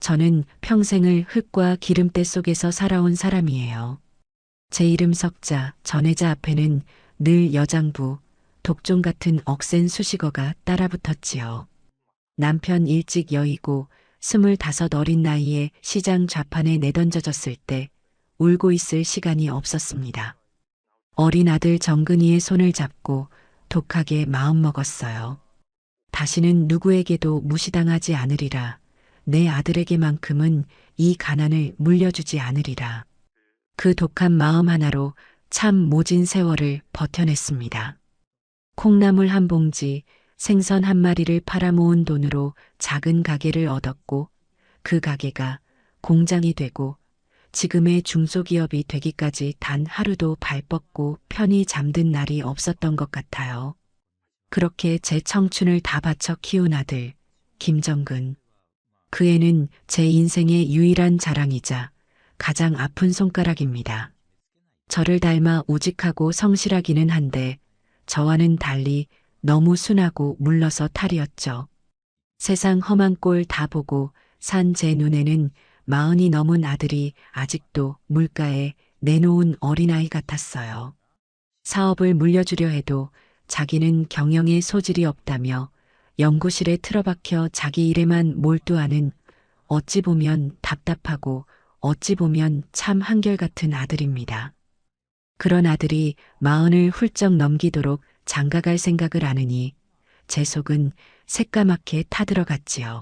저는 평생을 흙과 기름때 속에서 살아온 사람이에요. 제 이름 석자, 전혜자 앞에는 늘 여장부, 독종 같은 억센 수식어가 따라붙었지요. 남편 일찍 여의고 25 어린 나이에 시장 좌판에 내던져졌을 때 울고 있을 시간이 없었습니다. 어린 아들 정근이의 손을 잡고 독하게 마음먹었어요. 다시는 누구에게도 무시당하지 않으리라. 내 아들에게만큼은 이 가난을 물려주지 않으리라. 그 독한 마음 하나로 참 모진 세월을 버텨냈습니다. 콩나물 한 봉지, 생선 한 마리를 팔아 모은 돈으로 작은 가게를 얻었고 그 가게가 공장이 되고 지금의 중소기업이 되기까지 단 하루도 발 뻗고 편히 잠든 날이 없었던 것 같아요. 그렇게 제 청춘을 다 바쳐 키운 아들, 김정근. 그 애는 제 인생의 유일한 자랑이자 가장 아픈 손가락입니다. 저를 닮아 우직하고 성실하기는 한데 저와는 달리 너무 순하고 물러서 탈이었죠. 세상 험한 꼴 다 보고 산 제 눈에는 40이 넘은 아들이 아직도 물가에 내놓은 어린아이 같았어요. 사업을 물려주려 해도 자기는 경영에 소질이 없다며 연구실에 틀어박혀 자기 일에만 몰두하는 어찌 보면 답답하고 어찌 보면 참 한결같은 아들입니다. 그런 아들이 40을 훌쩍 넘기도록 장가갈 생각을 하느니 제 속은 새까맣게 타들어갔지요.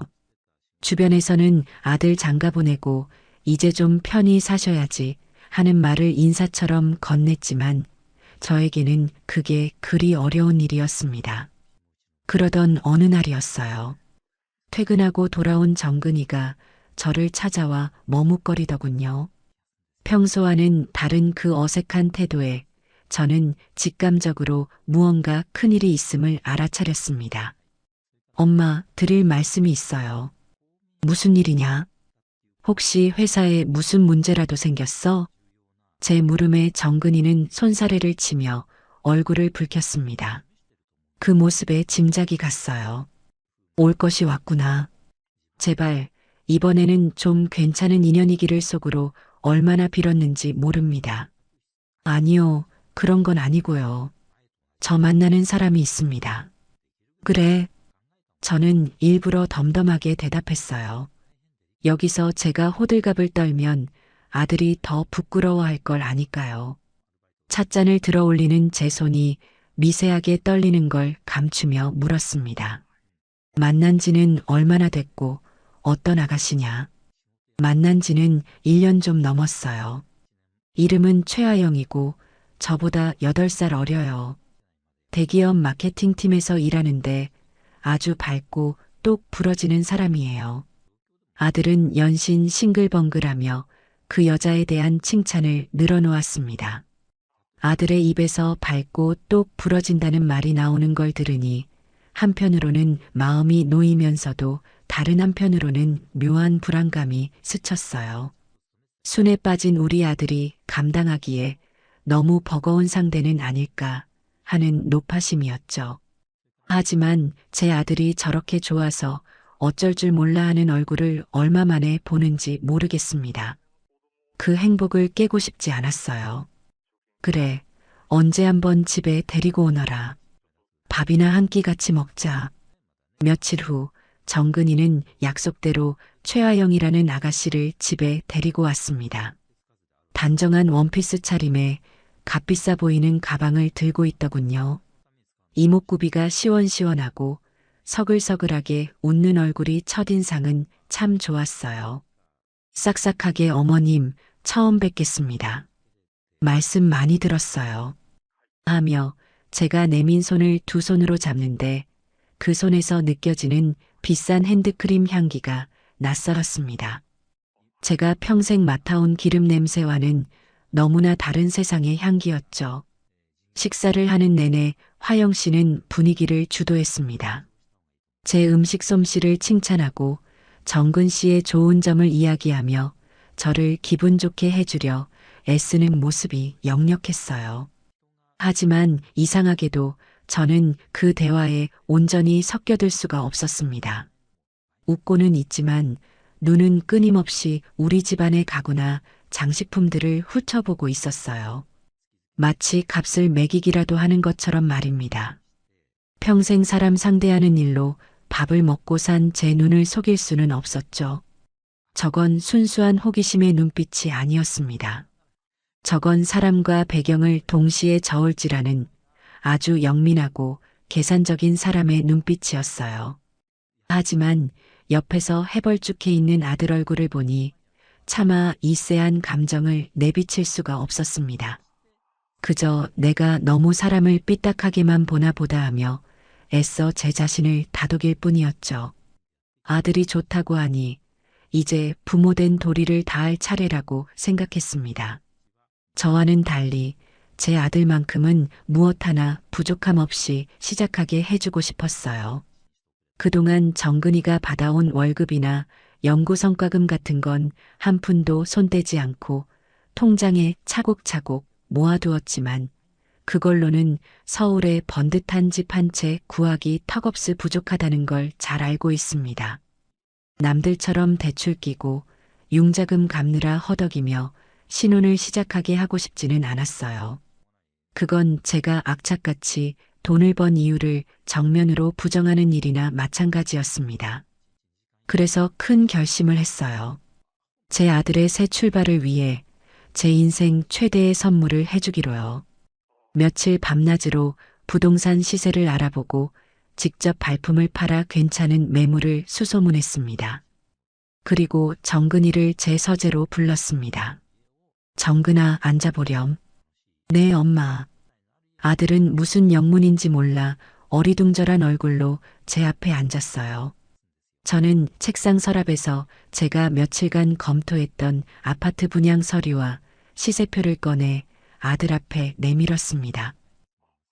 주변에서는 아들 장가 보내고 이제 좀 편히 사셔야지 하는 말을 인사처럼 건넸지만 저에게는 그게 그리 어려운 일이었습니다. 그러던 어느 날이었어요. 퇴근하고 돌아온 정근이가 저를 찾아와 머뭇거리더군요. 평소와는 다른 그 어색한 태도에 저는 직감적으로 무언가 큰일이 있음을 알아차렸습니다. 엄마, 드릴 말씀이 있어요. 무슨 일이냐? 혹시 회사에 무슨 문제라도 생겼어? 제 물음에 정근이는 손사래를 치며 얼굴을 붉혔습니다. 그 모습에 짐작이 갔어요. 올 것이 왔구나. 제발 이번에는 좀 괜찮은 인연이기를 속으로 얼마나 빌었는지 모릅니다. 아니요, 그런 건 아니고요. 저 만나는 사람이 있습니다. 그래. 저는 일부러 덤덤하게 대답했어요. 여기서 제가 호들갑을 떨면 아들이 더 부끄러워할 걸 아니까요. 찻잔을 들어 올리는 제 손이 미세하게 떨리는 걸 감추며 물었습니다. 만난 지는 얼마나 됐고 어떤 아가씨냐? 만난 지는 1년 좀 넘었어요. 이름은 최아영이고 저보다 8살 어려요. 대기업 마케팅팀에서 일하는데 아주 밝고 똑 부러지는 사람이에요. 아들은 연신 싱글벙글하며 그 여자에 대한 칭찬을 늘어놓았습니다. 아들의 입에서 밝고 똑 부러진다는 말이 나오는 걸 들으니 한편으로는 마음이 놓이면서도 다른 한편으로는 묘한 불안감이 스쳤어요. 순에 빠진 우리 아들이 감당하기에 너무 버거운 상대는 아닐까 하는 노파심이었죠. 하지만 제 아들이 저렇게 좋아서 어쩔 줄 몰라 하는 얼굴을 얼마 만에 보는지 모르겠습니다. 그 행복을 깨고 싶지 않았어요. 그래, 언제 한번 집에 데리고 오너라. 밥이나 한 끼 같이 먹자. 며칠 후 정근이는 약속대로 최아영이라는 아가씨를 집에 데리고 왔습니다. 단정한 원피스 차림에 값비싸 보이는 가방을 들고 있더군요. 이목구비가 시원시원하고 서글서글하게 웃는 얼굴이 첫인상은 참 좋았어요. 싹싹하게 어머님, 처음 뵙겠습니다. 말씀 많이 들었어요. 하며 제가 내민 손을 두 손으로 잡는데 그 손에서 느껴지는 비싼 핸드크림 향기가 낯설었습니다. 제가 평생 맡아온 기름 냄새와는 너무나 다른 세상의 향기였죠. 식사를 하는 내내 화영 씨는 분위기를 주도했습니다. 제 음식 솜씨를 칭찬하고 정근 씨의 좋은 점을 이야기하며 저를 기분 좋게 해주려 애쓰는 모습이 역력했어요. 하지만 이상하게도 저는 그 대화에 온전히 섞여들 수가 없었습니다. 웃고는 있지만 눈은 끊임없이 우리 집안의 가구나 장식품들을 훑어보고 있었어요. 마치 값을 매기기라도 하는 것처럼 말입니다. 평생 사람 상대하는 일로 밥을 먹고 산 제 눈을 속일 수는 없었죠. 저건 순수한 호기심의 눈빛이 아니었습니다. 저건 사람과 배경을 동시에 저울질하는 아주 영민하고 계산적인 사람의 눈빛이었어요. 하지만 옆에서 해벌쭉해 있는 아들 얼굴을 보니 차마 이 쎄한 감정을 내비칠 수가 없었습니다. 그저 내가 너무 사람을 삐딱하게만 보나 보다 하며 애써 제 자신을 다독일 뿐이었죠. 아들이 좋다고 하니 이제 부모된 도리를 다할 차례라고 생각했습니다. 저와는 달리 제 아들만큼은 무엇 하나 부족함 없이 시작하게 해주고 싶었어요. 그동안 정근이가 받아온 월급이나 연구 성과금 같은 건 한 푼도 손대지 않고 통장에 차곡차곡 모아두었지만 그걸로는 서울에 번듯한 집 한 채 구하기 턱없이 부족하다는 걸 잘 알고 있습니다. 남들처럼 대출 끼고 융자금 갚느라 허덕이며 신혼을 시작하게 하고 싶지는 않았어요. 그건 제가 악착같이 돈을 번 이유를 정면으로 부정하는 일이나 마찬가지였습니다. 그래서 큰 결심을 했어요. 제 아들의 새 출발을 위해 제 인생 최대의 선물을 해주기로요. 며칠 밤낮으로 부동산 시세를 알아보고 직접 발품을 팔아 괜찮은 매물을 수소문했습니다. 그리고 정근이를 제 서재로 불렀습니다. 정근아, 앉아보렴. 네, 엄마. 아들은 무슨 영문인지 몰라 어리둥절한 얼굴로 제 앞에 앉았어요. 저는 책상 서랍에서 제가 며칠간 검토했던 아파트 분양 서류와 시세표를 꺼내 아들 앞에 내밀었습니다.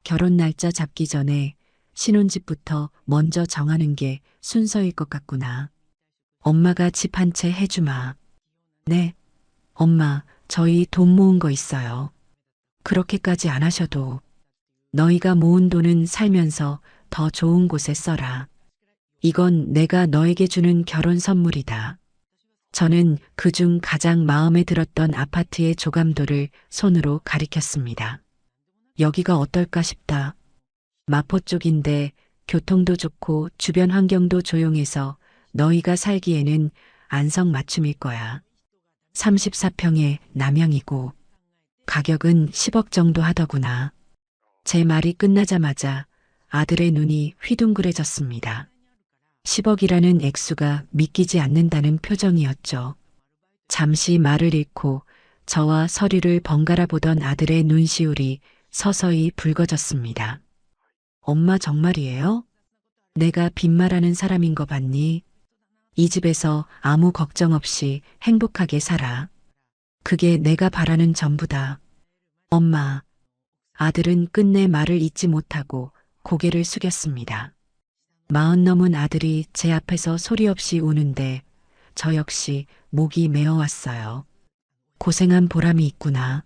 결혼 날짜 잡기 전에 신혼집부터 먼저 정하는 게 순서일 것 같구나. 엄마가 집 한 채 해주마. 네, 엄마, 저희 돈 모은 거 있어요. 그렇게까지 안 하셔도 너희가 모은 돈은 살면서 더 좋은 곳에 써라. 이건 내가 너에게 주는 결혼 선물이다. 저는 그중 가장 마음에 들었던 아파트의 조감도를 손으로 가리켰습니다. 여기가 어떨까 싶다. 마포 쪽인데 교통도 좋고 주변 환경도 조용해서 너희가 살기에는 안성맞춤일 거야. 34평에 남양이고 가격은 10억 정도 하더구나. 제 말이 끝나자마자 아들의 눈이 휘둥그레졌습니다. 10억이라는 액수가 믿기지 않는다는 표정이었죠. 잠시 말을 잃고 저와 서류를 번갈아 보던 아들의 눈시울이 서서히 붉어졌습니다. 엄마 정말이에요? 내가 빈말하는 사람인 거 봤니? 이 집에서 아무 걱정 없이 행복하게 살아. 그게 내가 바라는 전부다. 엄마. 아들은 끝내 말을 잇지 못하고 고개를 숙였습니다. 40 넘은 아들이 제 앞에서 소리 없이 우는데 저 역시 목이 메어왔어요. 고생한 보람이 있구나.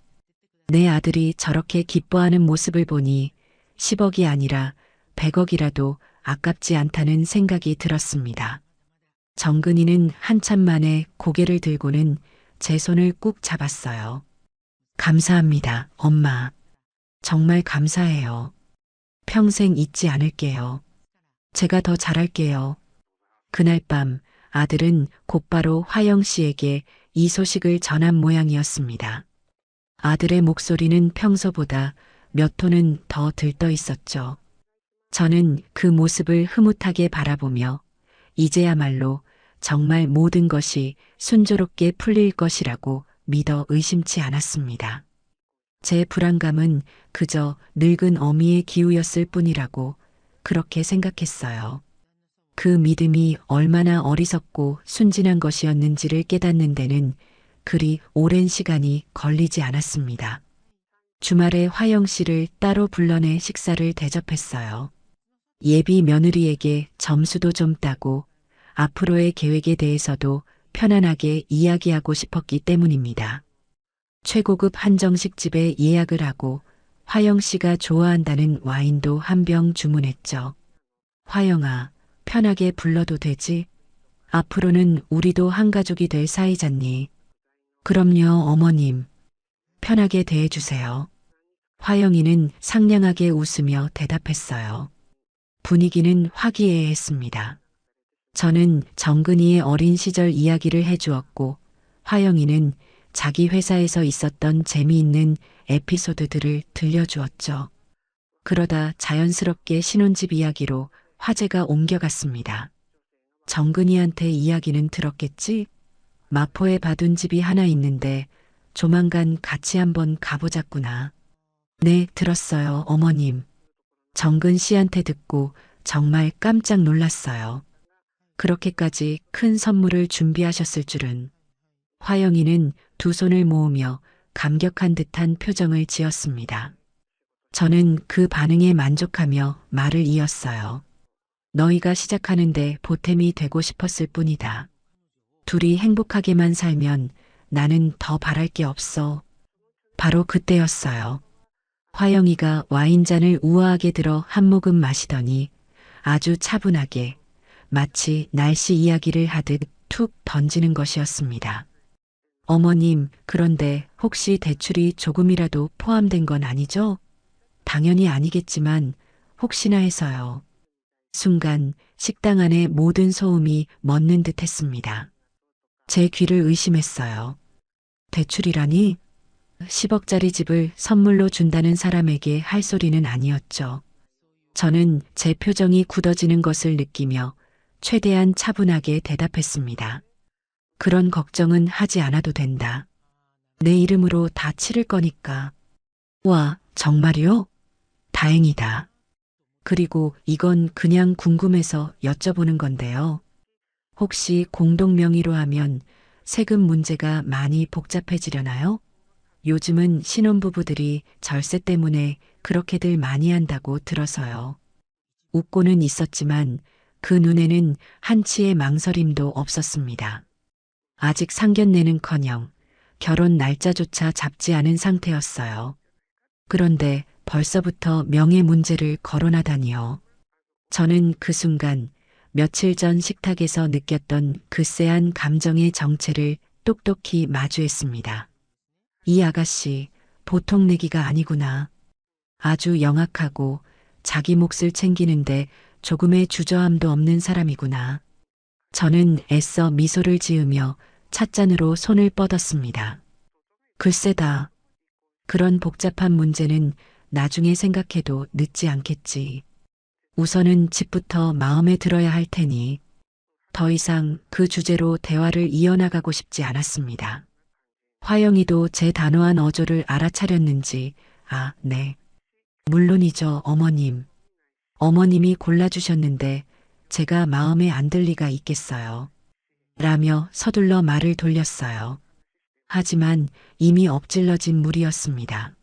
내 아들이 저렇게 기뻐하는 모습을 보니 10억이 아니라 100억이라도 아깝지 않다는 생각이 들었습니다. 정근이는 한참 만에 고개를 들고는 제 손을 꾹 잡았어요. 감사합니다, 엄마. 정말 감사해요. 평생 잊지 않을게요. 제가 더 잘할게요. 그날 밤 아들은 곧바로 화영 씨에게 이 소식을 전한 모양이었습니다. 아들의 목소리는 평소보다 몇 톤은 더 들떠 있었죠. 저는 그 모습을 흐뭇하게 바라보며 이제야말로 정말 모든 것이 순조롭게 풀릴 것이라고 믿어 의심치 않았습니다. 제 불안감은 그저 늙은 어미의 기우였을 뿐이라고 그렇게 생각했어요. 그 믿음이 얼마나 어리석고 순진한 것이었는지를 깨닫는 데는 그리 오랜 시간이 걸리지 않았습니다. 주말에 화영 씨를 따로 불러내 식사를 대접했어요. 예비 며느리에게 점수도 좀 따고 앞으로의 계획에 대해서도 편안하게 이야기하고 싶었기 때문입니다. 최고급 한정식 집에 예약을 하고 화영 씨가 좋아한다는 와인도 한 병 주문했죠. 화영아, 편하게 불러도 되지? 앞으로는 우리도 한 가족이 될 사이잖니. 그럼요, 어머님. 편하게 대해주세요. 화영이는 상냥하게 웃으며 대답했어요. 분위기는 화기애애했습니다. 저는 정근이의 어린 시절 이야기를 해주었고, 화영이는 자기 회사에서 있었던 재미있는 에피소드들을 들려주었죠. 그러다 자연스럽게 신혼집 이야기로 화제가 옮겨갔습니다. 정근이한테 이야기는 들었겠지? 마포에 봐둔 집이 하나 있는데 조만간 같이 한번 가보자꾸나. 네, 들었어요, 어머님. 정근 씨한테 듣고 정말 깜짝 놀랐어요. 그렇게까지 큰 선물을 준비하셨을 줄은. 화영이는 두 손을 모으며 감격한 듯한 표정을 지었습니다. 저는 그 반응에 만족하며 말을 이었어요. 너희가 시작하는데 보탬이 되고 싶었을 뿐이다. 둘이 행복하게만 살면 나는 더 바랄 게 없어. 바로 그때였어요. 화영이가 와인잔을 우아하게 들어 한 모금 마시더니 아주 차분하게 마치 날씨 이야기를 하듯 툭 던지는 것이었습니다. 어머님, 그런데 혹시 대출이 조금이라도 포함된 건 아니죠? 당연히 아니겠지만 혹시나 해서요. 순간 식당 안의 모든 소음이 멎는 듯 했습니다. 제 귀를 의심했어요. 대출이라니? 10억짜리 집을 선물로 준다는 사람에게 할 소리는 아니었죠. 저는 제 표정이 굳어지는 것을 느끼며 최대한 차분하게 대답했습니다. 그런 걱정은 하지 않아도 된다. 내 이름으로 다 치를 거니까. 와, 정말이요? 다행이다. 그리고 이건 그냥 궁금해서 여쭤보는 건데요. 혹시 공동 명의로 하면 세금 문제가 많이 복잡해지려나요? 요즘은 신혼부부들이 절세 때문에 그렇게들 많이 한다고 들어서요. 웃고는 있었지만 그 눈에는 한치의 망설임도 없었습니다. 아직 상견례는커녕 결혼 날짜조차 잡지 않은 상태였어요. 그런데 벌써부터 명예 문제를 거론하다니요. 저는 그 순간 며칠 전 식탁에서 느꼈던 글쎄한 감정의 정체를 똑똑히 마주했습니다. 이 아가씨, 보통 내기가 아니구나. 아주 영악하고 자기 몫을 챙기는데 조금의 주저함도 없는 사람이구나. 저는 애써 미소를 지으며 찻잔으로 손을 뻗었습니다. 글쎄다. 그런 복잡한 문제는 나중에 생각해도 늦지 않겠지. 우선은 집부터 마음에 들어야 할 테니 더 이상 그 주제로 대화를 이어나가고 싶지 않았습니다. 화영이도 제 단호한 어조를 알아차렸는지, 아, 네. 물론이죠, 어머님. 어머님이 골라주셨는데 제가 마음에 안 들 리가 있겠어요. 라며 서둘러 말을 돌렸어요. 하지만 이미 엎질러진 물이었습니다.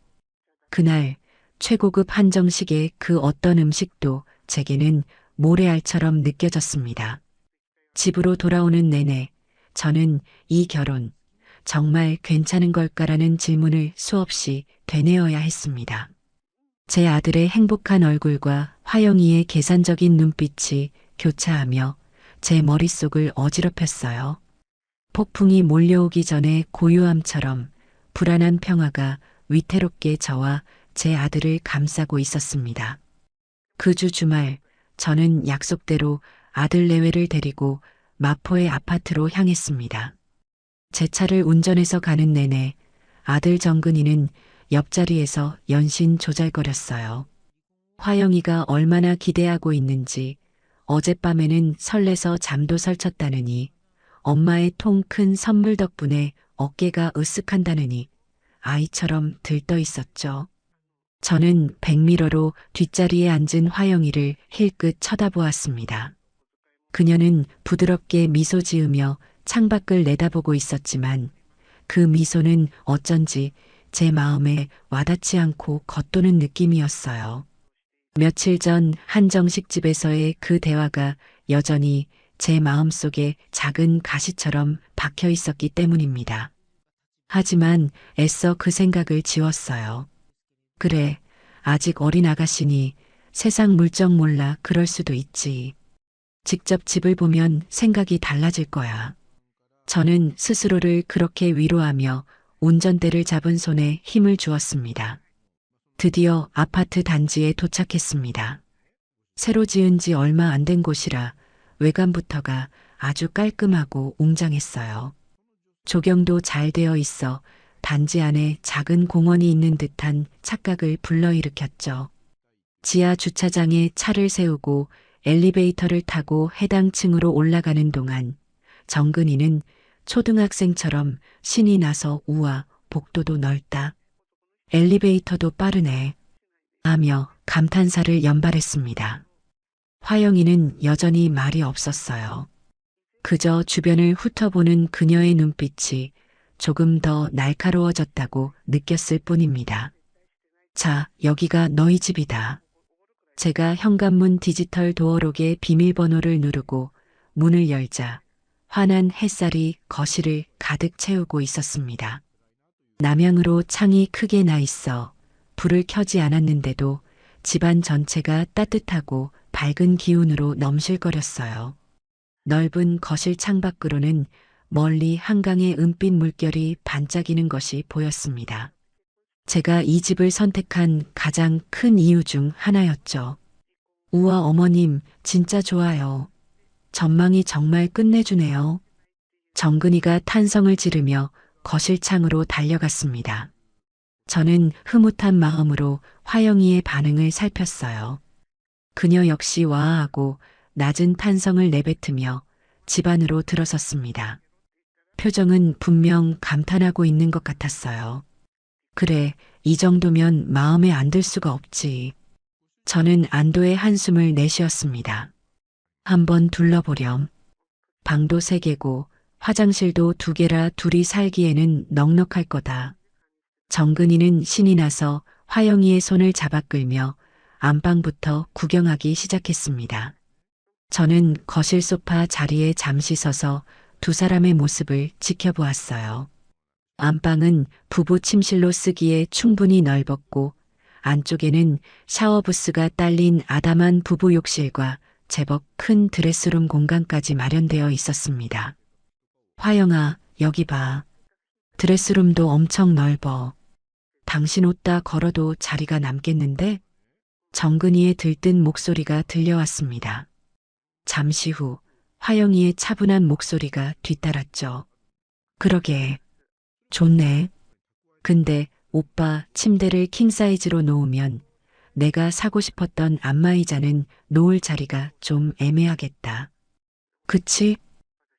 그날 최고급 한정식의 그 어떤 음식도 제게는 모래알처럼 느껴졌습니다. 집으로 돌아오는 내내 저는 이 결혼 정말 괜찮은 걸까라는 질문을 수없이 되뇌어야 했습니다. 제 아들의 행복한 얼굴과 화영이의 계산적인 눈빛이 교차하며 제 머릿속을 어지럽혔어요. 폭풍이 몰려오기 전에 고요함처럼 불안한 평화가 위태롭게 저와 제 아들을 감싸고 있었습니다. 그 주 주말 저는 약속대로 아들 내외를 데리고 마포의 아파트로 향했습니다. 제 차를 운전해서 가는 내내 아들 정근이는 옆자리에서 연신 조잘거렸어요. 화영이가 얼마나 기대하고 있는지 어젯밤에는 설레서 잠도 설쳤다느니 엄마의 통 큰 선물 덕분에 어깨가 으쓱한다느니 아이처럼 들떠 있었죠. 저는 백미러로 뒷자리에 앉은 화영이를 힐끗 쳐다보았습니다. 그녀는 부드럽게 미소 지으며 창밖을 내다보고 있었지만 그 미소는 어쩐지 제 마음에 와닿지 않고 겉도는 느낌이었어요. 며칠 전 한정식집에서의 그 대화가 여전히 제 마음속에 작은 가시처럼 박혀 있었기 때문입니다. 하지만 애써 그 생각을 지웠어요. 그래, 아직 어린 아가씨니 세상 물정 몰라 그럴 수도 있지. 직접 집을 보면 생각이 달라질 거야. 저는 스스로를 그렇게 위로하며 운전대를 잡은 손에 힘을 주었습니다. 드디어 아파트 단지에 도착했습니다. 새로 지은 지 얼마 안 된 곳이라 외관부터가 아주 깔끔하고 웅장했어요. 조경도 잘 되어 있어 단지 안에 작은 공원이 있는 듯한 착각을 불러일으켰죠. 지하 주차장에 차를 세우고 엘리베이터를 타고 해당 층으로 올라가는 동안 정근이는 초등학생처럼 신이 나서 우와, 복도도 넓다. 엘리베이터도 빠르네. 하며 감탄사를 연발했습니다. 화영이는 여전히 말이 없었어요. 그저 주변을 훑어보는 그녀의 눈빛이 조금 더 날카로워졌다고 느꼈을 뿐입니다. 자, 여기가 너희 집이다. 제가 현관문 디지털 도어록의 비밀번호를 누르고 문을 열자 환한 햇살이 거실을 가득 채우고 있었습니다. 남향으로 창이 크게 나 있어 불을 켜지 않았는데도 집안 전체가 따뜻하고 밝은 기운으로 넘실거렸어요. 넓은 거실 창밖으로는 멀리 한강의 은빛 물결이 반짝이는 것이 보였습니다. 제가 이 집을 선택한 가장 큰 이유 중 하나였죠. 우와, 어머님, 진짜 좋아요. 전망이 정말 끝내주네요. 정근이가 탄성을 지르며 거실 창으로 달려갔습니다. 저는 흐뭇한 마음으로 화영이의 반응을 살폈어요. 그녀 역시 와하고 낮은 탄성을 내뱉으며 집 안으로 들어섰습니다. 표정은 분명 감탄하고 있는 것 같았어요. 그래, 이 정도면 마음에 안 들 수가 없지. 저는 안도의 한숨을 내쉬었습니다. 한번 둘러보렴. 방도 3개고 화장실도 2개라 둘이 살기에는 넉넉할 거다. 정근이는 신이 나서 화영이의 손을 잡아 끌며 안방부터 구경하기 시작했습니다. 저는 거실 소파 자리에 잠시 서서 두 사람의 모습을 지켜보았어요. 안방은 부부 침실로 쓰기에 충분히 넓었고 안쪽에는 샤워부스가 딸린 아담한 부부 욕실과 제법 큰 드레스룸 공간까지 마련되어 있었습니다. 화영아, 여기 봐. 드레스룸도 엄청 넓어. 당신 옷 다 걸어도 자리가 남겠는데? 정근이의 들뜬 목소리가 들려왔습니다. 잠시 후 화영이의 차분한 목소리가 뒤따랐죠. 그러게. 좋네. 근데 오빠 침대를 킹사이즈로 놓으면 내가 사고 싶었던 안마의자는 놓을 자리가 좀 애매하겠다. 그치?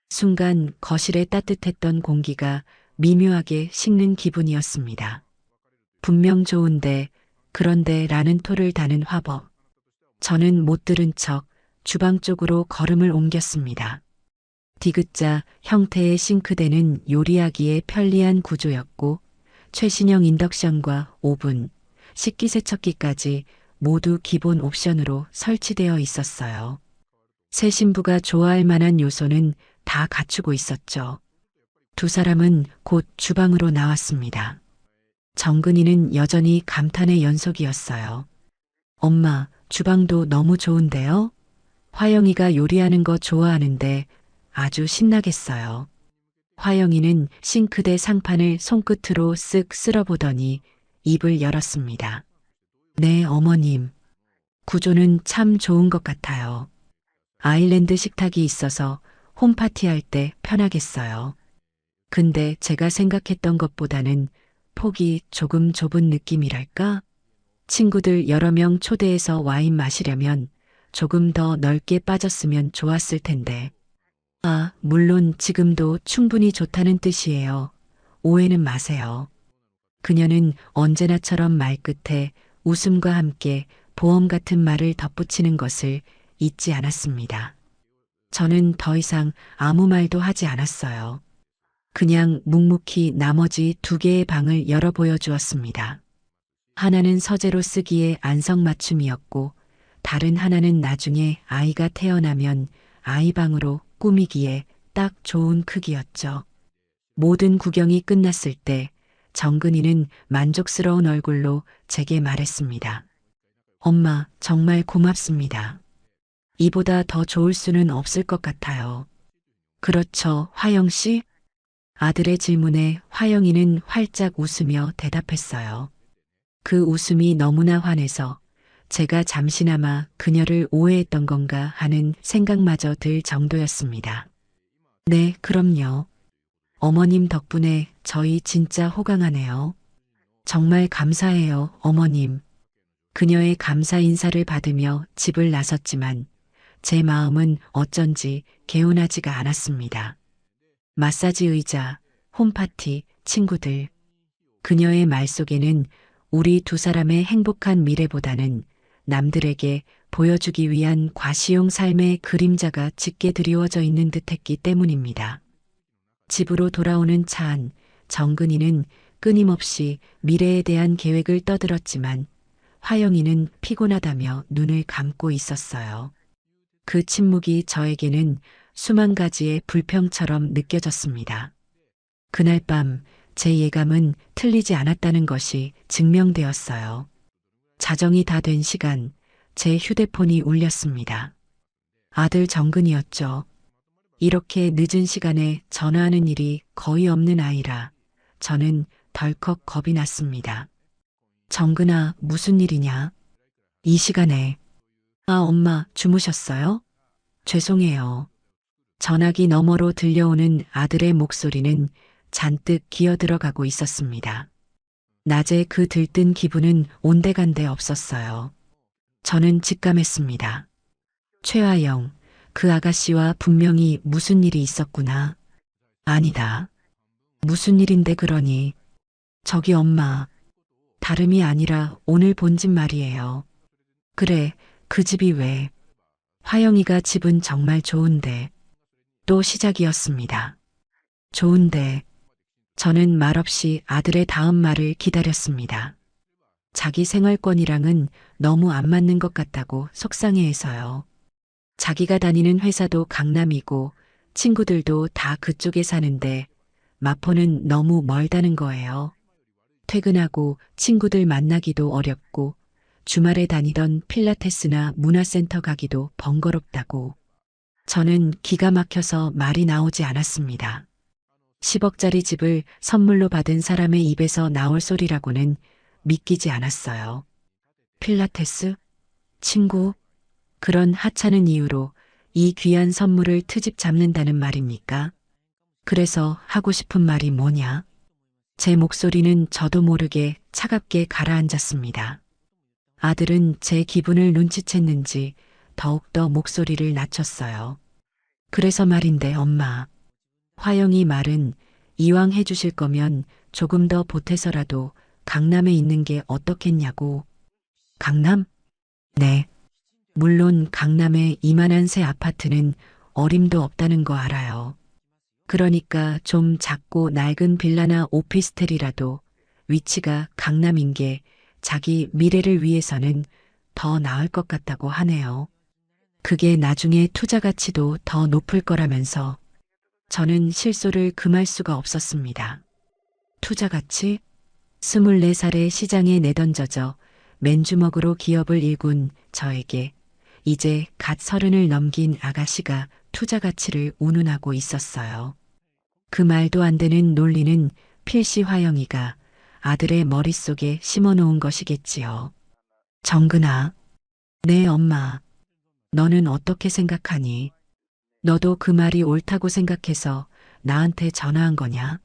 순간 거실에 따뜻했던 공기가 미묘하게 식는 기분이었습니다. 분명 좋은데 그런데 라는 토를 다는 화법. 저는 못 들은 척 주방 쪽으로 걸음을 옮겼습니다. 디귿자 형태의 싱크대는 요리하기에 편리한 구조였고 최신형 인덕션과 오븐, 식기세척기까지 모두 기본 옵션으로 설치되어 있었어요. 새 신부가 좋아할 만한 요소는 다 갖추고 있었죠. 두 사람은 곧 주방으로 나왔습니다. 정근이는 여전히 감탄의 연속이었어요. 엄마, 주방도 너무 좋은데요? 화영이가 요리하는 거 좋아하는데 아주 신나겠어요. 화영이는 싱크대 상판을 손끝으로 쓱 쓸어보더니 입을 열었습니다. 네, 어머님. 구조는 참 좋은 것 같아요. 아일랜드 식탁이 있어서 홈파티할 때 편하겠어요. 근데 제가 생각했던 것보다는 폭이 조금 좁은 느낌이랄까? 친구들 여러 명 초대해서 와인 마시려면 조금 더 넓게 빠졌으면 좋았을 텐데. 아, 물론 지금도 충분히 좋다는 뜻이에요. 오해는 마세요. 그녀는 언제나처럼 말끝에 웃음과 함께 보험 같은 말을 덧붙이는 것을 잊지 않았습니다. 저는 더 이상 아무 말도 하지 않았어요. 그냥 묵묵히 나머지 2개의 방을 열어 보여주었습니다. 하나는 서재로 쓰기에 안성맞춤이었고 다른 하나는 나중에 아이가 태어나면 아이방으로 꾸미기에 딱 좋은 크기였죠. 모든 구경이 끝났을 때 정근이는 만족스러운 얼굴로 제게 말했습니다. 엄마, 정말 고맙습니다. 이보다 더 좋을 수는 없을 것 같아요. 그렇죠, 화영 씨? 아들의 질문에 화영이는 활짝 웃으며 대답했어요. 그 웃음이 너무나 환해서 제가 잠시나마 그녀를 오해했던 건가 하는 생각마저 들 정도였습니다. 네, 그럼요. 어머님 덕분에 저희 진짜 호강하네요. 정말 감사해요, 어머님. 그녀의 감사 인사를 받으며 집을 나섰지만 제 마음은 어쩐지 개운하지가 않았습니다. 마사지 의자, 홈파티, 친구들. 그녀의 말 속에는 우리 두 사람의 행복한 미래보다는 남들에게 보여주기 위한 과시용 삶의 그림자가 짙게 드리워져 있는 듯했기 때문입니다. 집으로 돌아오는 차 안, 정근이는 끊임없이 미래에 대한 계획을 떠들었지만 화영이는 피곤하다며 눈을 감고 있었어요. 그 침묵이 저에게는 수만 가지의 불평처럼 느껴졌습니다. 그날 밤 제 예감은 틀리지 않았다는 것이 증명되었어요. 자정이 다 된 시간, 제 휴대폰이 울렸습니다. 아들 정근이었죠. 이렇게 늦은 시간에 전화하는 일이 거의 없는 아이라 저는 덜컥 겁이 났습니다. 정근아, 무슨 일이냐? 이 시간에. 아, 엄마, 주무셨어요? 죄송해요. 전화기 너머로 들려오는 아들의 목소리는 잔뜩 기어 들어가고 있었습니다. 낮에 그 들뜬 기분은 온데간데 없었어요. 저는 직감했습니다. 최화영, 그 아가씨와 분명히 무슨 일이 있었구나. 아니다. 무슨 일인데 그러니. 저기 엄마. 다름이 아니라 오늘 본 집 말이에요. 그래, 그 집이 왜. 화영이가 집은 정말 좋은데. 또 시작이었습니다. 좋은데. 저는 말없이 아들의 다음 말을 기다렸습니다. 자기 생활권이랑은 너무 안 맞는 것 같다고 속상해해서요. 자기가 다니는 회사도 강남이고 친구들도 다 그쪽에 사는데 마포는 너무 멀다는 거예요. 퇴근하고 친구들 만나기도 어렵고 주말에 다니던 필라테스나 문화센터 가기도 번거롭다고. 저는 기가 막혀서 말이 나오지 않았습니다. 10억짜리 집을 선물로 받은 사람의 입에서 나올 소리라고는 믿기지 않았어요. 필라테스? 친구? 그런 하찮은 이유로 이 귀한 선물을 트집 잡는다는 말입니까? 그래서 하고 싶은 말이 뭐냐? 제 목소리는 저도 모르게 차갑게 가라앉았습니다. 아들은 제 기분을 눈치챘는지 더욱더 목소리를 낮췄어요. 그래서 말인데 엄마. 화영이 말은 이왕 해주실 거면 조금 더 보태서라도 강남에 있는 게 어떻겠냐고. 강남? 네. 물론 강남에 이만한 새 아파트는 어림도 없다는 거 알아요. 그러니까 좀 작고 낡은 빌라나 오피스텔이라도 위치가 강남인 게 자기 미래를 위해서는 더 나을 것 같다고 하네요. 그게 나중에 투자 가치도 더 높을 거라면서. 저는 실소를 금할 수가 없었습니다. 투자 가치? 24살에 시장에 내던져져 맨주먹으로 기업을 일군 저에게 이제 갓 30을 넘긴 아가씨가 투자 가치를 운운하고 있었어요. 그 말도 안 되는 논리는 필시 화영이가 아들의 머릿속에 심어놓은 것이겠지요. 정근아. 네, 엄마. 너는 어떻게 생각하니? 너도 그 말이 옳다고 생각해서 나한테 전화한 거냐?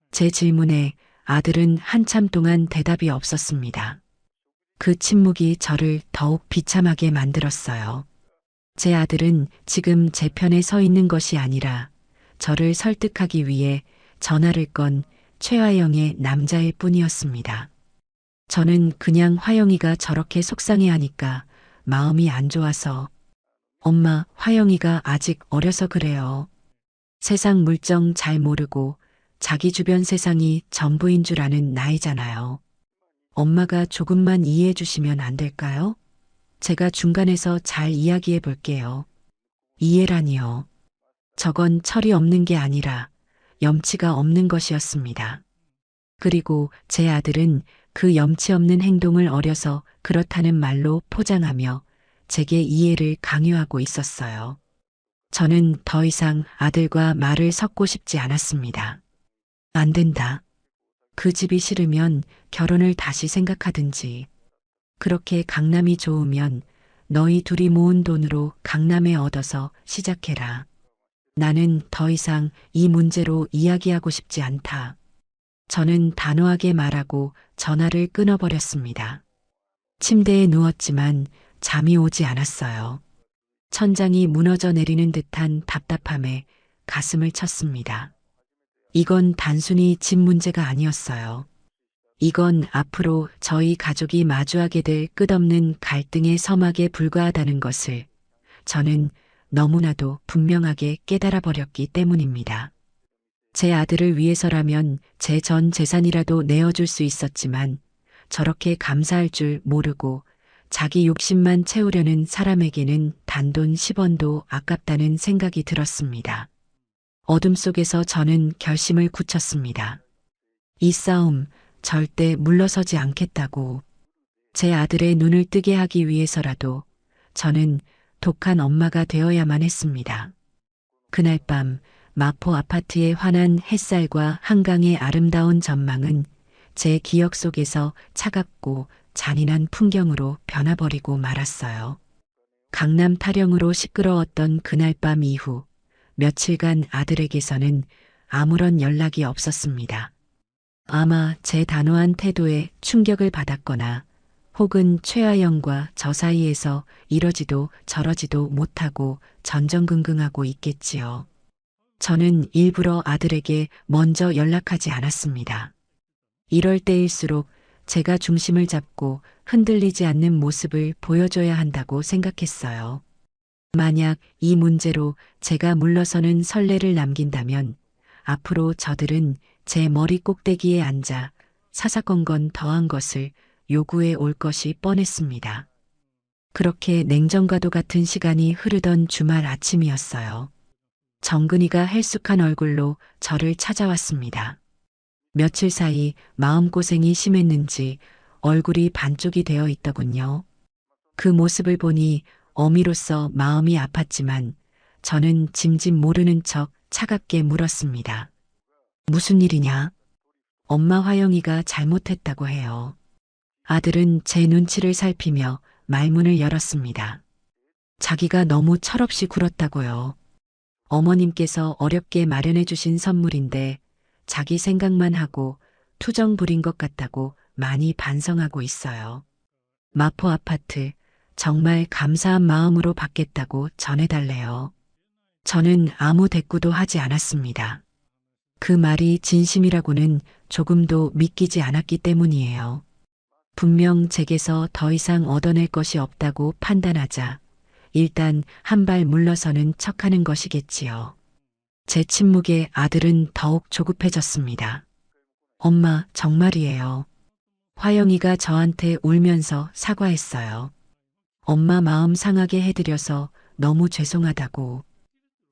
제 질문에 아들은 한참 동안 대답이 없었습니다. 그 침묵이 저를 더욱 비참하게 만들었어요. 제 아들은 지금 제 편에 서 있는 것이 아니라 저를 설득하기 위해 전화를 건 최화영의 남자일 뿐이었습니다. 저는 그냥 화영이가 저렇게 속상해하니까 마음이 안 좋아서 엄마, 화영이가 아직 어려서 그래요. 세상 물정 잘 모르고 자기 주변 세상이 전부인 줄 아는 나이잖아요. 엄마가 조금만 이해해 주시면 안 될까요? 제가 중간에서 잘 이야기해 볼게요. 이해라니요. 저건 철이 없는 게 아니라 염치가 없는 것이었습니다. 그리고 제 아들은 그 염치 없는 행동을 어려서 그렇다는 말로 포장하며 제게 이해를 강요하고 있었어요. 저는 더 이상 아들과 말을 섞고 싶지 않았습니다. 안 된다. 그 집이 싫으면 결혼을 다시 생각하든지. 그렇게 강남이 좋으면 너희 둘이 모은 돈으로 강남에 얻어서 시작해라. 나는 더 이상 이 문제로 이야기하고 싶지 않다. 저는 단호하게 말하고 전화를 끊어버렸습니다. 침대에 누웠지만 잠이 오지 않았어요. 천장이 무너져 내리는 듯한 답답함에 가슴을 쳤습니다. 이건 단순히 집 문제가 아니었어요. 이건 앞으로 저희 가족이 마주하게 될 끝없는 갈등의 서막에 불과하다는 것을 저는 너무나도 분명하게 깨달아 버렸기 때문입니다. 제 아들을 위해서라면 제 전 재산이라도 내어줄 수 있었지만 저렇게 감사할 줄 모르고 자기 욕심만 채우려는 사람에게는 단돈 10원도 아깝다는 생각이 들었습니다. 어둠 속에서 저는 결심을 굳혔습니다. 이 싸움 절대 물러서지 않겠다고. 제 아들의 눈을 뜨게 하기 위해서라도 저는 독한 엄마가 되어야만 했습니다. 그날 밤 마포 아파트의 환한 햇살과 한강의 아름다운 전망은 제 기억 속에서 차갑고 잔인한 풍경으로 변화버리고 말았어요. 강남 타령으로 시끄러웠던 그날 밤 이후 며칠간 아들에게서는 아무런 연락이 없었습니다. 아마 제 단호한 태도에 충격을 받았거나 혹은 최아영과 저 사이에서 이러지도 저러지도 못하고 전전긍긍하고 있겠지요. 저는 일부러 아들에게 먼저 연락하지 않았습니다. 이럴 때일수록 제가 중심을 잡고 흔들리지 않는 모습을 보여줘야 한다고 생각했어요. 만약 이 문제로 제가 물러서는 선례를 남긴다면 앞으로 저들은 제 머리 꼭대기에 앉아 사사건건 더한 것을 요구해 올 것이 뻔했습니다. 그렇게 냉정과도 같은 시간이 흐르던 주말 아침이었어요. 정근이가 헬쑥한 얼굴로 저를 찾아왔습니다. 며칠 사이 마음고생이 심했는지 얼굴이 반쪽이 되어 있더군요. 그 모습을 보니 어미로서 마음이 아팠지만 저는 짐짓 모르는 척 차갑게 물었습니다. 무슨 일이냐? 엄마 화영이가 잘못했다고 해요. 아들은 제 눈치를 살피며 말문을 열었습니다. 자기가 너무 철없이 굴었다고요. 어머님께서 어렵게 마련해 주신 선물인데 자기 생각만 하고 투정 부린 것 같다고 많이 반성하고 있어요. 마포 아파트 정말 감사한 마음으로 받겠다고 전해달래요. 저는 아무 대꾸도 하지 않았습니다. 그 말이 진심이라고는 조금도 믿기지 않았기 때문이에요. 분명 제게서 더 이상 얻어낼 것이 없다고 판단하자 일단 한 발 물러서는 척하는 것이겠지요. 제 침묵에 아들은 더욱 조급해졌습니다. 엄마, 정말이에요. 화영이가 저한테 울면서 사과했어요. 엄마 마음 상하게 해드려서 너무 죄송하다고.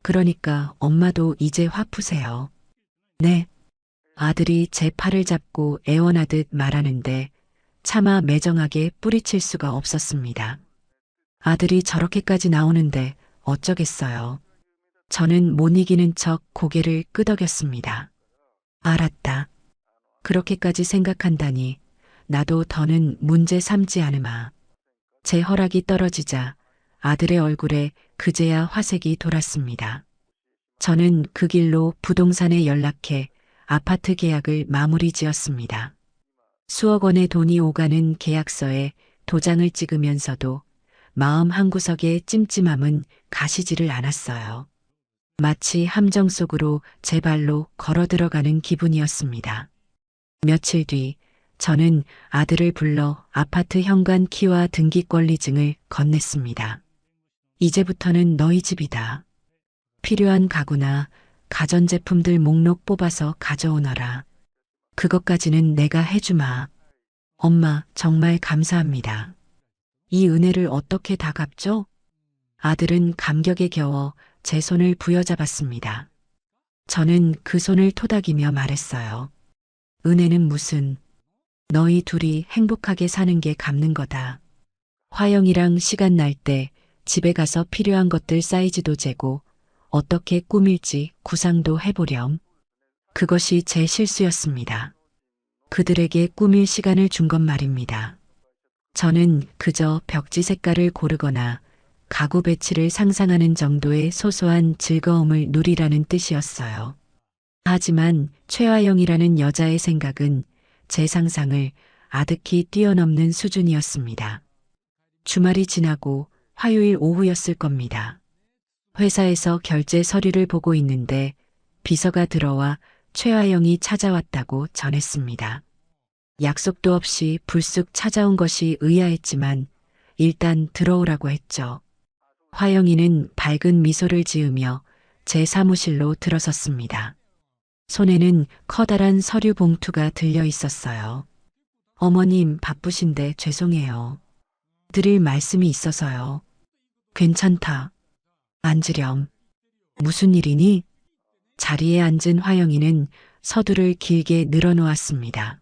그러니까 엄마도 이제 화 푸세요. 네. 아들이 제 팔을 잡고 애원하듯 말하는데 차마 매정하게 뿌리칠 수가 없었습니다. 아들이 저렇게까지 나오는데 어쩌겠어요. 저는 못 이기는 척 고개를 끄덕였습니다. 알았다. 그렇게까지 생각한다니 나도 더는 문제 삼지 않으마. 제 허락이 떨어지자 아들의 얼굴에 그제야 화색이 돌았습니다. 저는 그 길로 부동산에 연락해 아파트 계약을 마무리 지었습니다. 수억 원의 돈이 오가는 계약서에 도장을 찍으면서도 마음 한구석의 찜찜함은 가시지를 않았어요. 마치 함정 속으로 제 발로 걸어 들어가는 기분이었습니다. 며칠 뒤 저는 아들을 불러 아파트 현관 키와 등기권리증을 건넸습니다. 이제부터는 너희 집이다. 필요한 가구나 가전제품들 목록 뽑아서 가져오너라. 그것까지는 내가 해주마. 엄마, 정말 감사합니다. 이 은혜를 어떻게 다 갚죠? 아들은 감격에 겨워 제 손을 부여잡았습니다. 저는 그 손을 토닥이며 말했어요. 은혜는 무슨, 너희 둘이 행복하게 사는 게 갚는 거다. 화영이랑 시간 날 때 집에 가서 필요한 것들 사이즈도 재고 어떻게 꾸밀지 구상도 해보렴. 그것이 제 실수였습니다. 그들에게 꾸밀 시간을 준 건 말입니다. 저는 그저 벽지 색깔을 고르거나 가구 배치를 상상하는 정도의 소소한 즐거움을 누리라는 뜻이었어요. 하지만 최화영이라는 여자의 생각은 제 상상을 아득히 뛰어넘는 수준이었습니다. 주말이 지나고 화요일 오후였을 겁니다. 회사에서 결제 서류를 보고 있는데 비서가 들어와 최화영이 찾아왔다고 전했습니다. 약속도 없이 불쑥 찾아온 것이 의아했지만 일단 들어오라고 했죠. 화영이는 밝은 미소를 지으며 제 사무실로 들어섰습니다. 손에는 커다란 서류 봉투가 들려 있었어요. 어머님 바쁘신데 죄송해요. 드릴 말씀이 있어서요. 괜찮다. 앉으렴. 무슨 일이니? 자리에 앉은 화영이는 서두를 길게 늘어놓았습니다.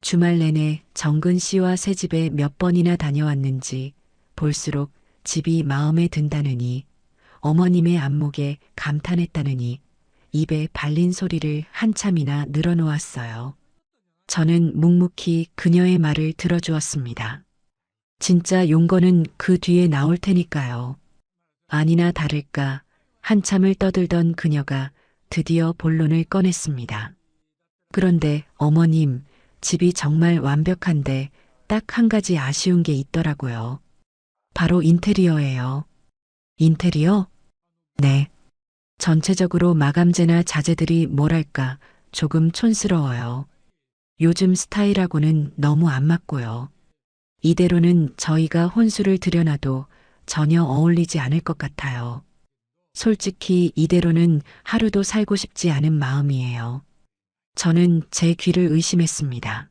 주말 내내 정근 씨와 새 집에 몇 번이나 다녀왔는지 볼수록 집이 마음에 든다느니 어머님의 안목에 감탄했다느니 입에 발린 소리를 한참이나 늘어놓았어요. 저는 묵묵히 그녀의 말을 들어주었습니다. 진짜 용건은 그 뒤에 나올 테니까요. 아니나 다를까 한참을 떠들던 그녀가 드디어 본론을 꺼냈습니다. 그런데 어머님, 집이 정말 완벽한데 딱 한 가지 아쉬운 게 있더라고요. 바로 인테리어예요. 인테리어? 네. 전체적으로 마감재나 자재들이 뭐랄까 조금 촌스러워요. 요즘 스타일하고는 너무 안 맞고요. 이대로는 저희가 혼수를 들여놔도 전혀 어울리지 않을 것 같아요. 솔직히 이대로는 하루도 살고 싶지 않은 마음이에요. 저는 제 귀를 의심했습니다.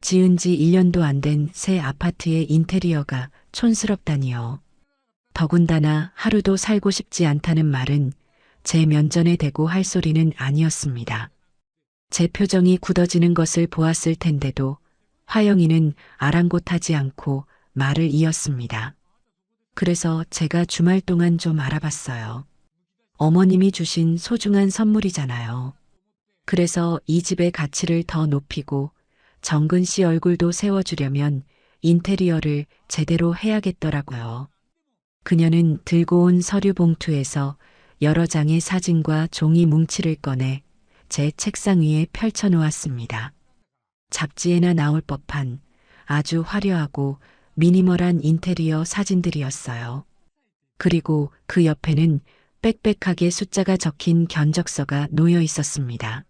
지은 지 1년도 안 된 새 아파트의 인테리어가 촌스럽다니요. 더군다나 하루도 살고 싶지 않다는 말은 제 면전에 대고 할 소리는 아니었습니다. 제 표정이 굳어지는 것을 보았을 텐데도 화영이는 아랑곳하지 않고 말을 이었습니다. 그래서 제가 주말 동안 좀 알아봤어요. 어머님이 주신 소중한 선물이잖아요. 그래서 이 집의 가치를 더 높이고 정근 씨 얼굴도 세워주려면 인테리어를 제대로 해야겠더라고요. 그녀는 들고 온 서류 봉투에서 여러 장의 사진과 종이 뭉치를 꺼내 제 책상 위에 펼쳐 놓았습니다. 잡지에나 나올 법한 아주 화려하고 미니멀한 인테리어 사진들이었어요. 그리고 그 옆에는 빽빽하게 숫자가 적힌 견적서가 놓여 있었습니다.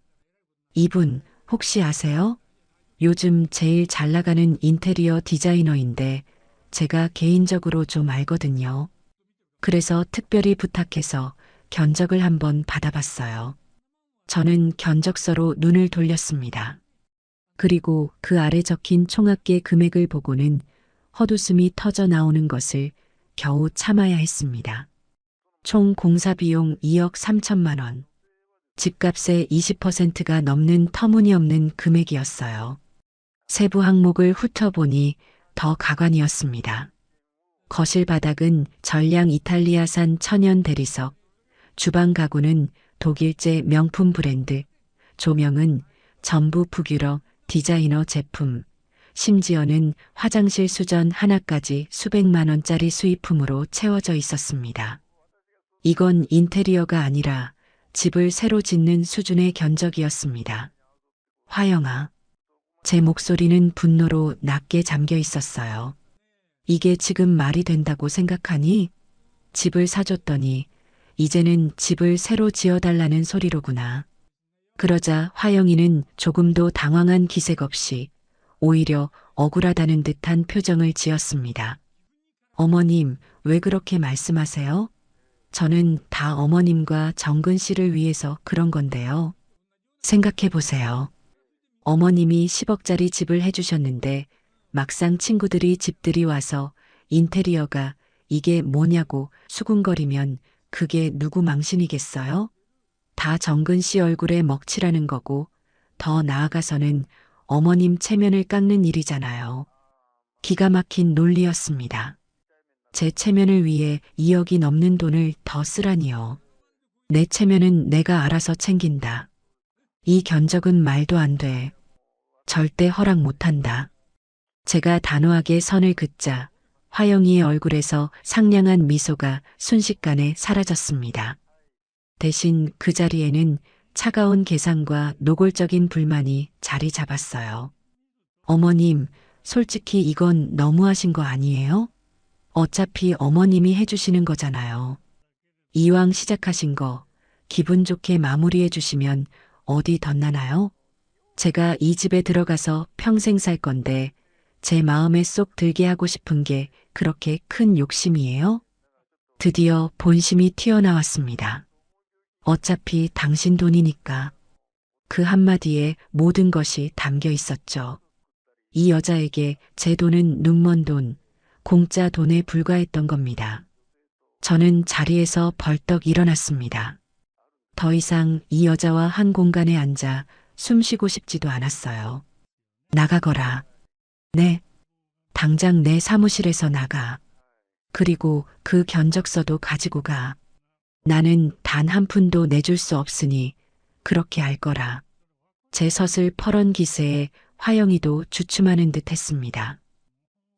이분 혹시 아세요? 요즘 제일 잘 나가는 인테리어 디자이너인데 제가 개인적으로 좀 알거든요. 그래서 특별히 부탁해서 견적을 한번 받아봤어요. 저는 견적서로 눈을 돌렸습니다. 그리고 그 아래 적힌 총합계 금액을 보고는 헛웃음이 터져 나오는 것을 겨우 참아야 했습니다. 총 공사비용 2억 3천만 원. 집값의 20%가 넘는 터무니없는 금액이었어요. 세부 항목을 훑어보니 더 가관이었습니다. 거실 바닥은 전량 이탈리아산 천연 대리석, 주방 가구는 독일제 명품 브랜드, 조명은 전부 북유럽 디자이너 제품, 심지어는 화장실 수전 하나까지 수백만 원짜리 수입품으로 채워져 있었습니다. 이건 인테리어가 아니라 집을 새로 짓는 수준의 견적이었습니다. 화영아. 제 목소리는 분노로 낮게 잠겨 있었어요. 이게 지금 말이 된다고 생각하니? 집을 사줬더니 이제는 집을 새로 지어달라는 소리로구나. 그러자 화영이는 조금도 당황한 기색 없이 오히려 억울하다는 듯한 표정을 지었습니다. 어머님, 왜 그렇게 말씀하세요? 저는 다 어머님과 정근 씨를 위해서 그런 건데요. 생각해 보세요. 어머님이 10억짜리 집을 해주셨는데 막상 친구들이 집들이 와서 인테리어가 이게 뭐냐고 수군거리면 그게 누구 망신이겠어요? 다 정근 씨 얼굴에 먹칠하는 거고 더 나아가서는 어머님 체면을 깎는 일이잖아요. 기가 막힌 논리였습니다. 제 체면을 위해 2억이 넘는 돈을 더 쓰라니요. 내 체면은 내가 알아서 챙긴다. 이 견적은 말도 안 돼. 절대 허락 못한다. 제가 단호하게 선을 긋자 화영이의 얼굴에서 상냥한 미소가 순식간에 사라졌습니다. 대신 그 자리에는 차가운 계산과 노골적인 불만이 자리 잡았어요. 어머님, 솔직히 이건 너무하신 거 아니에요? 어차피 어머님이 해주시는 거잖아요. 이왕 시작하신 거 기분 좋게 마무리해 주시면 어디 덧나나요? 제가 이 집에 들어가서 평생 살 건데 제 마음에 쏙 들게 하고 싶은 게 그렇게 큰 욕심이에요? 드디어 본심이 튀어나왔습니다. 어차피 당신 돈이니까. 그 한마디에 모든 것이 담겨 있었죠. 이 여자에게 제 돈은 눈먼 돈, 공짜 돈에 불과했던 겁니다. 저는 자리에서 벌떡 일어났습니다. 더 이상 이 여자와 한 공간에 앉아 숨 쉬고 싶지도 않았어요. 나가거라. 네. 당장 내 사무실에서 나가. 그리고 그 견적서도 가지고 가. 나는 단 한 푼도 내줄 수 없으니 그렇게 알 거라. 제 섯을 퍼런 기세에 화영이도 주춤하는 듯 했습니다.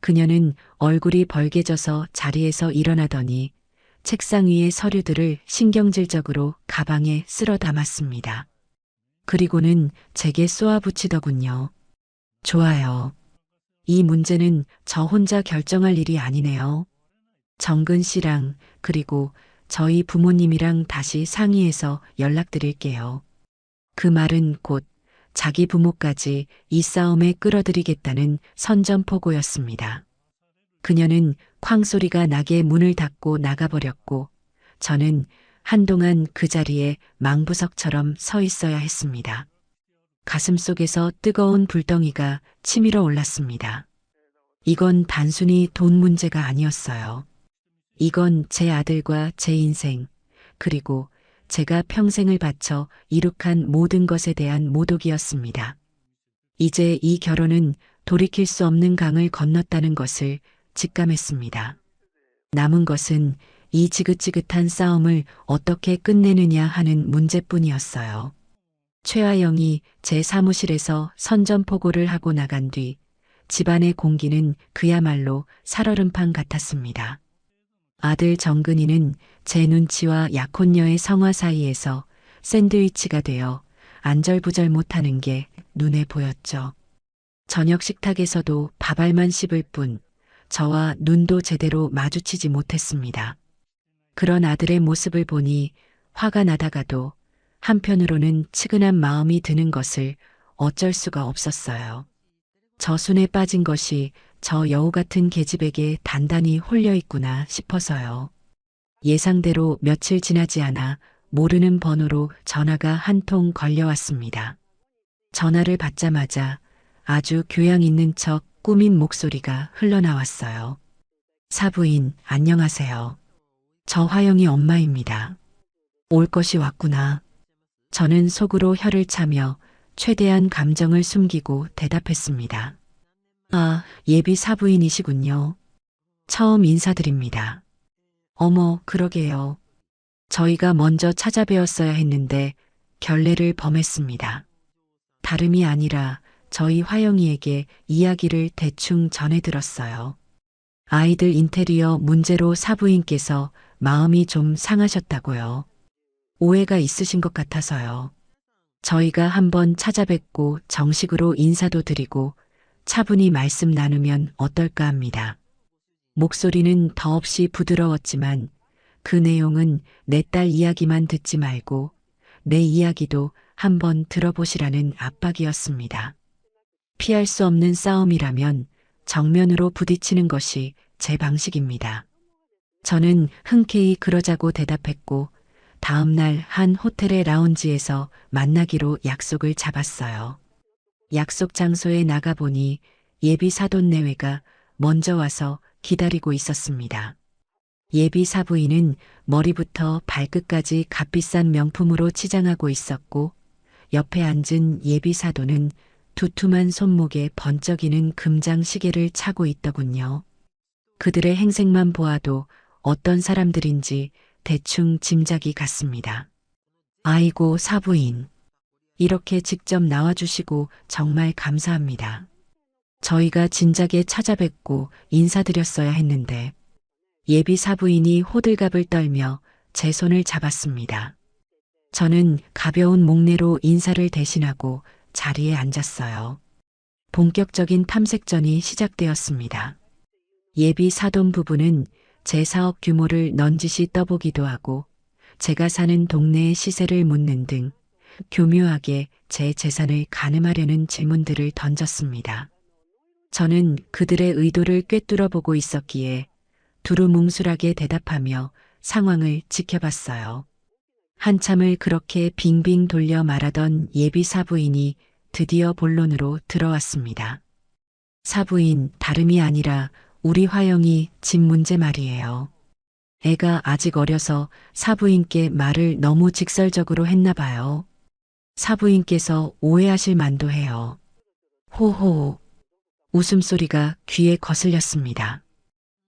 그녀는 얼굴이 벌개져서 자리에서 일어나더니 책상 위의 서류들을 신경질적으로 가방에 쓸어 담았습니다. 그리고는 제게 쏘아붙이더군요. 좋아요. 이 문제는 저 혼자 결정할 일이 아니네요. 정근 씨랑 그리고 저희 부모님이랑 다시 상의해서 연락드릴게요. 그 말은 곧 자기 부모까지 이 싸움에 끌어들이겠다는 선전포고였습니다. 그녀는 쾅 소리가 나게 문을 닫고 나가버렸고 저는 한동안 그 자리에 망부석처럼 서 있어야 했습니다. 가슴속에서 뜨거운 불덩이가 치밀어 올랐습니다. 이건 단순히 돈 문제가 아니었어요. 이건 제 아들과 제 인생, 그리고 제가 평생을 바쳐 이룩한 모든 것에 대한 모독이었습니다. 이제 이 결혼은 돌이킬 수 없는 강을 건넜다는 것을 직감했습니다. 남은 것은 이 지긋지긋한 싸움을 어떻게 끝내느냐 하는 문제뿐이었어요. 최하영이 제 사무실에서 선전포고를 하고 나간 뒤 집안의 공기는 그야말로 살얼음판 같았습니다. 아들 정근이는 제 눈치와 약혼녀의 성화 사이에서 샌드위치가 되어 안절부절 못하는 게 눈에 보였죠. 저녁 식탁에서도 밥알만 씹을 뿐 저와 눈도 제대로 마주치지 못했습니다. 그런 아들의 모습을 보니 화가 나다가도 한편으로는 측은한 마음이 드는 것을 어쩔 수가 없었어요. 저 순에 빠진 것이 저 여우 같은 계집에게 단단히 홀려 있구나 싶어서요. 예상대로 며칠 지나지 않아 모르는 번호로 전화가 한 통 걸려왔습니다. 전화를 받자마자 아주 교양 있는 척 꾸민 목소리가 흘러나왔어요. 사부인, 안녕하세요. 저 화영이 엄마입니다. 올 것이 왔구나. 저는 속으로 혀를 차며 최대한 감정을 숨기고 대답했습니다. 아, 예비 사부인이시군요. 처음 인사드립니다. 어머, 그러게요. 저희가 먼저 찾아뵈었어야 했는데 결례를 범했습니다. 다름이 아니라 저희 화영이에게 이야기를 대충 전해들었어요. 아이들 인테리어 문제로 사부인께서 마음이 좀 상하셨다고요. 오해가 있으신 것 같아서요. 저희가 한번 찾아뵙고 정식으로 인사도 드리고 차분히 말씀 나누면 어떨까 합니다. 목소리는 더없이 부드러웠지만 그 내용은 내 딸 이야기만 듣지 말고 내 이야기도 한번 들어보시라는 압박이었습니다. 피할 수 없는 싸움이라면 정면으로 부딪히는 것이 제 방식입니다. 저는 흔쾌히 그러자고 대답했고 다음 날 한 호텔의 라운지에서 만나기로 약속을 잡았어요. 약속 장소에 나가보니 예비 사돈 내외가 먼저 와서 기다리고 있었습니다. 예비 사부인은 머리부터 발끝까지 값비싼 명품으로 치장하고 있었고 옆에 앉은 예비 사돈은 두툼한 손목에 번쩍이는 금장 시계를 차고 있더군요. 그들의 행색만 보아도 어떤 사람들인지 대충 짐작이 갔습니다. 아이고 사부인. 이렇게 직접 나와주시고 정말 감사합니다. 저희가 진작에 찾아뵙고 인사드렸어야 했는데 예비 사부인이 호들갑을 떨며 제 손을 잡았습니다. 저는 가벼운 목례로 인사를 대신하고 자리에 앉았어요. 본격적인 탐색전이 시작되었습니다. 예비 사돈 부부는 제 사업 규모를 넌지시 떠보기도 하고 제가 사는 동네의 시세를 묻는 등 교묘하게 제 재산을 가늠하려는 질문들을 던졌습니다. 저는 그들의 의도를 꿰뚫어 보고 있었기에 두루뭉술하게 대답하며 상황을 지켜봤어요. 한참을 그렇게 빙빙 돌려 말하던 예비 사부인이 드디어 본론으로 들어왔습니다. 사부인, 다름이 아니라 우리 화영이 집 문제 말이에요. 애가 아직 어려서 사부인께 말을 너무 직설적으로 했나 봐요. 사부인께서 오해하실 만도 해요. 호호. 웃음소리가 귀에 거슬렸습니다.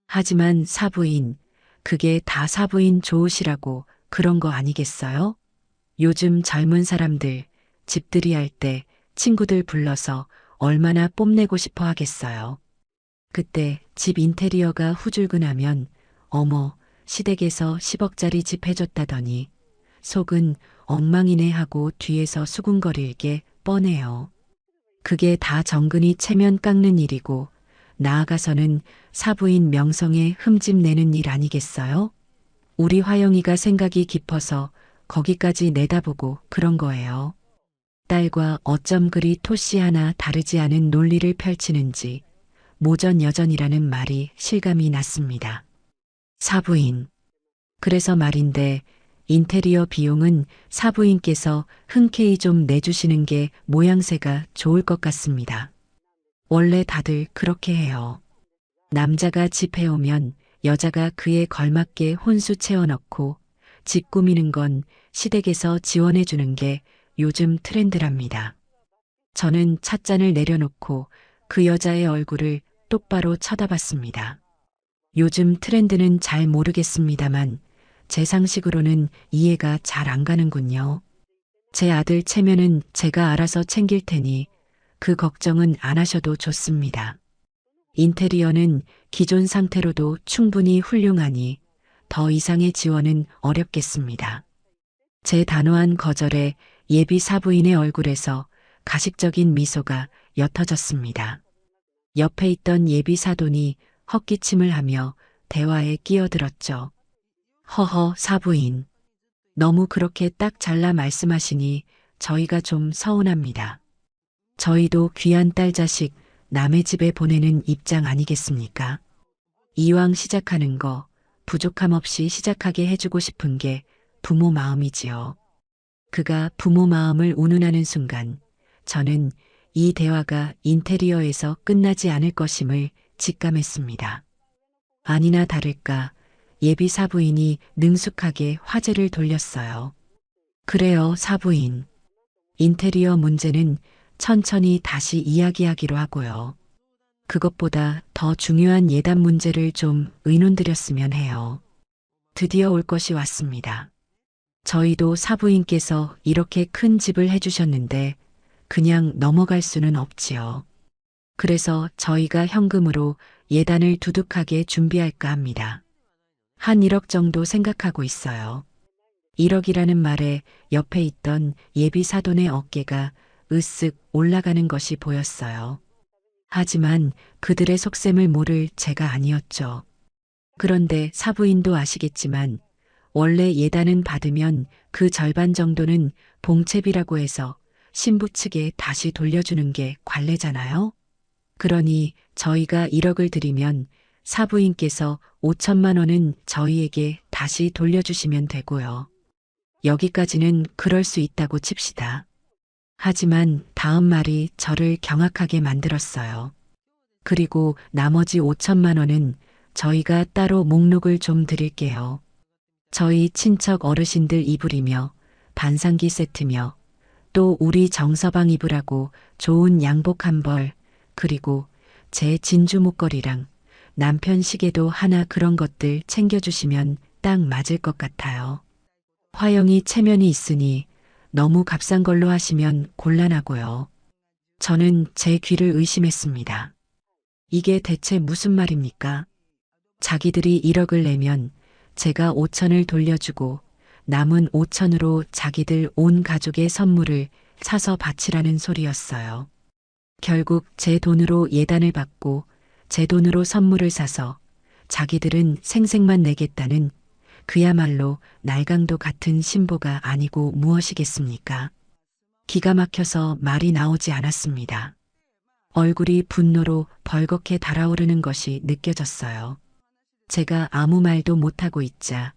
하지만 사부인, 그게 다 사부인 좋으시라고 그런 거 아니겠어요? 요즘 젊은 사람들 집들이 할 때 친구들 불러서 얼마나 뽐내고 싶어 하겠어요. 그때 집 인테리어가 후줄근하면 어머 시댁에서 10억짜리 집 해줬다더니 속은 엉망이네 하고 뒤에서 수군거릴 게 뻔해요. 그게 다 정근이 체면 깎는 일이고 나아가서는 사부인 명성에 흠집 내는 일 아니겠어요? 우리 화영이가 생각이 깊어서 거기까지 내다보고 그런 거예요. 딸과 어쩜 그리 토씨 하나 다르지 않은 논리를 펼치는지 모전여전이라는 말이 실감이 났습니다. 사부인. 그래서 말인데 인테리어 비용은 사부인께서 흔쾌히 좀 내주시는 게 모양새가 좋을 것 같습니다. 원래 다들 그렇게 해요. 남자가 집 해오면 여자가 그에 걸맞게 혼수 채워넣고 집 꾸미는 건 시댁에서 지원해 주는 게 요즘 트렌드랍니다. 저는 찻잔을 내려놓고 그 여자의 얼굴을 똑바로 쳐다봤습니다. 요즘 트렌드는 잘 모르겠습니다만 제 상식으로는 이해가 잘 안 가는군요. 제 아들 체면은 제가 알아서 챙길 테니 그 걱정은 안 하셔도 좋습니다. 인테리어는 기존 상태로도 충분히 훌륭하니 더 이상의 지원은 어렵겠습니다. 제 단호한 거절에 예비 사부인의 얼굴에서 가식적인 미소가 옅어졌습니다. 옆에 있던 예비 사돈이 헛기침을 하며 대화에 끼어들었죠. 허허 사부인. 너무 그렇게 딱 잘라 말씀하시니 저희가 좀 서운합니다. 저희도 귀한 딸 자식 남의 집에 보내는 입장 아니겠습니까? 이왕 시작하는 거 부족함 없이 시작하게 해주고 싶은 게 부모 마음이지요. 그가 부모 마음을 운운하는 순간 저는 이 대화가 인테리어에서 끝나지 않을 것임을 직감했습니다. 아니나 다를까 예비 사부인이 능숙하게 화제를 돌렸어요. 그래요, 사부인. 인테리어 문제는 천천히 다시 이야기하기로 하고요. 그것보다 더 중요한 예단 문제를 좀 의논드렸으면 해요. 드디어 올 것이 왔습니다. 저희도 사부인께서 이렇게 큰 집을 해주셨는데 그냥 넘어갈 수는 없지요. 그래서 저희가 현금으로 예단을 두둑하게 준비할까 합니다. 한 1억 정도 생각하고 있어요. 1억이라는 말에 옆에 있던 예비 사돈의 어깨가 으쓱 올라가는 것이 보였어요. 하지만 그들의 속셈을 모를 제가 아니었죠. 그런데 사부인도 아시겠지만 원래 예단은 받으면 그 절반 정도는 봉채비라고 해서 신부 측에 다시 돌려주는 게 관례잖아요. 그러니 저희가 1억을 드리면 사부인께서 5천만 원은 저희에게 다시 돌려주시면 되고요. 여기까지는 그럴 수 있다고 칩시다. 하지만 다음 말이 저를 경악하게 만들었어요. 그리고 나머지 5천만 원은 저희가 따로 목록을 좀 드릴게요. 저희 친척 어르신들 이불이며 반상기 세트며 또 우리 정서방 입으라고 좋은 양복 한 벌, 그리고 제 진주 목걸이랑 남편 시계도 하나 그런 것들 챙겨주시면 딱 맞을 것 같아요. 화영이 체면이 있으니 너무 값싼 걸로 하시면 곤란하고요. 저는 제 귀를 의심했습니다. 이게 대체 무슨 말입니까? 자기들이 1억을 내면 제가 5천을 돌려주고 남은 5천으로 자기들 온 가족의 선물을 사서 바치라는 소리였어요. 결국 제 돈으로 예단을 받고 제 돈으로 선물을 사서 자기들은 생색만 내겠다는 그야말로 날강도 같은 신보가 아니고 무엇이겠습니까? 기가 막혀서 말이 나오지 않았습니다. 얼굴이 분노로 벌겋게 달아오르는 것이 느껴졌어요. 제가 아무 말도 못하고 있자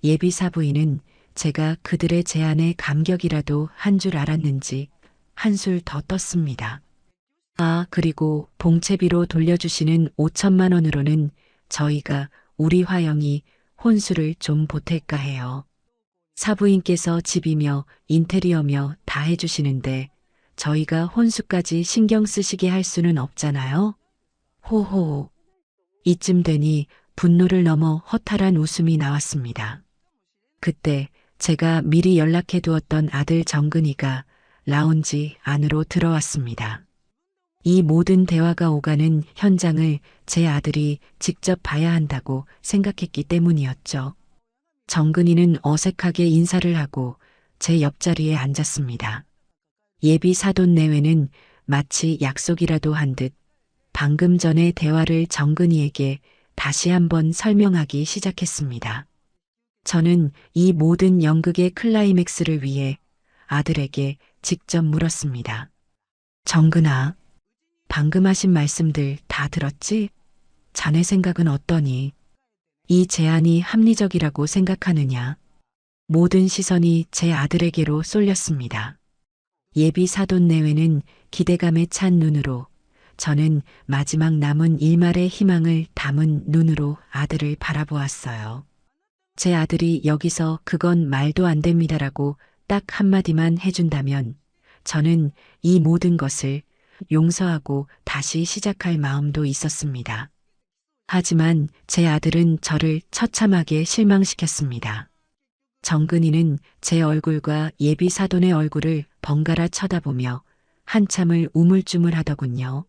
예비 사부인은 제가 그들의 제안에 감격이라도 한 줄 알았는지 한술 더 떴습니다. 아, 그리고 봉채비로 돌려주시는 5천만 원으로는 저희가 우리 화영이 혼수를 좀 보탤까 해요. 사부인께서 집이며 인테리어며 다 해주시는데 저희가 혼수까지 신경 쓰시게 할 수는 없잖아요. 호호. 이쯤 되니 분노를 넘어 허탈한 웃음이 나왔습니다. 그때 제가 미리 연락해 두었던 아들 정근이가 라운지 안으로 들어왔습니다. 이 모든 대화가 오가는 현장을 제 아들이 직접 봐야 한다고 생각했기 때문이었죠. 정근이는 어색하게 인사를 하고 제 옆자리에 앉았습니다. 예비 사돈 내외는 마치 약속이라도 한 듯 방금 전의 대화를 정근이에게 다시 한번 설명하기 시작했습니다. 저는 이 모든 연극의 클라이맥스를 위해 아들에게 직접 물었습니다. 정근아, 방금 하신 말씀들 다 들었지? 자네 생각은 어떠니? 이 제안이 합리적이라고 생각하느냐? 모든 시선이 제 아들에게로 쏠렸습니다. 예비 사돈 내외는 기대감에 찬 눈으로, 저는 마지막 남은 일말의 희망을 담은 눈으로 아들을 바라보았어요. 제 아들이 여기서 그건 말도 안 됩니다라고 딱 한마디만 해준다면 저는 이 모든 것을 용서하고 다시 시작할 마음도 있었습니다. 하지만 제 아들은 저를 처참하게 실망시켰습니다. 정근이는 제 얼굴과 예비 사돈의 얼굴을 번갈아 쳐다보며 한참을 우물쭈물하더군요.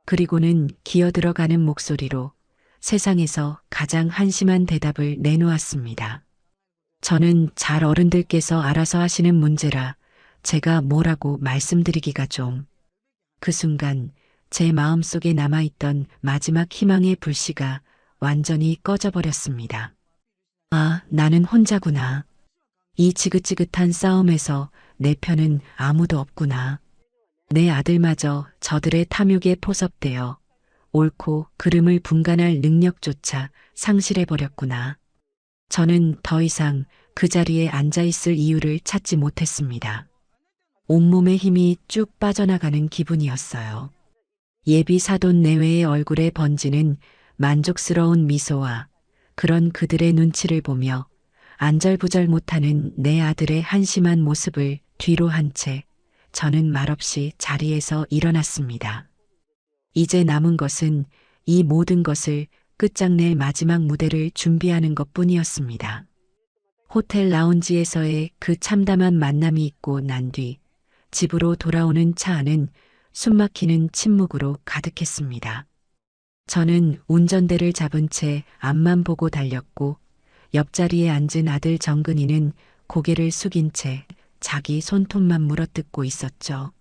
그리고는 기어들어가는 목소리로 세상에서 가장 한심한 대답을 내놓았습니다. 저는 잘 어른들께서 알아서 하시는 문제라 제가 뭐라고 말씀드리기가 좀. 그 순간 제 마음속에 남아있던 마지막 희망의 불씨가 완전히 꺼져버렸습니다. 아, 나는 혼자구나. 이 지긋지긋한 싸움에서 내 편은 아무도 없구나. 내 아들마저 저들의 탐욕에 포섭되어 옳고 그름을 분간할 능력조차 상실해버렸구나. 저는 더 이상 그 자리에 앉아있을 이유를 찾지 못했습니다. 온몸의 힘이 쭉 빠져나가는 기분이었어요. 예비 사돈 내외의 얼굴에 번지는 만족스러운 미소와 그런 그들의 눈치를 보며 안절부절 못하는 내 아들의 한심한 모습을 뒤로 한 채 저는 말없이 자리에서 일어났습니다. 이제 남은 것은 이 모든 것을 끝장낼 마지막 무대를 준비하는 것뿐이었습니다. 호텔 라운지에서의 그 참담한 만남이 있고 난 뒤 집으로 돌아오는 차 안은 숨막히는 침묵으로 가득했습니다. 저는 운전대를 잡은 채 앞만 보고 달렸고 옆자리에 앉은 아들 정근이는 고개를 숙인 채 자기 손톱만 물어뜯고 있었죠.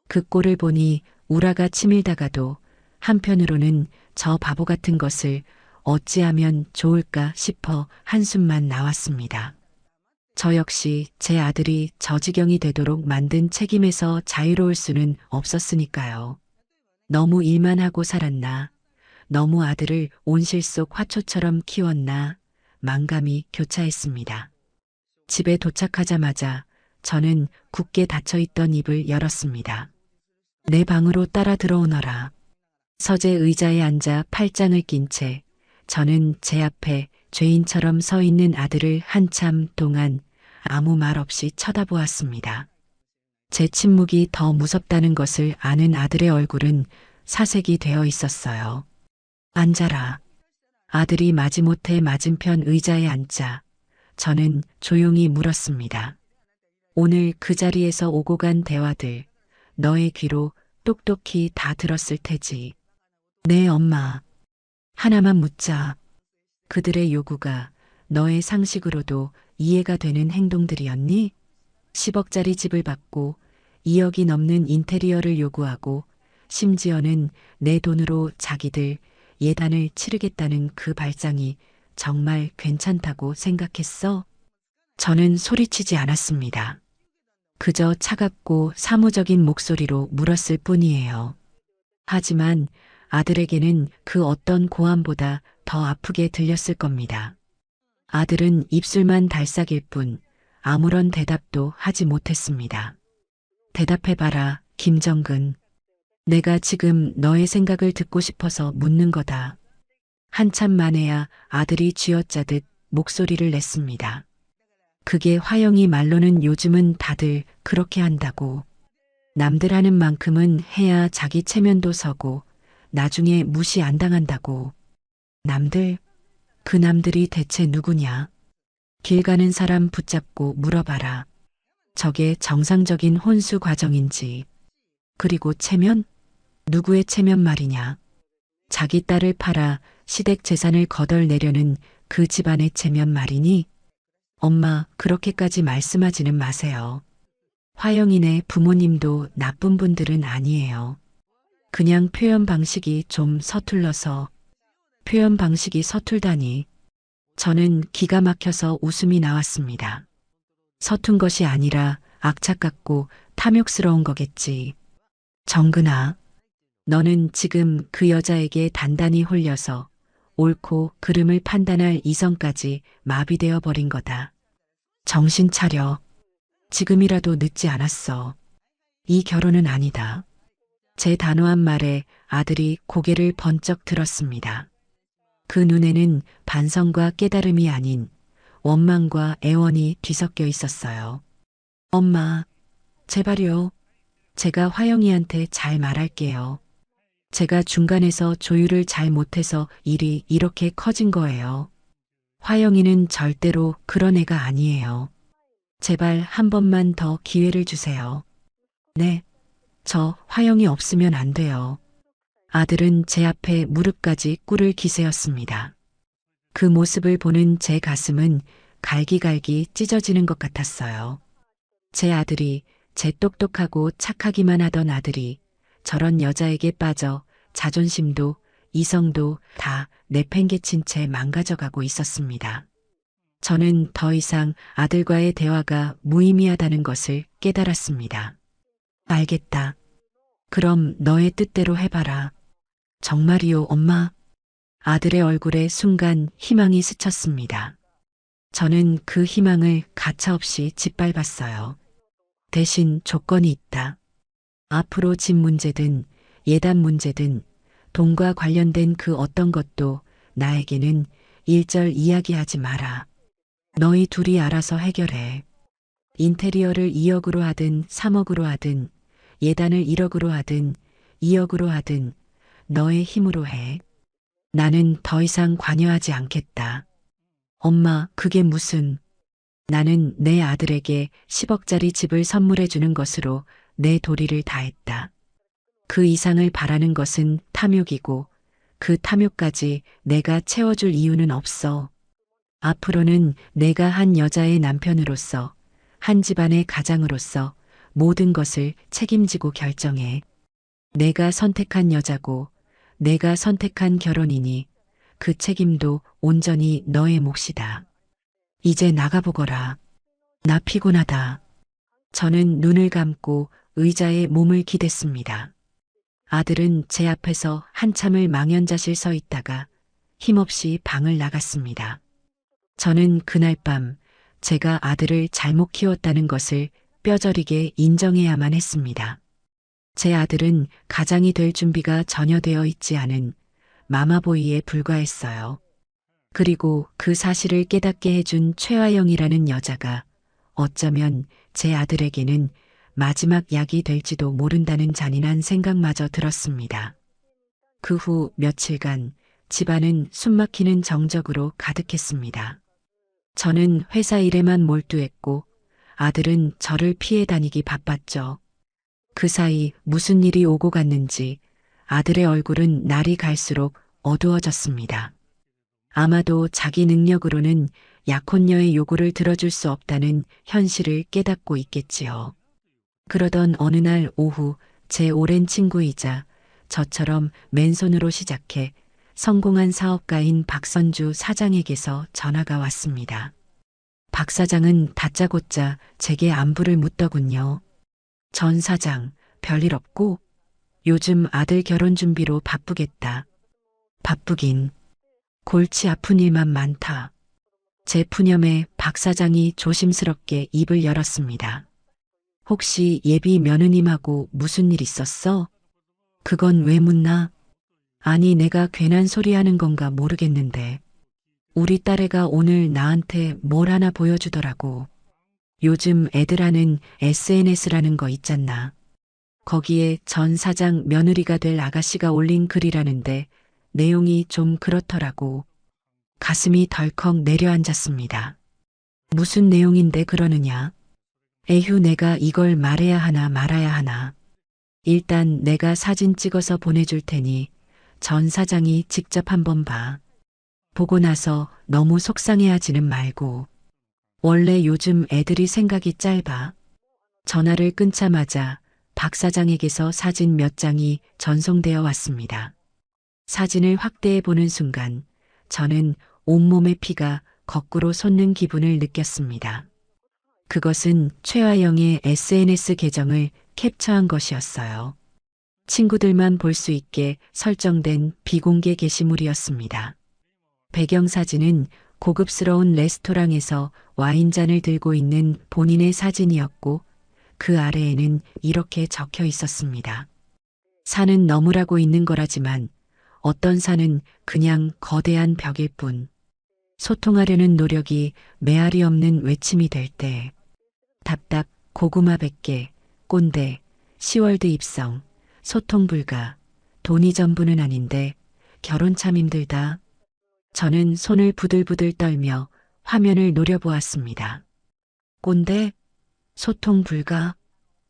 그 꼴을 보니 우라가 치밀다가도 한편으로는 저 바보 같은 것을 어찌하면 좋을까 싶어 한숨만 나왔습니다. 저 역시 제 아들이 저 지경이 되도록 만든 책임에서 자유로울 수는 없었으니까요. 너무 일만 하고 살았나, 너무 아들을 온실 속 화초처럼 키웠나, 만감이 교차했습니다. 집에 도착하자마자 저는 굳게 닫혀있던 입을 열었습니다. 내 방으로 따라 들어오너라. 서재 의자에 앉아 팔짱을 낀 채 저는 제 앞에 죄인처럼 서 있는 아들을 한참 동안 아무 말 없이 쳐다보았습니다. 제 침묵이 더 무섭다는 것을 아는 아들의 얼굴은 사색이 되어 있었어요. 앉아라. 아들이 마지못해 맞은편 의자에 앉자 저는 조용히 물었습니다. 오늘 그 자리에서 오고 간 대화들 너의 귀로 똑똑히 다 들었을 테지. 네, 엄마. 하나만 묻자. 그들의 요구가 너의 상식으로도 이해가 되는 행동들이었니? 10억짜리 집을 받고 2억이 넘는 인테리어를 요구하고 심지어는 내 돈으로 자기들 예단을 치르겠다는 그 발상이 정말 괜찮다고 생각했어? 저는 소리치지 않았습니다. 그저 차갑고 사무적인 목소리로 물었을 뿐이에요. 하지만 아들에게는 그 어떤 고함보다 더 아프게 들렸을 겁니다. 아들은 입술만 달싹일 뿐 아무런 대답도 하지 못했습니다. 대답해봐라, 김정근. 내가 지금 너의 생각을 듣고 싶어서 묻는 거다. 한참 만에야 아들이 쥐어짜듯 목소리를 냈습니다. 그게 화영이 말로는 요즘은 다들 그렇게 한다고. 남들 하는 만큼은 해야 자기 체면도 서고 나중에 무시 안 당한다고. 남들? 그 남들이 대체 누구냐? 길 가는 사람 붙잡고 물어봐라. 저게 정상적인 혼수 과정인지. 그리고 체면? 누구의 체면 말이냐? 자기 딸을 팔아 시댁 재산을 거덜내려는 그 집안의 체면 말이니? 엄마, 그렇게까지 말씀하지는 마세요. 화영이네 부모님도 나쁜 분들은 아니에요. 그냥 표현 방식이 좀 서툴러서. 표현 방식이 서툴다니. 저는 기가 막혀서 웃음이 나왔습니다. 서툰 것이 아니라 악착같고 탐욕스러운 거겠지. 정근아, 너는 지금 그 여자에게 단단히 홀려서 옳고 그름을 판단할 이성까지 마비되어 버린 거다. 정신 차려. 지금이라도 늦지 않았어. 이 결혼은 아니다. 제 단호한 말에 아들이 고개를 번쩍 들었습니다. 그 눈에는 반성과 깨달음이 아닌 원망과 애원이 뒤섞여 있었어요. 엄마, 제발요. 제가 화영이한테 잘 말할게요. 제가 중간에서 조율을 잘 못해서 일이 이렇게 커진 거예요. 화영이는 절대로 그런 애가 아니에요. 제발 한 번만 더 기회를 주세요. 네, 저 화영이 없으면 안 돼요. 아들은 제 앞에 무릎까지 꿇을 기세였습니다. 그 모습을 보는 제 가슴은 갈기갈기 찢어지는 것 같았어요. 제 아들이, 제 똑똑하고 착하기만 하던 아들이 저런 여자에게 빠져 자존심도 이성도 다 내팽개친 채 망가져가고 있었습니다. 저는 더 이상 아들과의 대화가 무의미하다는 것을 깨달았습니다. 알겠다. 그럼 너의 뜻대로 해봐라. 정말이요, 엄마? 아들의 얼굴에 순간 희망이 스쳤습니다. 저는 그 희망을 가차없이 짓밟았어요. 대신 조건이 있다. 앞으로 집 문제든 예단 문제든 돈과 관련된 그 어떤 것도 나에게는 일절 이야기하지 마라. 너희 둘이 알아서 해결해. 인테리어를 2억으로 하든 3억으로 하든 예단을 1억으로 하든 2억으로 하든 너의 힘으로 해. 나는 더 이상 관여하지 않겠다. 엄마, 그게 무슨. 나는 내 아들에게 10억짜리 집을 선물해 주는 것으로 내 도리를 다했다. 그 이상을 바라는 것은 탐욕이고 그 탐욕까지 내가 채워줄 이유는 없어. 앞으로는 내가 한 여자의 남편으로서 한 집안의 가장으로서 모든 것을 책임지고 결정해. 내가 선택한 여자고 내가 선택한 결혼이니 그 책임도 온전히 너의 몫이다. 이제 나가보거라. 나 피곤하다. 저는 눈을 감고 의자에 몸을 기댔습니다. 아들은 제 앞에서 한참을 망연자실 서 있다가 힘없이 방을 나갔습니다. 저는 그날 밤 제가 아들을 잘못 키웠다는 것을 뼈저리게 인정해야만 했습니다. 제 아들은 가장이 될 준비가 전혀 되어 있지 않은 마마보이에 불과했어요. 그리고 그 사실을 깨닫게 해준 최화영이라는 여자가 어쩌면 제 아들에게는 마지막 약이 될지도 모른다는 잔인한 생각마저 들었습니다. 그 후 며칠간 집안은 숨막히는 정적으로 가득했습니다. 저는 회사 일에만 몰두했고 아들은 저를 피해 다니기 바빴죠. 그 사이 무슨 일이 오고 갔는지 아들의 얼굴은 날이 갈수록 어두워졌습니다. 아마도 자기 능력으로는 약혼녀의 요구를 들어줄 수 없다는 현실을 깨닫고 있겠지요. 그러던 어느 날 오후 제 오랜 친구이자 저처럼 맨손으로 시작해 성공한 사업가인 박선주 사장에게서 전화가 왔습니다. 박 사장은 다짜고짜 제게 안부를 묻더군요. 전 사장, 별일 없고? 요즘 아들 결혼 준비로 바쁘겠다. 바쁘긴. 골치 아픈 일만 많다. 제 푸념에 박 사장이 조심스럽게 입을 열었습니다. 혹시 예비 며느님하고 무슨 일 있었어? 그건 왜 묻나? 아니 내가 괜한 소리 하는 건가 모르겠는데. 우리 딸애가 오늘 나한테 뭘 하나 보여주더라고. 요즘 애들 하는 SNS라는 거 있잖나. 거기에 전 사장 며느리가 될 아가씨가 올린 글이라는데 내용이 좀 그렇더라고. 가슴이 덜컥 내려앉았습니다. 무슨 내용인데 그러느냐? 에휴 내가 이걸 말해야 하나 말아야 하나. 일단 내가 사진 찍어서 보내줄 테니 전 사장이 직접 한번 봐. 보고 나서 너무 속상해하지는 말고. 원래 요즘 애들이 생각이 짧아. 전화를 끊자마자 박 사장에게서 사진 몇 장이 전송되어 왔습니다. 사진을 확대해 보는 순간 저는 온몸의 피가 거꾸로 솟는 기분을 느꼈습니다. 그것은 최화영의 SNS 계정을 캡처한 것이었어요. 친구들만 볼 수 있게 설정된 비공개 게시물이었습니다. 배경사진은 고급스러운 레스토랑에서 와인잔을 들고 있는 본인의 사진이었고 그 아래에는 이렇게 적혀 있었습니다. 산은 너무라고 있는 거라지만 어떤 산은 그냥 거대한 벽일 뿐. 소통하려는 노력이 메아리 없는 외침이 될 때. 답답, 고구마 100개, 꼰대, 시월드 입성, 소통 불가, 돈이 전부는 아닌데 결혼 참 힘들다. 저는 손을 부들부들 떨며 화면을 노려보았습니다. 꼰대? 소통 불가?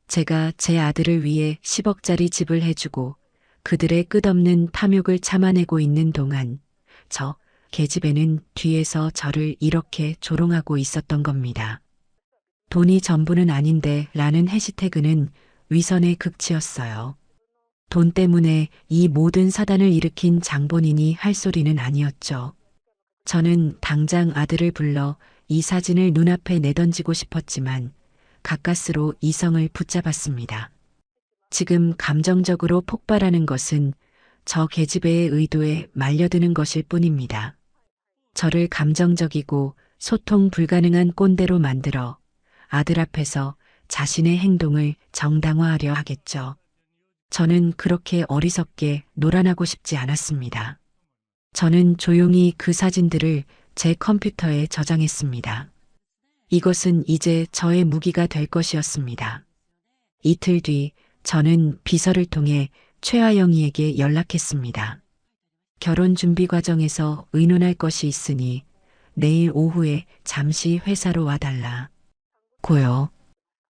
제가 제 아들을 위해 10억짜리 집을 해주고 그들의 끝없는 탐욕을 참아내고 있는 동안 저 계집애는 뒤에서 저를 이렇게 조롱하고 있었던 겁니다. 돈이 전부는 아닌데 라는 해시태그는 위선의 극치였어요. 돈 때문에 이 모든 사단을 일으킨 장본인이 할 소리는 아니었죠. 저는 당장 아들을 불러 이 사진을 눈앞에 내던지고 싶었지만 가까스로 이성을 붙잡았습니다. 지금 감정적으로 폭발하는 것은 저 계집애의 의도에 말려드는 것일 뿐입니다. 저를 감정적이고 소통 불가능한 꼰대로 만들어 아들 앞에서 자신의 행동을 정당화하려 하겠죠. 저는 그렇게 어리석게 놀아나고 싶지 않았습니다. 저는 조용히 그 사진들을 제 컴퓨터에 저장했습니다. 이것은 이제 저의 무기가 될 것이었습니다. 이틀 뒤 저는 비서를 통해 최하영이에게 연락했습니다. 결혼 준비 과정에서 의논할 것이 있으니 내일 오후에 잠시 회사로 와달라. 고요.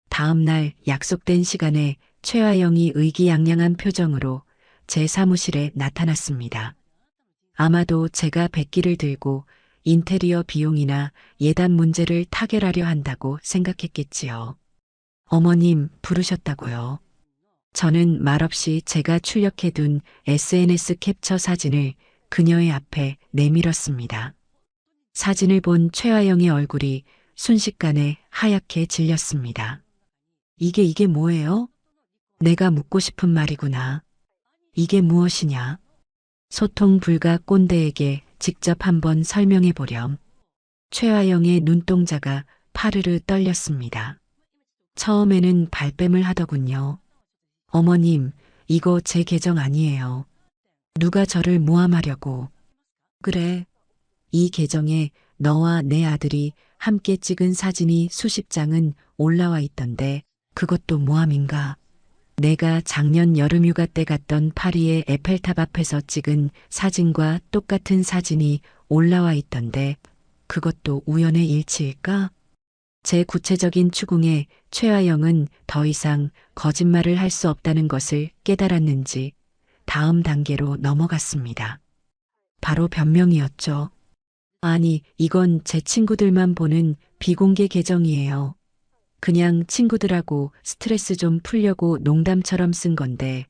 다음 날 약속된 시간에 최하영이 의기양양한 표정으로 제 사무실에 나타났습니다. 아마도 제가 백기를 들고 인테리어 비용이나 예단 문제를 타결하려 한다고 생각했겠지요. 어머님 부르셨다고요. 저는 말없이 제가 출력해둔 SNS 캡처 사진을 그녀의 앞에 내밀었습니다. 사진을 본 최하영의 얼굴이 순식간에 하얗게 질렸습니다. 이게 뭐예요? 내가 묻고 싶은 말이구나. 이게 무엇이냐? 소통 불가 꼰대에게 직접 한번 설명해 보렴. 최하영의 눈동자가 파르르 떨렸습니다. 처음에는 발뺌을 하더군요. 어머님, 이거 제 계정 아니에요. 누가 저를 모함하려고. 그래. 이 계정에 너와 내 아들이 함께 찍은 사진이 수십 장은 올라와 있던데 그것도 모함인가? 내가 작년 여름휴가 때 갔던 파리의 에펠탑 앞에서 찍은 사진과 똑같은 사진이 올라와 있던데 그것도 우연의 일치일까? 제 구체적인 추궁에 최아영은 더 이상 거짓말을 할 수 없다는 것을 깨달았는지 다음 단계로 넘어갔습니다. 바로 변명이었죠. 아니, 이건 제 친구들만 보는 비공개 계정이에요. 그냥 친구들하고 스트레스 좀 풀려고 농담처럼 쓴 건데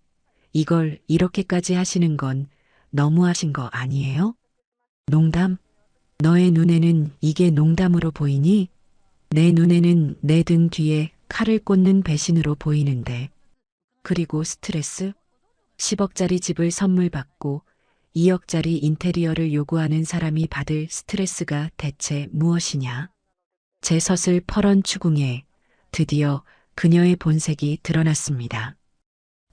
이걸 이렇게까지 하시는 건 너무하신 거 아니에요? 농담? 너의 눈에는 이게 농담으로 보이니? 내 눈에는 내 등 뒤에 칼을 꽂는 배신으로 보이는데. 그리고 스트레스? 10억짜리 집을 선물 받고 2억짜리 인테리어를 요구하는 사람이 받을 스트레스가 대체 무엇이냐? 제 서슬 퍼런 추궁에 드디어 그녀의 본색이 드러났습니다.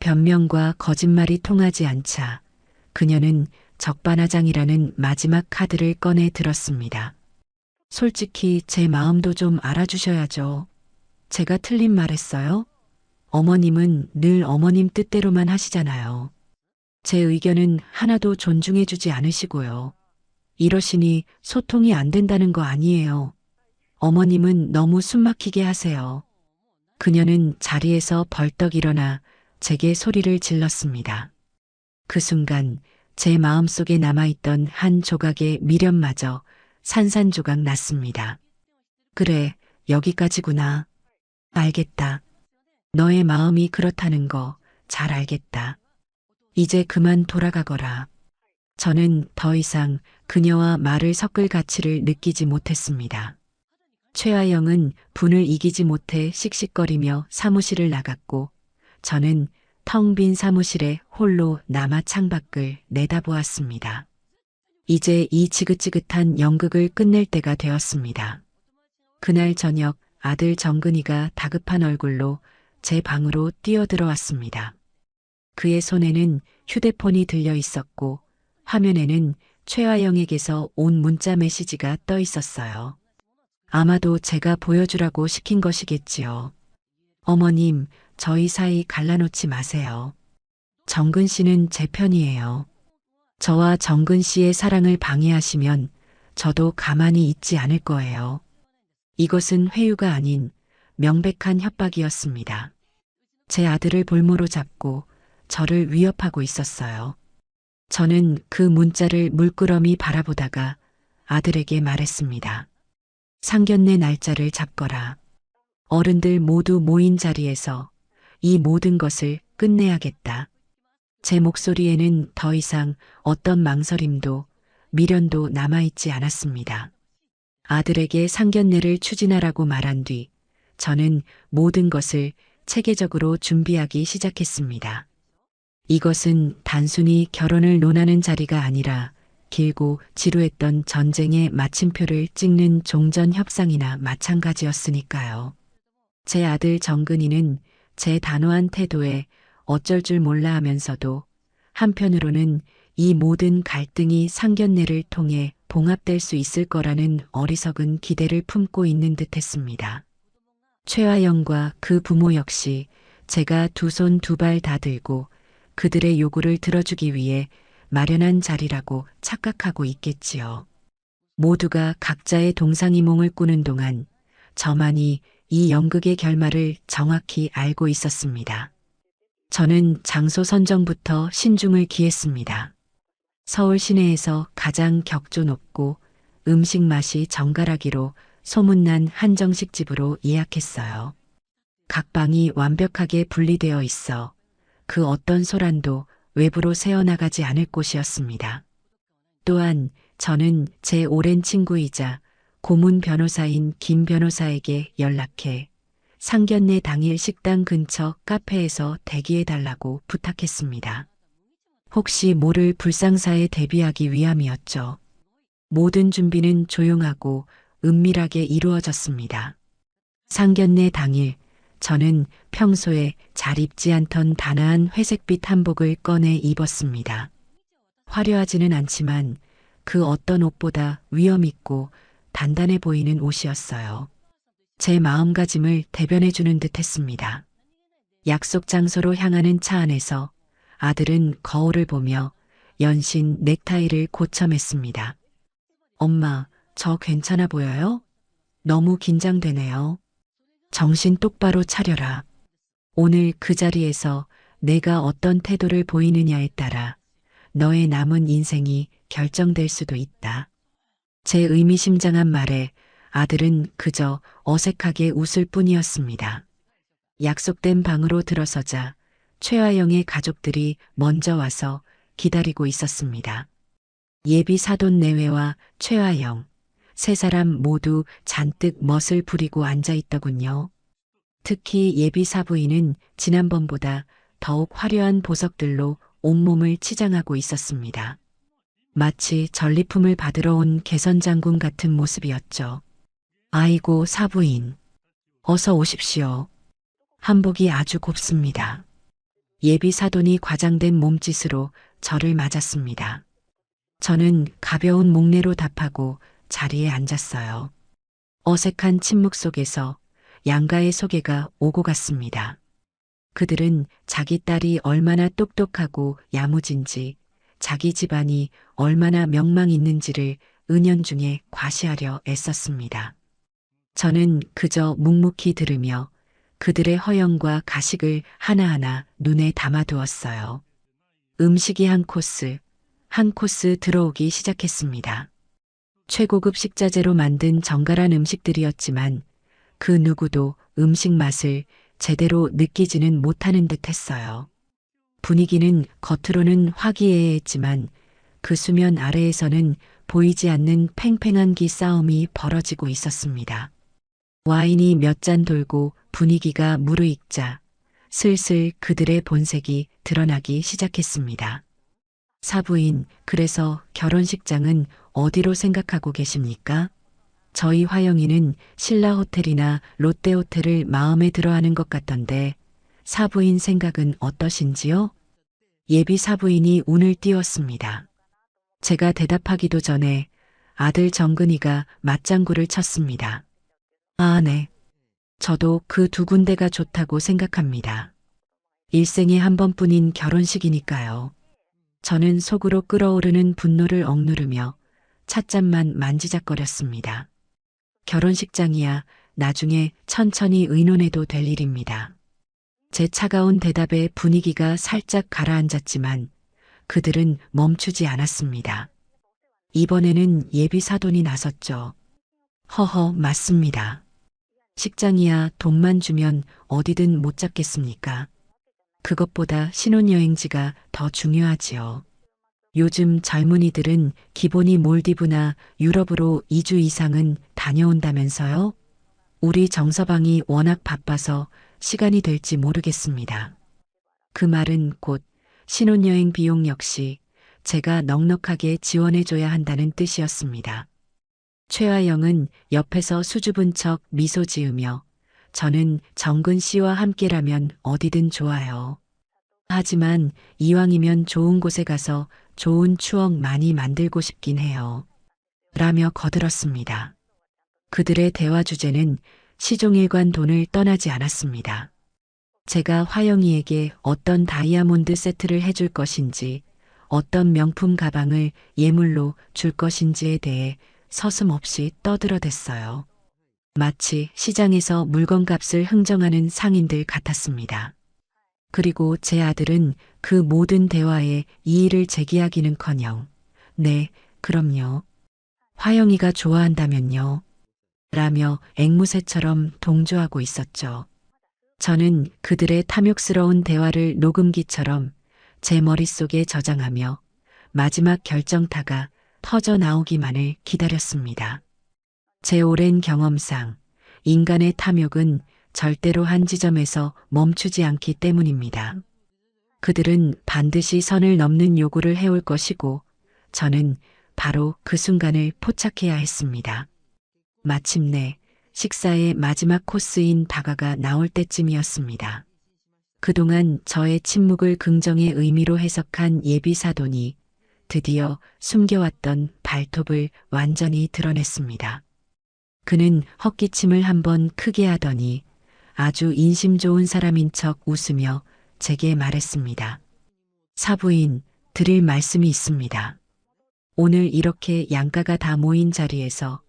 변명과 거짓말이 통하지 않자 그녀는 적반하장이라는 마지막 카드를 꺼내 들었습니다. 솔직히 제 마음도 좀 알아주셔야죠. 제가 틀린 말 했어요? 어머님은 늘 어머님 뜻대로만 하시잖아요. 제 의견은 하나도 존중해주지 않으시고요. 이러시니 소통이 안 된다는 거 아니에요. 어머님은 너무 숨막히게 하세요. 그녀는 자리에서 벌떡 일어나 제게 소리를 질렀습니다. 그 순간 제 마음속에 남아있던 한 조각의 미련마저 산산조각 났습니다. 그래, 여기까지구나. 알겠다. 너의 마음이 그렇다는 거 잘 알겠다. 이제 그만 돌아가거라. 저는 더 이상 그녀와 말을 섞을 가치를 느끼지 못했습니다. 최아영은 분을 이기지 못해 씩씩거리며 사무실을 나갔고 저는 텅 빈 사무실에 홀로 남아 창밖을 내다보았습니다. 이제 이 지긋지긋한 연극을 끝낼 때가 되었습니다. 그날 저녁 아들 정근이가 다급한 얼굴로 제 방으로 뛰어들어왔습니다. 그의 손에는 휴대폰이 들려 있었고 화면에는 최아영에게서 온 문자 메시지가 떠 있었어요. 아마도 제가 보여주라고 시킨 것이겠지요. 어머님, 저희 사이 갈라놓지 마세요. 정근 씨는 제 편이에요. 저와 정근 씨의 사랑을 방해하시면 저도 가만히 있지 않을 거예요. 이것은 회유가 아닌 명백한 협박이었습니다. 제 아들을 볼모로 잡고 저를 위협하고 있었어요. 저는 그 문자를 물끄러미 바라보다가 아들에게 말했습니다. 상견례 날짜를 잡거라. 어른들 모두 모인 자리에서 이 모든 것을 끝내야겠다. 제 목소리에는 더 이상 어떤 망설임도 미련도 남아있지 않았습니다. 아들에게 상견례를 추진하라고 말한 뒤 저는 모든 것을 체계적으로 준비하기 시작했습니다. 이것은 단순히 결혼을 논하는 자리가 아니라 길고 지루했던 전쟁의 마침표를 찍는 종전 협상이나 마찬가지였으니까요. 제 아들 정근이는 제 단호한 태도에 어쩔 줄 몰라 하면서도 한편으로는 이 모든 갈등이 상견례를 통해 봉합될 수 있을 거라는 어리석은 기대를 품고 있는 듯했습니다. 최아영과 그 부모 역시 제가 두 손 두 발 다 들고 그들의 요구를 들어주기 위해 마련한 자리라고 착각하고 있겠지요. 모두가 각자의 동상이몽을 꾸는 동안 저만이 이 연극의 결말을 정확히 알고 있었습니다. 저는 장소 선정부터 신중을 기했습니다. 서울 시내에서 가장 격조 높고 음식 맛이 정갈하기로 소문난 한정식집으로 예약했어요. 각 방이 완벽하게 분리되어 있어 그 어떤 소란도 외부로 새어나가지 않을 곳이었습니다. 또한 저는 제 오랜 친구이자 고문 변호사인 김 변호사에게 연락해 상견례 당일 식당 근처 카페에서 대기해달라고 부탁했습니다. 혹시 모를 불상사에 대비하기 위함이었죠. 모든 준비는 조용하고 은밀하게 이루어졌습니다. 상견례 당일 저는 평소에 잘 입지 않던 단아한 회색빛 한복을 꺼내 입었습니다. 화려하지는 않지만 그 어떤 옷보다 위엄있고 단단해 보이는 옷이었어요. 제 마음가짐을 대변해주는 듯 했습니다. 약속 장소로 향하는 차 안에서 아들은 거울을 보며 연신 넥타이를 고쳐맸습니다. 엄마, 저 괜찮아 보여요? 너무 긴장되네요. 정신 똑바로 차려라. 오늘 그 자리에서 내가 어떤 태도를 보이느냐에 따라 너의 남은 인생이 결정될 수도 있다. 제 의미심장한 말에 아들은 그저 어색하게 웃을 뿐이었습니다. 약속된 방으로 들어서자 최화영의 가족들이 먼저 와서 기다리고 있었습니다. 예비 사돈 내외와 최화영, 세 사람 모두 잔뜩 멋을 부리고 앉아 있더군요. 특히 예비 사부인은 지난번보다 더욱 화려한 보석들로 온몸을 치장하고 있었습니다. 마치 전리품을 받으러 온 개선장군 같은 모습이었죠. 아이고 사부인, 어서 오십시오. 한복이 아주 곱습니다. 예비 사돈이 과장된 몸짓으로 저를 맞았습니다. 저는 가벼운 목례로 답하고 자리에 앉았어요. 어색한 침묵 속에서 양가의 소개가 오고 갔습니다. 그들은 자기 딸이 얼마나 똑똑하고 야무진지, 자기 집안이 얼마나 명망 있는지를 은연중에 과시하려 애썼습니다. 저는 그저 묵묵히 들으며 그들의 허영과 가식을 하나하나 눈에 담아두었어요. 음식이 한 코스 들어오기 시작했습니다. 최고급 식자재로 만든 정갈한 음식들이었지만 그 누구도 음식 맛을 제대로 느끼지는 못하는 듯 했어요. 분위기는 겉으로는 화기애애했지만 그 수면 아래에서는 보이지 않는 팽팽한 기싸움이 벌어지고 있었습니다. 와인이 몇 잔 돌고 분위기가 무르익자 슬슬 그들의 본색이 드러나기 시작했습니다. 사부인, 그래서 결혼식장은 어디로 생각하고 계십니까? 저희 화영이는 신라호텔이나 롯데호텔을 마음에 들어하는 것 같던데 사부인 생각은 어떠신지요? 예비 사부인이 운을 띄웠습니다. 제가 대답하기도 전에 아들 정근이가 맞장구를 쳤습니다. 아, 네. 저도 그 두 군데가 좋다고 생각합니다. 일생에 한 번뿐인 결혼식이니까요. 저는 속으로 끓어오르는 분노를 억누르며 찻잔만 만지작거렸습니다. 결혼식장이야 나중에 천천히 의논해도 될 일입니다. 제 차가운 대답에 분위기가 살짝 가라앉았지만 그들은 멈추지 않았습니다. 이번에는 예비 사돈이 나섰죠. 허허, 맞습니다. 식장이야 돈만 주면 어디든 못 잡겠습니까? 그것보다 신혼여행지가 더 중요하지요. 요즘 젊은이들은 기본이 몰디브나 유럽으로 2주 이상은 다녀온다면서요? 우리 정서방이 워낙 바빠서 시간이 될지 모르겠습니다. 그 말은 곧 신혼여행 비용 역시 제가 넉넉하게 지원해줘야 한다는 뜻이었습니다. 최하영은 옆에서 수줍은 척 미소 지으며 저는 정근 씨와 함께라면 어디든 좋아요. 하지만 이왕이면 좋은 곳에 가서 좋은 추억 많이 만들고 싶긴 해요. 라며 거들었습니다. 그들의 대화 주제는 시종일관 돈을 떠나지 않았습니다. 제가 화영이에게 어떤 다이아몬드 세트를 해줄 것인지, 어떤 명품 가방을 예물로 줄 것인지에 대해 서슴없이 떠들어댔어요. 마치 시장에서 물건값을 흥정하는 상인들 같았습니다. 그리고 제 아들은 그 모든 대화에 이의를 제기하기는커녕 네, 그럼요. 화영이가 좋아한다면요. 라며 앵무새처럼 동조하고 있었죠. 저는 그들의 탐욕스러운 대화를 녹음기처럼 제 머릿속에 저장하며 마지막 결정타가 터져 나오기만을 기다렸습니다. 제 오랜 경험상 인간의 탐욕은 절대로 한 지점에서 멈추지 않기 때문입니다. 그들은 반드시 선을 넘는 요구를 해올 것이고 저는 바로 그 순간을 포착해야 했습니다. 마침내 식사의 마지막 코스인 다가가 나올 때쯤이었습니다. 그동안 저의 침묵을 긍정의 의미로 해석한 예비 사돈이 드디어 숨겨왔던 발톱을 완전히 드러냈습니다. 그는 헛기침을 한번 크게 하더니 아주 인심 좋은 사람인 척 웃으며 제게 말했습니다. 사부인, 드릴 말씀이 있습니다. 오늘 이렇게 양가가 다 모인 자리에서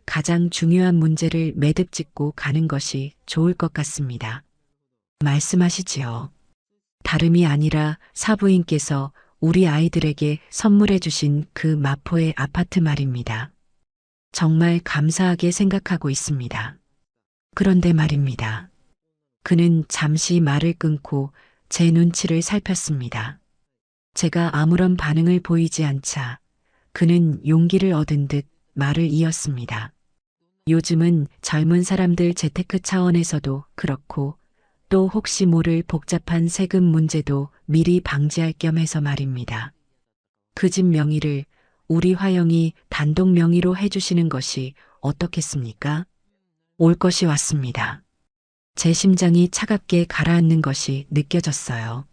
가장 중요한 문제를 매듭 짓고 가는 것이 좋을 것 같습니다. 말씀하시지요. 다름이 아니라 사부인께서 우리 아이들에게 선물해 주신 그 마포의 아파트 말입니다. 정말 감사하게 생각하고 있습니다. 그런데 말입니다. 그는 잠시 말을 끊고 제 눈치를 살폈습니다. 제가 아무런 반응을 보이지 않자 그는 용기를 얻은 듯 말을 이었습니다. 요즘은 젊은 사람들 재테크 차원에서도 그렇고 또 혹시 모를 복잡한 세금 문제도 미리 방지할 겸 해서 말입니다. 그 집 명의를 우리 화영이 단독 명의로 해주시는 것이 어떻겠습니까? 올 것이 왔습니다. 제 심장이 차갑게 가라앉는 것이 느껴졌어요.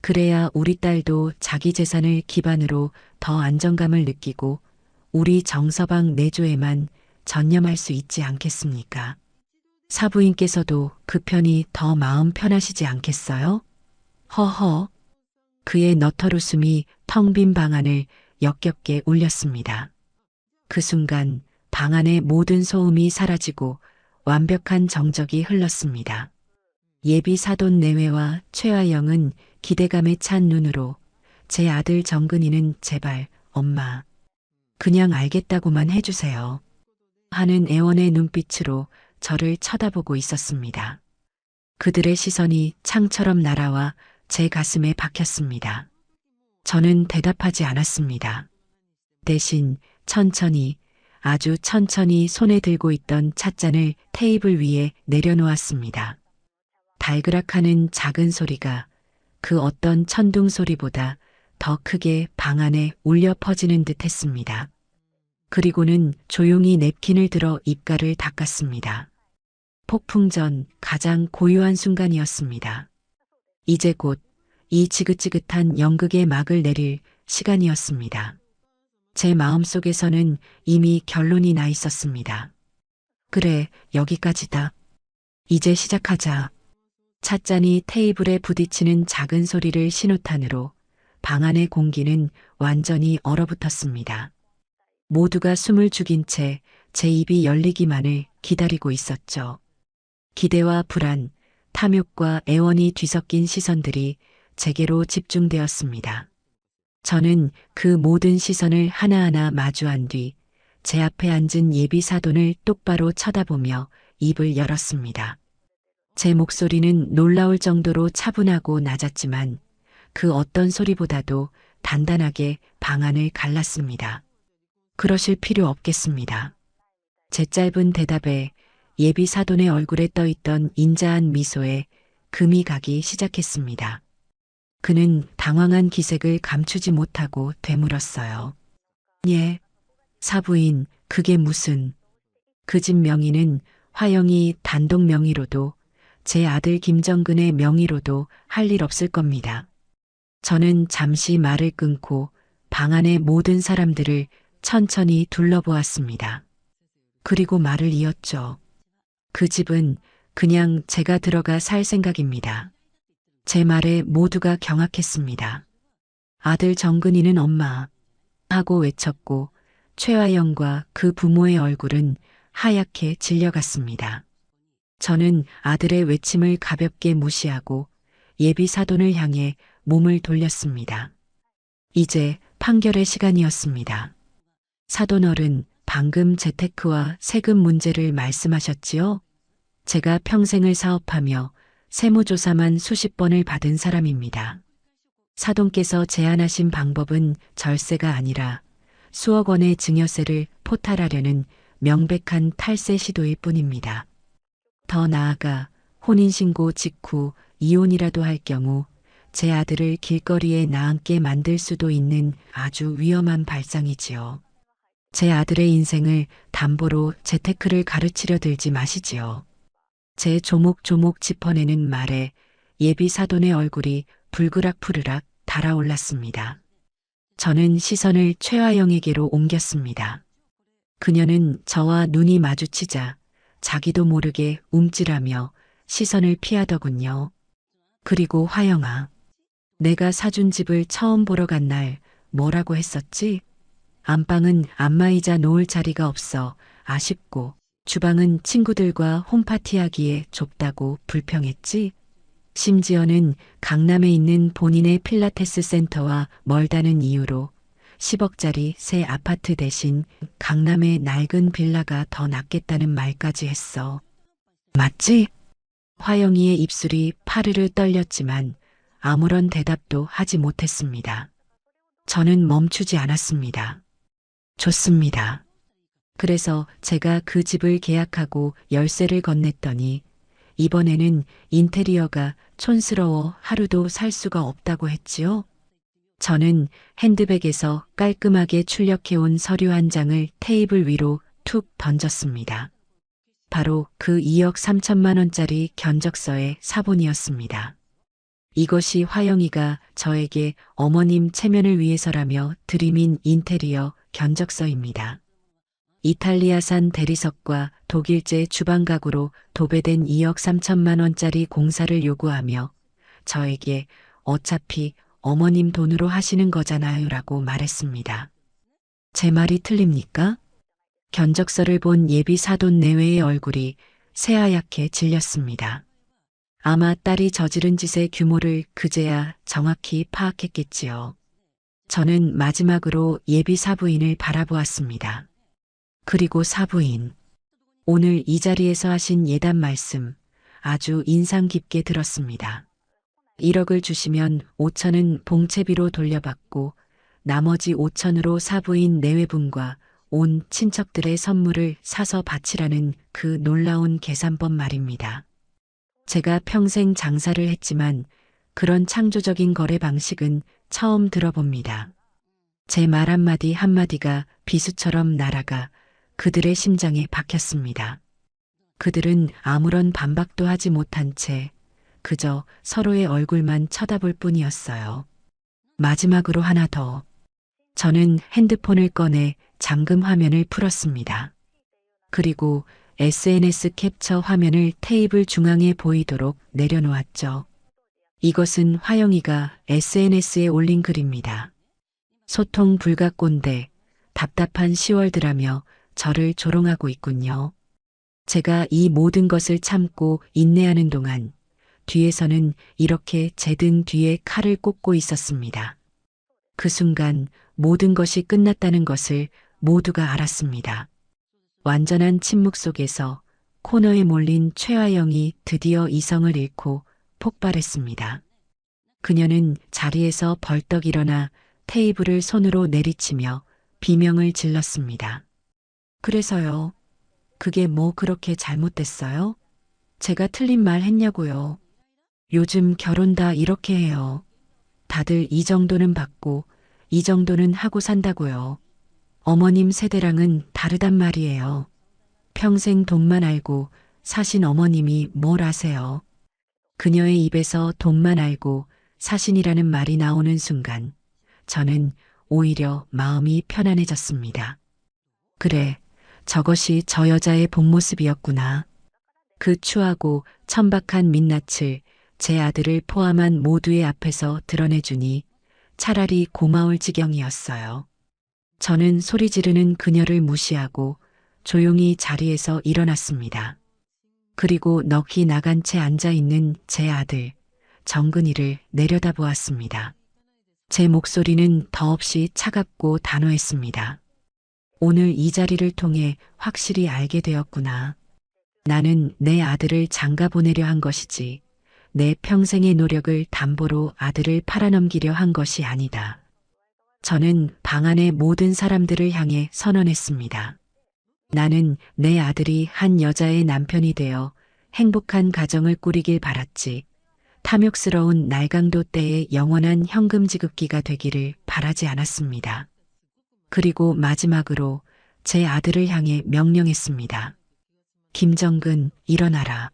그래야 우리 딸도 자기 재산을 기반으로 더 안정감을 느끼고 우리 정서방 내조에만 전념할 수 있지 않겠습니까? 사부인께서도 그 편이 더 마음 편하시지 않겠어요? 허허. 그의 너털 웃음이 텅 빈 방 안을 역겹게 울렸습니다. 그 순간 방 안의 모든 소음이 사라지고 완벽한 정적이 흘렀습니다. 예비 사돈 내외와 최아영은 기대감에 찬 눈으로 제 아들 정근이는 제발 엄마 그냥 알겠다고만 해주세요 하는 애원의 눈빛으로 저를 쳐다보고 있었습니다. 그들의 시선이 창처럼 날아와 제 가슴에 박혔습니다. 저는 대답하지 않았습니다. 대신 천천히 아주 천천히 손에 들고 있던 찻잔을 테이블 위에 내려놓았습니다. 달그락하는 작은 소리가 그 어떤 천둥 소리보다 더 크게 방 안에 울려 퍼지는 듯 했습니다. 그리고는 조용히 냅킨을 들어 입가를 닦았습니다. 폭풍 전 가장 고요한 순간이었습니다. 이제 곧 이 지긋지긋한 연극의 막을 내릴 시간이었습니다. 제 마음속에서는 이미 결론이 나 있었습니다. 그래, 여기까지다. 이제 시작하자. 찻잔이 테이블에 부딪히는 작은 소리를 신호탄으로 방 안의 공기는 완전히 얼어붙었습니다. 모두가 숨을 죽인 채 제 입이 열리기만을 기다리고 있었죠. 기대와 불안, 탐욕과 애원이 뒤섞인 시선들이 제게로 집중되었습니다. 저는 그 모든 시선을 하나하나 마주한 뒤 제 앞에 앉은 예비 사돈을 똑바로 쳐다보며 입을 열었습니다. 제 목소리는 놀라울 정도로 차분하고 낮았지만 그 어떤 소리보다도 단단하게 방 안을 갈랐습니다. 그러실 필요 없겠습니다. 제 짧은 대답에 예비 사돈의 얼굴에 떠있던 인자한 미소에 금이 가기 시작했습니다. 그는 당황한 기색을 감추지 못하고 되물었어요. 예, 사부인, 그게 무슨... 그 집 명의는 화영이 단독 명의로도 제 아들 김정근의 명의로도 할 일 없을 겁니다. 저는 잠시 말을 끊고 방 안의 모든 사람들을 천천히 둘러보았습니다. 그리고 말을 이었죠. 그 집은 그냥 제가 들어가 살 생각입니다. 제 말에 모두가 경악했습니다. 아들 정근이는 엄마 하고 외쳤고 최화영과 그 부모의 얼굴은 하얗게 질려갔습니다. 저는 아들의 외침을 가볍게 무시하고 예비 사돈을 향해 몸을 돌렸습니다. 이제 판결의 시간이었습니다. 사돈 어른, 방금 재테크와 세금 문제를 말씀하셨지요? 제가 평생을 사업하며 세무조사만 수십 번을 받은 사람입니다. 사돈께서 제안하신 방법은 절세가 아니라 수억 원의 증여세를 포탈하려는 명백한 탈세 시도일 뿐입니다. 더 나아가 혼인신고 직후 이혼이라도 할 경우 제 아들을 길거리에 나앉게 만들 수도 있는 아주 위험한 발상이지요. 제 아들의 인생을 담보로 재테크를 가르치려 들지 마시지요. 제 조목조목 짚어내는 말에 예비 사돈의 얼굴이 불그락푸르락 달아올랐습니다. 저는 시선을 최화영에게로 옮겼습니다. 그녀는 저와 눈이 마주치자 자기도 모르게 움찔하며 시선을 피하더군요. 그리고 화영아, 내가 사준 집을 처음 보러 간 날 뭐라고 했었지? 안방은 안마의자 놓을 자리가 없어 아쉽고 주방은 친구들과 홈파티하기에 좁다고 불평했지? 심지어는 강남에 있는 본인의 필라테스 센터와 멀다는 이유로 10억짜리 새 아파트 대신 강남의 낡은 빌라가 더 낫겠다는 말까지 했어. 맞지? 화영이의 입술이 파르르 떨렸지만 아무런 대답도 하지 못했습니다. 저는 멈추지 않았습니다. 좋습니다. 그래서 제가 그 집을 계약하고 열쇠를 건넸더니 이번에는 인테리어가 촌스러워 하루도 살 수가 없다고 했지요. 저는 핸드백에서 깔끔하게 출력해온 서류 한 장을 테이블 위로 툭 던졌습니다. 바로 그 2억 3천만 원짜리 견적서의 사본이었습니다. 이것이 화영이가 저에게 어머님 체면을 위해서라며 들이민 인테리어 견적서입니다. 이탈리아산 대리석과 독일제 주방 가구로 도배된 2억 3천만 원짜리 공사를 요구하며 저에게 어차피 어머님 돈으로 하시는 거잖아요 라고 말했습니다. 제 말이 틀립니까? 견적서를 본 예비 사돈 내외의 얼굴이 새하얗게 질렸습니다. 아마 딸이 저지른 짓의 규모를 그제야 정확히 파악했겠지요. 저는 마지막으로 예비 사부인을 바라보았습니다. 그리고 사부인, 오늘 이 자리에서 하신 예단 말씀 아주 인상 깊게 들었습니다. 1억을 주시면 5천은 봉채비로 돌려받고 나머지 5천으로 사부인 내외분과 온 친척들의 선물을 사서 바치라는 그 놀라운 계산법 말입니다. 제가 평생 장사를 했지만 그런 창조적인 거래 방식은 처음 들어봅니다. 제 말 한마디 한마디가 비수처럼 날아가 그들의 심장에 박혔습니다. 그들은 아무런 반박도 하지 못한 채 그저 서로의 얼굴만 쳐다볼 뿐이었어요. 마지막으로 하나 더. 저는 핸드폰을 꺼내 잠금 화면을 풀었습니다. 그리고 SNS 캡처 화면을 테이블 중앙에 보이도록 내려놓았죠. 이것은 화영이가 SNS에 올린 글입니다. 소통 불가 꼰대, 답답한 10월드라며 저를 조롱하고 있군요. 제가 이 모든 것을 참고 인내하는 동안 뒤에서는 이렇게 제 등 뒤에 칼을 꽂고 있었습니다. 그 순간 모든 것이 끝났다는 것을 모두가 알았습니다. 완전한 침묵 속에서 코너에 몰린 최화영이 드디어 이성을 잃고 폭발했습니다. 그녀는 자리에서 벌떡 일어나 테이블을 손으로 내리치며 비명을 질렀습니다. 그래서요. 그게 뭐 그렇게 잘못됐어요? 제가 틀린 말 했냐고요. 요즘 결혼 다 이렇게 해요. 다들 이 정도는 받고 이 정도는 하고 산다고요. 어머님 세대랑은 다르단 말이에요. 평생 돈만 알고 사신 어머님이 뭘 아세요? 그녀의 입에서 돈만 알고 사신이라는 말이 나오는 순간 저는 오히려 마음이 편안해졌습니다. 그래, 저것이 저 여자의 본 모습이었구나. 그 추하고 천박한 민낯을 제 아들을 포함한 모두의 앞에서 드러내주니 차라리 고마울 지경이었어요. 저는 소리 지르는 그녀를 무시하고 조용히 자리에서 일어났습니다. 그리고 넋이 나간 채 앉아있는 제 아들, 정근이를 내려다보았습니다. 제 목소리는 더없이 차갑고 단호했습니다. 오늘 이 자리를 통해 확실히 알게 되었구나. 나는 내 아들을 장가 보내려 한 것이지 내 평생의 노력을 담보로 아들을 팔아넘기려 한 것이 아니다. 저는 방 안의 모든 사람들을 향해 선언했습니다. 나는 내 아들이 한 여자의 남편이 되어 행복한 가정을 꾸리길 바랐지 탐욕스러운 날강도 때의 영원한 현금 지급기가 되기를 바라지 않았습니다. 그리고 마지막으로 제 아들을 향해 명령했습니다. 김정근, 일어나라.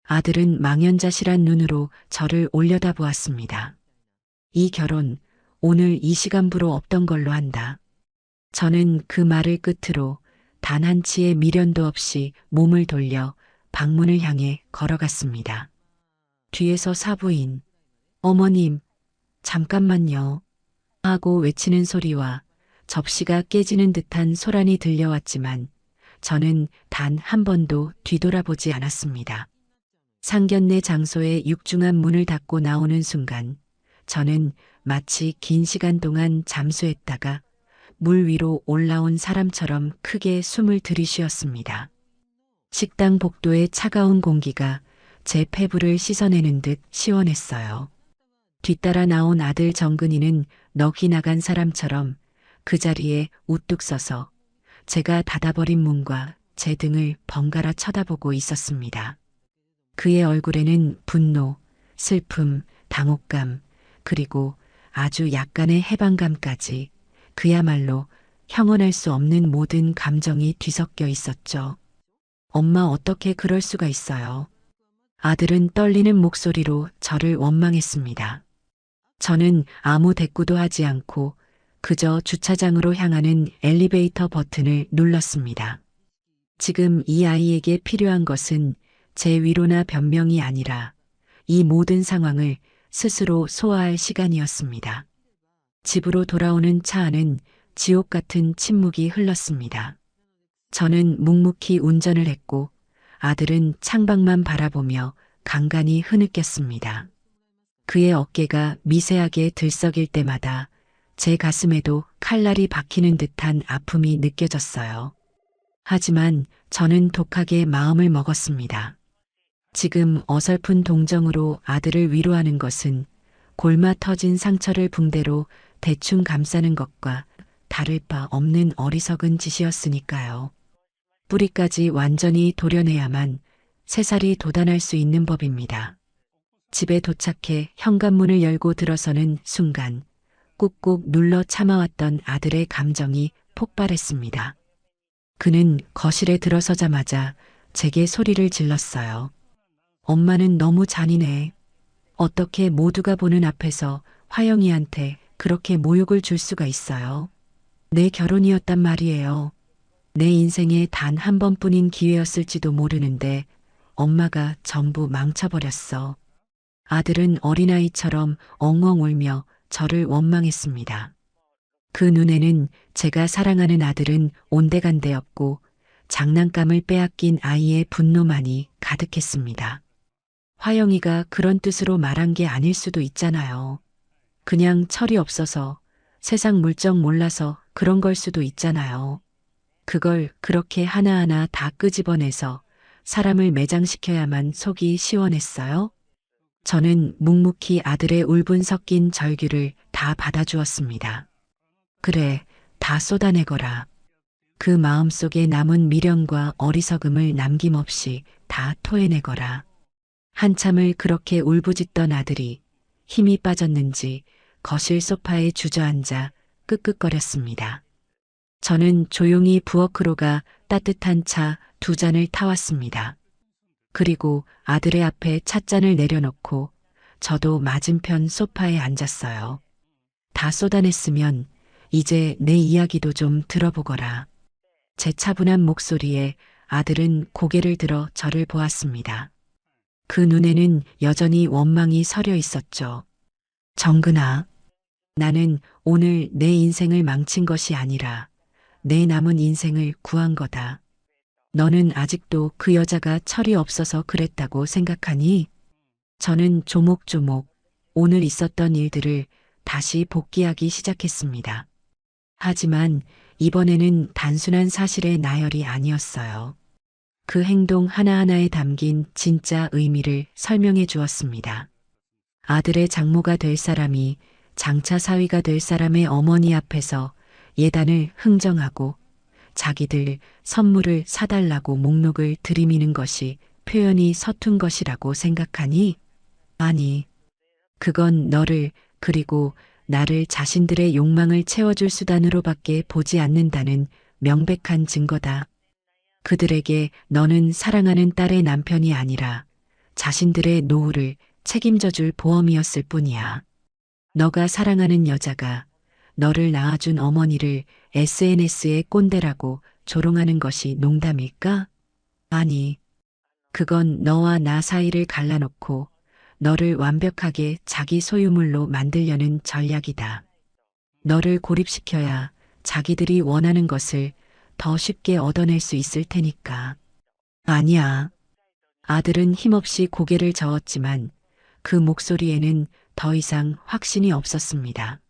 아들은 망연자실한 눈으로 저를 올려다보았습니다. 이 결혼, 오늘 이 시간부로 없던 걸로 한다. 저는 그 말을 끝으로 단 한치의 미련도 없이 몸을 돌려 방문을 향해 걸어갔습니다. 뒤에서 사부인, 어머님, 잠깐만요. 하고 외치는 소리와 접시가 깨지는 듯한 소란이 들려왔지만 저는 단 한 번도 뒤돌아보지 않았습니다. 상견례 장소의 육중한 문을 닫고 나오는 순간 저는 마치 긴 시간 동안 잠수했다가 물 위로 올라온 사람처럼 크게 숨을 들이쉬었습니다. 식당 복도의 차가운 공기가 제 폐부를 씻어내는 듯 시원했어요. 뒤따라 나온 아들 정근이는 넋이 나간 사람처럼 그 자리에 우뚝 서서 제가 닫아버린 문과 제 등을 번갈아 쳐다보고 있었습니다. 그의 얼굴에는 분노, 슬픔, 당혹감, 그리고 아주 약간의 해방감까지 그야말로 형언할 수 없는 모든 감정이 뒤섞여 있었죠. 엄마 어떻게 그럴 수가 있어요? 아들은 떨리는 목소리로 저를 원망했습니다. 저는 아무 대꾸도 하지 않고 그저 주차장으로 향하는 엘리베이터 버튼을 눌렀습니다. 지금 이 아이에게 필요한 것은 제 위로나 변명이 아니라 이 모든 상황을 스스로 소화할 시간이었습니다. 집으로 돌아오는 차 안은 지옥 같은 침묵이 흘렀습니다. 저는 묵묵히 운전을 했고 아들은 창밖만 바라보며 간간히 흐느꼈습니다. 그의 어깨가 미세하게 들썩일 때마다 제 가슴에도 칼날이 박히는 듯한 아픔이 느껴졌어요. 하지만 저는 독하게 마음을 먹었습니다. 지금 어설픈 동정으로 아들을 위로하는 것은 골마 터진 상처를 붕대로 대충 감싸는 것과 다를 바 없는 어리석은 짓이었으니까요. 뿌리까지 완전히 도려내야만 새살이 돋아날 수 있는 법입니다. 집에 도착해 현관문을 열고 들어서는 순간 꾹꾹 눌러 참아왔던 아들의 감정이 폭발했습니다. 그는 거실에 들어서자마자 제게 소리를 질렀어요. 엄마는 너무 잔인해. 어떻게 모두가 보는 앞에서 화영이한테 그렇게 모욕을 줄 수가 있어요. 내 결혼이었단 말이에요. 내 인생에 단 한 번뿐인 기회였을지도 모르는데 엄마가 전부 망쳐버렸어. 아들은 어린아이처럼 엉엉 울며 저를 원망했습니다. 그 눈에는 제가 사랑하는 아들은 온데간데없고 장난감을 빼앗긴 아이의 분노만이 가득했습니다. 화영이가 그런 뜻으로 말한 게 아닐 수도 있잖아요. 그냥 철이 없어서 세상 물정 몰라서 그런 걸 수도 있잖아요. 그걸 그렇게 하나하나 다 끄집어내서 사람을 매장시켜야만 속이 시원했어요? 저는 묵묵히 아들의 울분 섞인 절규를 다 받아주었습니다. 그래, 다 쏟아내거라. 그 마음속에 남은 미련과 어리석음을 남김없이 다 토해내거라. 한참을 그렇게 울부짖던 아들이 힘이 빠졌는지 거실 소파에 주저앉아 끄끄거렸습니다. 저는 조용히 부엌으로 가 따뜻한 차 2잔을 타왔습니다. 그리고 아들의 앞에 찻잔을 내려놓고 저도 맞은편 소파에 앉았어요. 다 쏟아냈으면 이제 내 이야기도 좀 들어보거라. 제 차분한 목소리에 아들은 고개를 들어 저를 보았습니다. 그 눈에는 여전히 원망이 서려 있었죠. 정근아, 나는 오늘 내 인생을 망친 것이 아니라 내 남은 인생을 구한 거다. 너는 아직도 그 여자가 철이 없어서 그랬다고 생각하니? 저는 조목조목 오늘 있었던 일들을 다시 복기하기 시작했습니다. 하지만 이번에는 단순한 사실의 나열이 아니었어요. 그 행동 하나하나에 담긴 진짜 의미를 설명해 주었습니다. 아들의 장모가 될 사람이 장차 사위가 될 사람의 어머니 앞에서 예단을 흥정하고 자기들 선물을 사달라고 목록을 들이미는 것이 표현이 서툰 것이라고 생각하니? 아니, 그건 너를 그리고 나를 자신들의 욕망을 채워줄 수단으로밖에 보지 않는다는 명백한 증거다. 그들에게 너는 사랑하는 딸의 남편이 아니라 자신들의 노후를 책임져줄 보험이었을 뿐이야. 너가 사랑하는 여자가 너를 낳아준 어머니를 SNS에 꼰대라고 조롱하는 것이 농담일까? 아니, 그건 너와 나 사이를 갈라놓고 너를 완벽하게 자기 소유물로 만들려는 전략이다. 너를 고립시켜야 자기들이 원하는 것을 더 쉽게 얻어낼 수 있을 테니까. 아니야. 아들은 힘없이 고개를 저었지만 그 목소리에는 더 이상 확신이 없었습니다.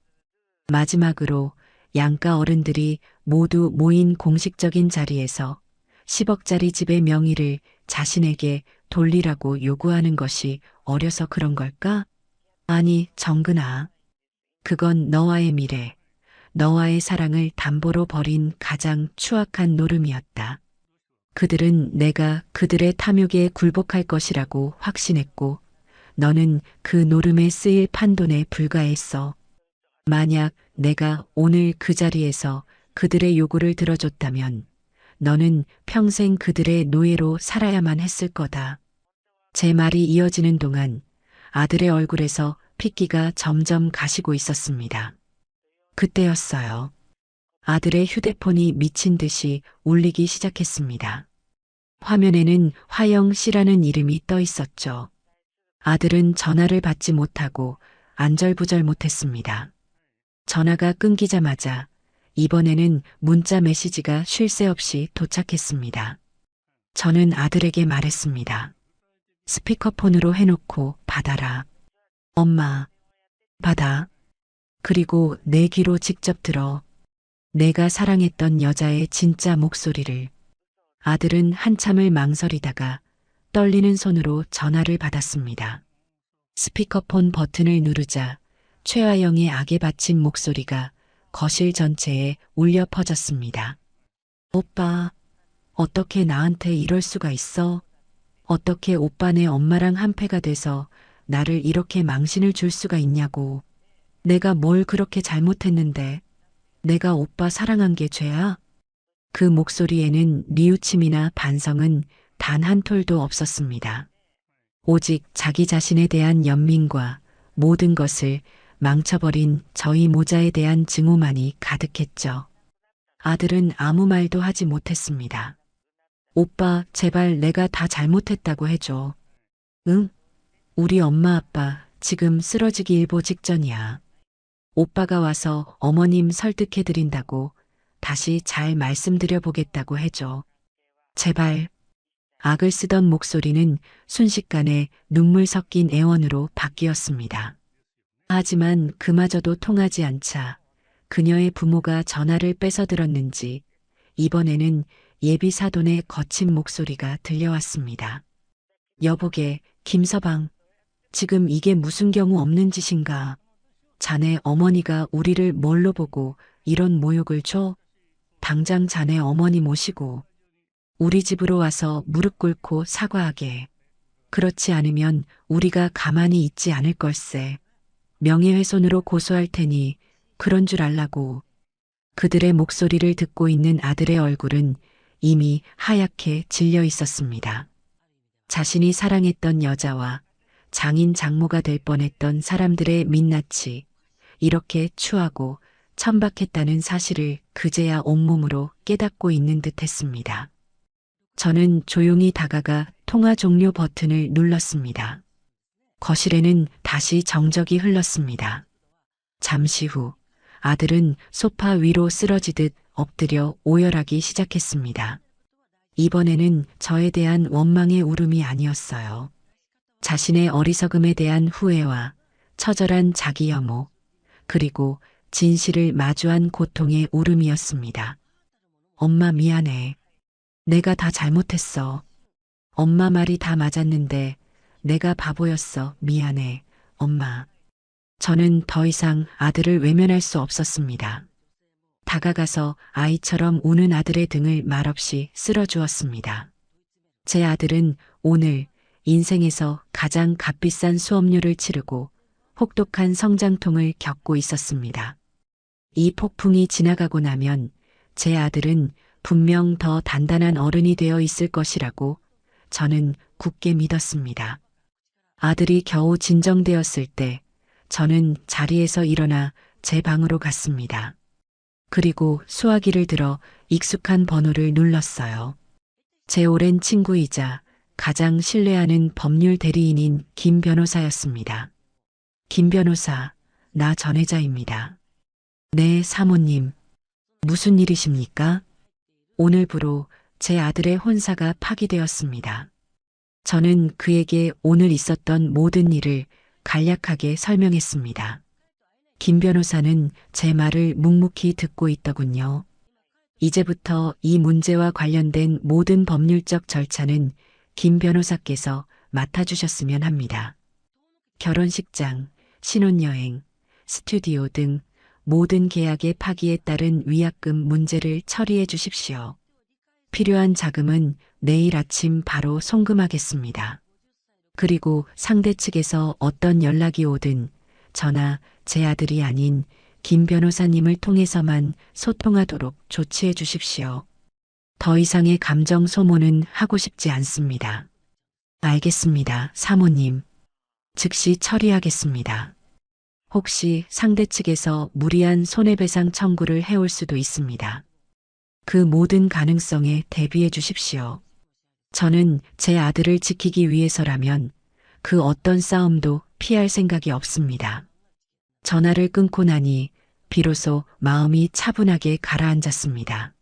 마지막으로 양가 어른들이 모두 모인 공식적인 자리에서 10억짜리 집의 명의를 자신에게 돌리라고 요구하는 것이 어려서 그런 걸까? 아니, 정근아. 그건 너와의 미래, 너와의 사랑을 담보로 버린 가장 추악한 노름이었다. 그들은 내가 그들의 탐욕에 굴복할 것이라고 확신했고, 너는 그 노름에 쓰일 판돈에 불과했어. 만약 내가 오늘 그 자리에서 그들의 요구를 들어줬다면 너는 평생 그들의 노예로 살아야만 했을 거다. 제 말이 이어지는 동안 아들의 얼굴에서 핏기가 점점 가시고 있었습니다. 그때였어요. 아들의 휴대폰이 미친 듯이 울리기 시작했습니다. 화면에는 화영 씨라는 이름이 떠 있었죠. 아들은 전화를 받지 못하고 안절부절 못했습니다. 전화가 끊기자마자 이번에는 문자 메시지가 쉴 새 없이 도착했습니다. 저는 아들에게 말했습니다. 스피커폰으로 해놓고 받아라. 엄마, 받아. 그리고 내 귀로 직접 들어. 내가 사랑했던 여자의 진짜 목소리를. 아들은 한참을 망설이다가 떨리는 손으로 전화를 받았습니다. 스피커폰 버튼을 누르자 최아영의 악에 받친 목소리가 거실 전체에 울려 퍼졌습니다. 오빠, 어떻게 나한테 이럴 수가 있어? 어떻게 오빠 내 엄마랑 한패가 돼서 나를 이렇게 망신을 줄 수가 있냐고. 내가 뭘 그렇게 잘못했는데 내가 오빠 사랑한 게 죄야? 그 목소리에는 뉘우침이나 반성은 단 한 톨도 없었습니다. 오직 자기 자신에 대한 연민과 모든 것을 망쳐버린 저희 모자에 대한 증오만이 가득했죠. 아들은 아무 말도 하지 못했습니다. 오빠, 제발 내가 다 잘못했다고 해줘. 응? 우리 엄마 아빠 지금 쓰러지기 일보 직전이야. 오빠가 와서 어머님 설득해드린다고 다시 잘 말씀드려 보겠다고 해줘. 제발. 악을 쓰던 목소리는 순식간에 눈물 섞인 애원으로 바뀌었습니다. 하지만 그마저도 통하지 않자 그녀의 부모가 전화를 뺏어들었는지 이번에는 예비 사돈의 거친 목소리가 들려왔습니다. 여보게, 김서방, 지금 이게 무슨 경우 없는 짓인가? 자네 어머니가 우리를 뭘로 보고 이런 모욕을 줘? 당장 자네 어머니 모시고 우리 집으로 와서 무릎 꿇고 사과하게. 그렇지 않으면 우리가 가만히 있지 않을 걸세. 명예훼손으로 고소할 테니 그런 줄 알라고. 그들의 목소리를 듣고 있는 아들의 얼굴은 이미 하얗게 질려 있었습니다. 자신이 사랑했던 여자와 장인 장모가 될 뻔했던 사람들의 민낯이 이렇게 추하고 천박했다는 사실을 그제야 온몸으로 깨닫고 있는 듯했습니다. 저는 조용히 다가가 통화 종료 버튼을 눌렀습니다. 거실에는 다시 정적이 흘렀습니다. 잠시 후 아들은 소파 위로 쓰러지듯 엎드려 오열하기 시작했습니다. 이번에는 저에 대한 원망의 울음이 아니었어요. 자신의 어리석음에 대한 후회와 처절한 자기 혐오, 그리고 진실을 마주한 고통의 울음이었습니다. 엄마 미안해. 내가 다 잘못했어. 엄마 말이 다 맞았는데 내가 바보였어. 미안해, 엄마. 저는 더 이상 아들을 외면할 수 없었습니다. 다가가서 아이처럼 우는 아들의 등을 말없이 쓸어주었습니다. 제 아들은 오늘 인생에서 가장 값비싼 수업료를 치르고 혹독한 성장통을 겪고 있었습니다. 이 폭풍이 지나가고 나면 제 아들은 분명 더 단단한 어른이 되어 있을 것이라고 저는 굳게 믿었습니다. 아들이 겨우 진정되었을 때 저는 자리에서 일어나 제 방으로 갔습니다. 그리고 수화기를 들어 익숙한 번호를 눌렀어요. 제 오랜 친구이자 가장 신뢰하는 법률 대리인인 김 변호사였습니다. 김 변호사, 나 전혜자입니다. 네, 사모님. 무슨 일이십니까? 오늘부로 제 아들의 혼사가 파기되었습니다. 저는 그에게 오늘 있었던 모든 일을 간략하게 설명했습니다. 김 변호사는 제 말을 묵묵히 듣고 있더군요. 이제부터 이 문제와 관련된 모든 법률적 절차는 김 변호사께서 맡아주셨으면 합니다. 결혼식장, 신혼여행, 스튜디오 등 모든 계약의 파기에 따른 위약금 문제를 처리해 주십시오. 필요한 자금은 내일 아침 바로 송금하겠습니다. 그리고 상대 측에서 어떤 연락이 오든 저나 제 아들이 아닌 김 변호사님을 통해서만 소통하도록 조치해 주십시오. 더 이상의 감정 소모는 하고 싶지 않습니다. 알겠습니다, 사모님. 즉시 처리하겠습니다. 혹시 상대 측에서 무리한 손해배상 청구를 해올 수도 있습니다. 그 모든 가능성에 대비해 주십시오. 저는 제 아들을 지키기 위해서라면 그 어떤 싸움도 피할 생각이 없습니다. 전화를 끊고 나니 비로소 마음이 차분하게 가라앉았습니다.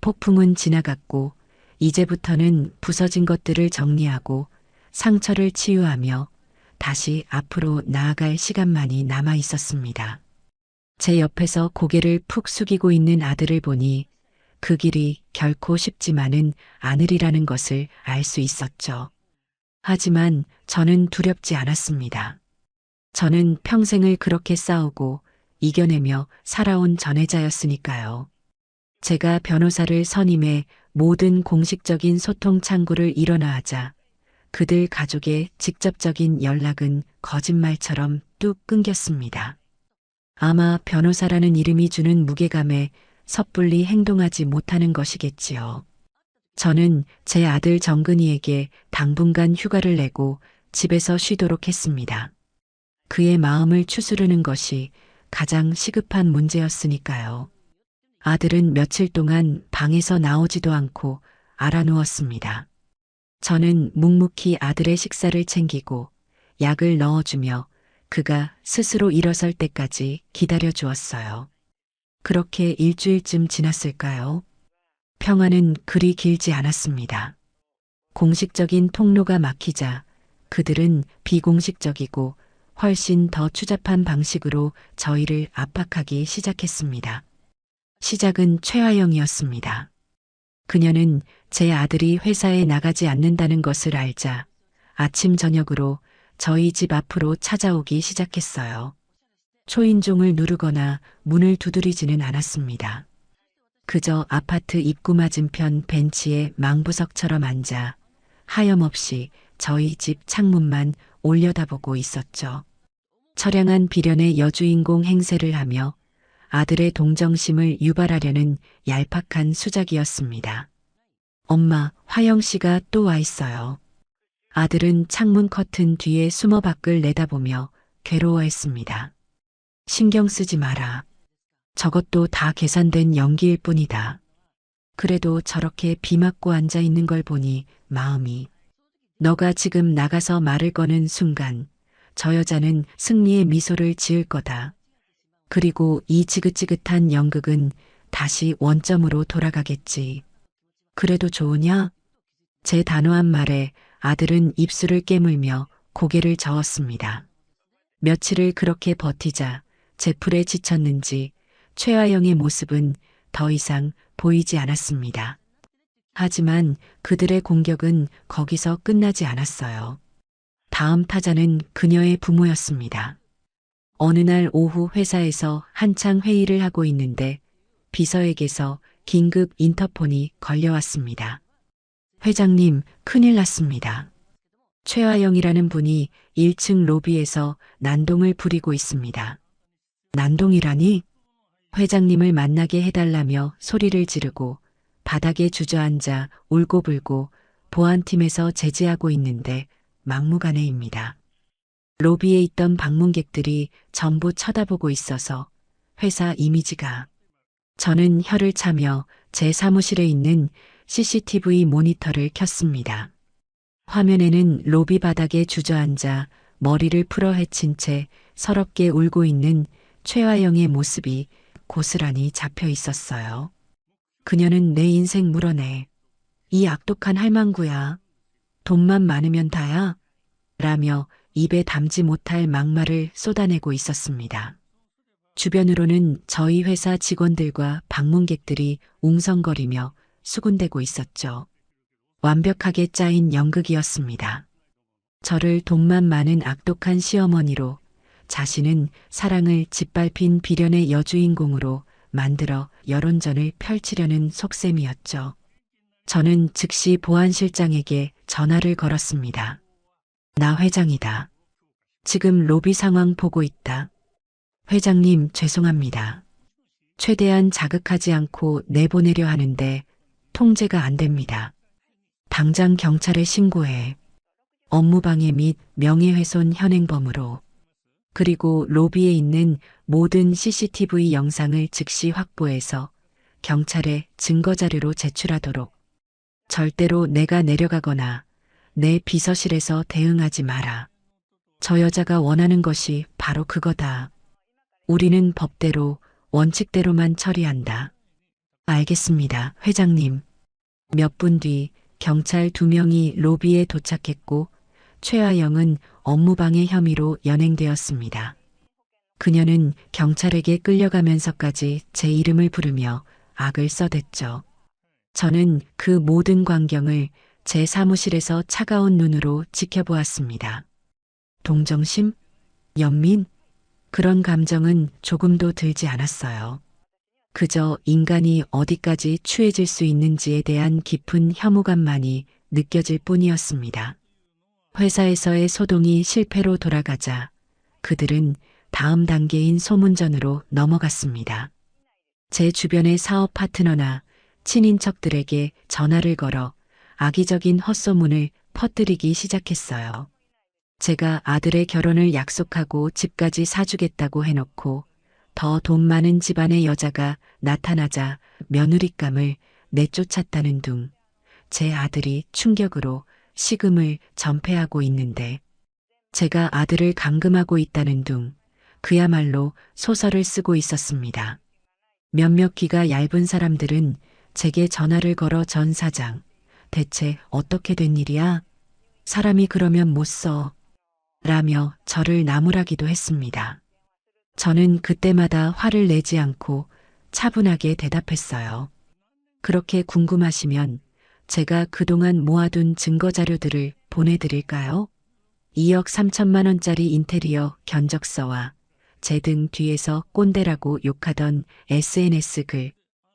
폭풍은 지나갔고 이제부터는 부서진 것들을 정리하고 상처를 치유하며 다시 앞으로 나아갈 시간만이 남아 있었습니다. 제 옆에서 고개를 푹 숙이고 있는 아들을 보니 그 길이 결코 쉽지만은 않으리라는 것을 알 수 있었죠. 하지만 저는 두렵지 않았습니다. 저는 평생을 그렇게 싸우고 이겨내며 살아온 전혜자였으니까요. 제가 변호사를 선임해 모든 공식적인 소통 창구를 일어나 하자 그들 가족의 직접적인 연락은 거짓말처럼 뚝 끊겼습니다. 아마 변호사라는 이름이 주는 무게감에 섣불리 행동하지 못하는 것이겠지요. 저는 제 아들 정근이에게 당분간 휴가를 내고 집에서 쉬도록 했습니다. 그의 마음을 추스르는 것이 가장 시급한 문제였으니까요. 아들은 며칠 동안 방에서 나오지도 않고 알아누웠습니다. 저는 묵묵히 아들의 식사를 챙기고 약을 넣어주며 그가 스스로 일어설 때까지 기다려 주었어요. 그렇게 일주일쯤 지났을까요? 평화는 그리 길지 않았습니다. 공식적인 통로가 막히자 그들은 비공식적이고 훨씬 더 추잡한 방식으로 저희를 압박하기 시작했습니다. 시작은 최화영이었습니다. 그녀는 제 아들이 회사에 나가지 않는다는 것을 알자 아침 저녁으로 저희 집 앞으로 찾아오기 시작했어요. 초인종을 누르거나 문을 두드리지는 않았습니다. 그저 아파트 입구 맞은편 벤치에 망부석처럼 앉아 하염없이 저희 집 창문만 올려다보고 있었죠. 처량한 비련의 여주인공 행세를 하며 아들의 동정심을 유발하려는 얄팍한 수작이었습니다. 엄마, 화영 씨가 또 와 있어요. 아들은 창문 커튼 뒤에 숨어 밖을 내다보며 괴로워했습니다. 신경 쓰지 마라. 저것도 다 계산된 연기일 뿐이다. 그래도 저렇게 비 맞고 앉아 있는 걸 보니 마음이. 너가 지금 나가서 말을 거는 순간 저 여자는 승리의 미소를 지을 거다. 그리고 이 지긋지긋한 연극은 다시 원점으로 돌아가겠지. 그래도 좋으냐? 제 단호한 말에 아들은 입술을 깨물며 고개를 저었습니다. 며칠을 그렇게 버티자 제풀에 지쳤는지 최화영의 모습은 더 이상 보이지 않았습니다. 하지만 그들의 공격은 거기서 끝나지 않았어요. 다음 타자는 그녀의 부모였습니다. 어느 날 오후 회사에서 한창 회의를 하고 있는데 비서에게서 긴급 인터폰이 걸려왔습니다. 회장님, 큰일 났습니다. 최화영이라는 분이 1층 로비에서 난동을 부리고 있습니다. 난동이라니? 회장님을 만나게 해달라며 소리를 지르고 바닥에 주저앉아 울고불고 보안팀에서 제지하고 있는데 막무가내입니다. 로비에 있던 방문객들이 전부 쳐다보고 있어서 회사 이미지가. 저는 혀를 차며 제 사무실에 있는 CCTV 모니터를 켰습니다. 화면에는 로비 바닥에 주저앉아 머리를 풀어 헤친 채 서럽게 울고 있는 최화영의 모습이 고스란히 잡혀 있었어요. 그녀는 내 인생 물어내. 이 악독한 할망구야. 돈만 많으면 다야. 라며 입에 담지 못할 막말을 쏟아내고 있었습니다. 주변으로는 저희 회사 직원들과 방문객들이 웅성거리며 수군대고 있었죠. 완벽하게 짜인 연극이었습니다. 저를 돈만 많은 악독한 시어머니로, 자신은 사랑을 짓밟힌 비련의 여주인공으로 만들어 여론전을 펼치려는 속셈이었죠. 저는 즉시 보안실장에게 전화를 걸었습니다. 나 회장이다. 지금 로비 상황 보고 있다. 회장님, 죄송합니다. 최대한 자극하지 않고 내보내려 하는데 통제가 안 됩니다. 당장 경찰에 신고해. 업무방해 및 명예훼손 현행범으로. 그리고 로비에 있는 모든 CCTV 영상을 즉시 확보해서 경찰에 증거자료로 제출하도록. 절대로 내가 내려가거나 내 비서실에서 대응하지 마라. 저 여자가 원하는 것이 바로 그거다. 우리는 법대로, 원칙대로만 처리한다. 알겠습니다, 회장님. 몇 분 뒤 경찰 2명이 로비에 도착했고 최하영은 업무방해 혐의로 연행되었습니다. 그녀는 경찰에게 끌려가면서까지 제 이름을 부르며 악을 써댔죠. 저는 그 모든 광경을 제 사무실에서 차가운 눈으로 지켜보았습니다. 동정심? 연민? 그런 감정은 조금도 들지 않았어요. 그저 인간이 어디까지 추해질 수 있는지에 대한 깊은 혐오감만이 느껴질 뿐이었습니다. 회사에서의 소동이 실패로 돌아가자 그들은 다음 단계인 소문전으로 넘어갔습니다. 제 주변의 사업 파트너나 친인척들에게 전화를 걸어 악의적인 헛소문을 퍼뜨리기 시작했어요. 제가 아들의 결혼을 약속하고 집까지 사주겠다고 해놓고 더 돈 많은 집안의 여자가 나타나자 며느리감을 내쫓았다는 둥, 제 아들이 충격으로 식음을 전폐하고 있는데 제가 아들을 감금하고 있다는 둥, 그야말로 소설을 쓰고 있었습니다. 몇몇 귀가 얇은 사람들은 제게 전화를 걸어 전 사장, 대체 어떻게 된 일이야? 사람이 그러면 못 써. 라며 저를 나무라기도 했습니다. 저는 그때마다 화를 내지 않고 차분하게 대답했어요. 그렇게 궁금하시면 제가 그동안 모아둔 증거자료들을 보내드릴까요? 2억 3천만 원짜리 인테리어 견적서와 제 등 뒤에서 꼰대라고 욕하던 SNS 글,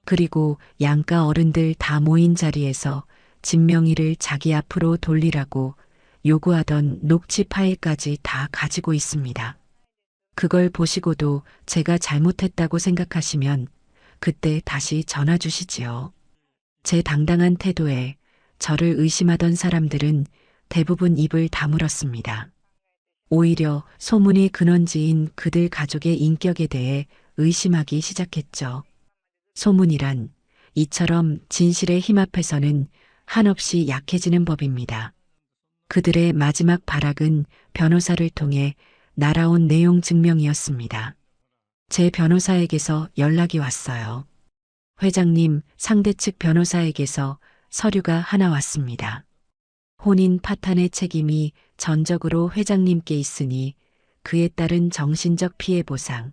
그리고 양가 어른들 다 모인 자리에서 진명이를 자기 앞으로 돌리라고 요구하던 녹취 파일까지 다 가지고 있습니다. 그걸 보시고도 제가 잘못했다고 생각하시면 그때 다시 전화 주시지요. 제 당당한 태도에 저를 의심하던 사람들은 대부분 입을 다물었습니다. 오히려 소문이 근원지인 그들 가족의 인격에 대해 의심하기 시작했죠. 소문이란 이처럼 진실의 힘 앞에서는 한없이 약해지는 법입니다. 그들의 마지막 발악은 변호사를 통해 날아온 내용 증명이었습니다. 제 변호사에게서 연락이 왔어요. 회장님, 상대 측 변호사에게서 서류가 하나 왔습니다. 혼인 파탄의 책임이 전적으로 회장님께 있으니 그에 따른 정신적 피해 보상,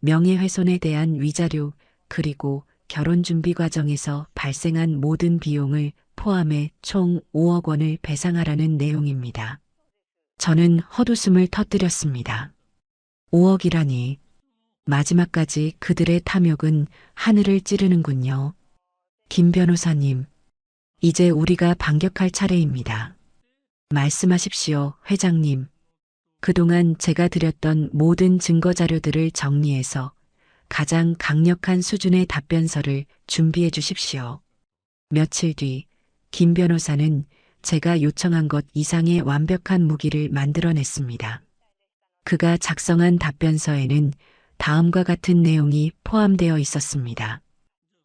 명예훼손에 대한 위자료, 그리고 결혼 준비 과정에서 발생한 모든 비용을 포함해 총 5억 원을 배상하라는 내용입니다. 저는 헛웃음을 터뜨렸습니다. 5억이라니. 마지막까지 그들의 탐욕은 하늘을 찌르는군요. 김 변호사님, 이제 우리가 반격할 차례입니다. 말씀하십시오, 회장님. 그동안 제가 드렸던 모든 증거 자료들을 정리해서 가장 강력한 수준의 답변서를 준비해 주십시오. 며칠 뒤 김 변호사는 제가 요청한 것 이상의 완벽한 무기를 만들어냈습니다. 그가 작성한 답변서에는 다음과 같은 내용이 포함되어 있었습니다.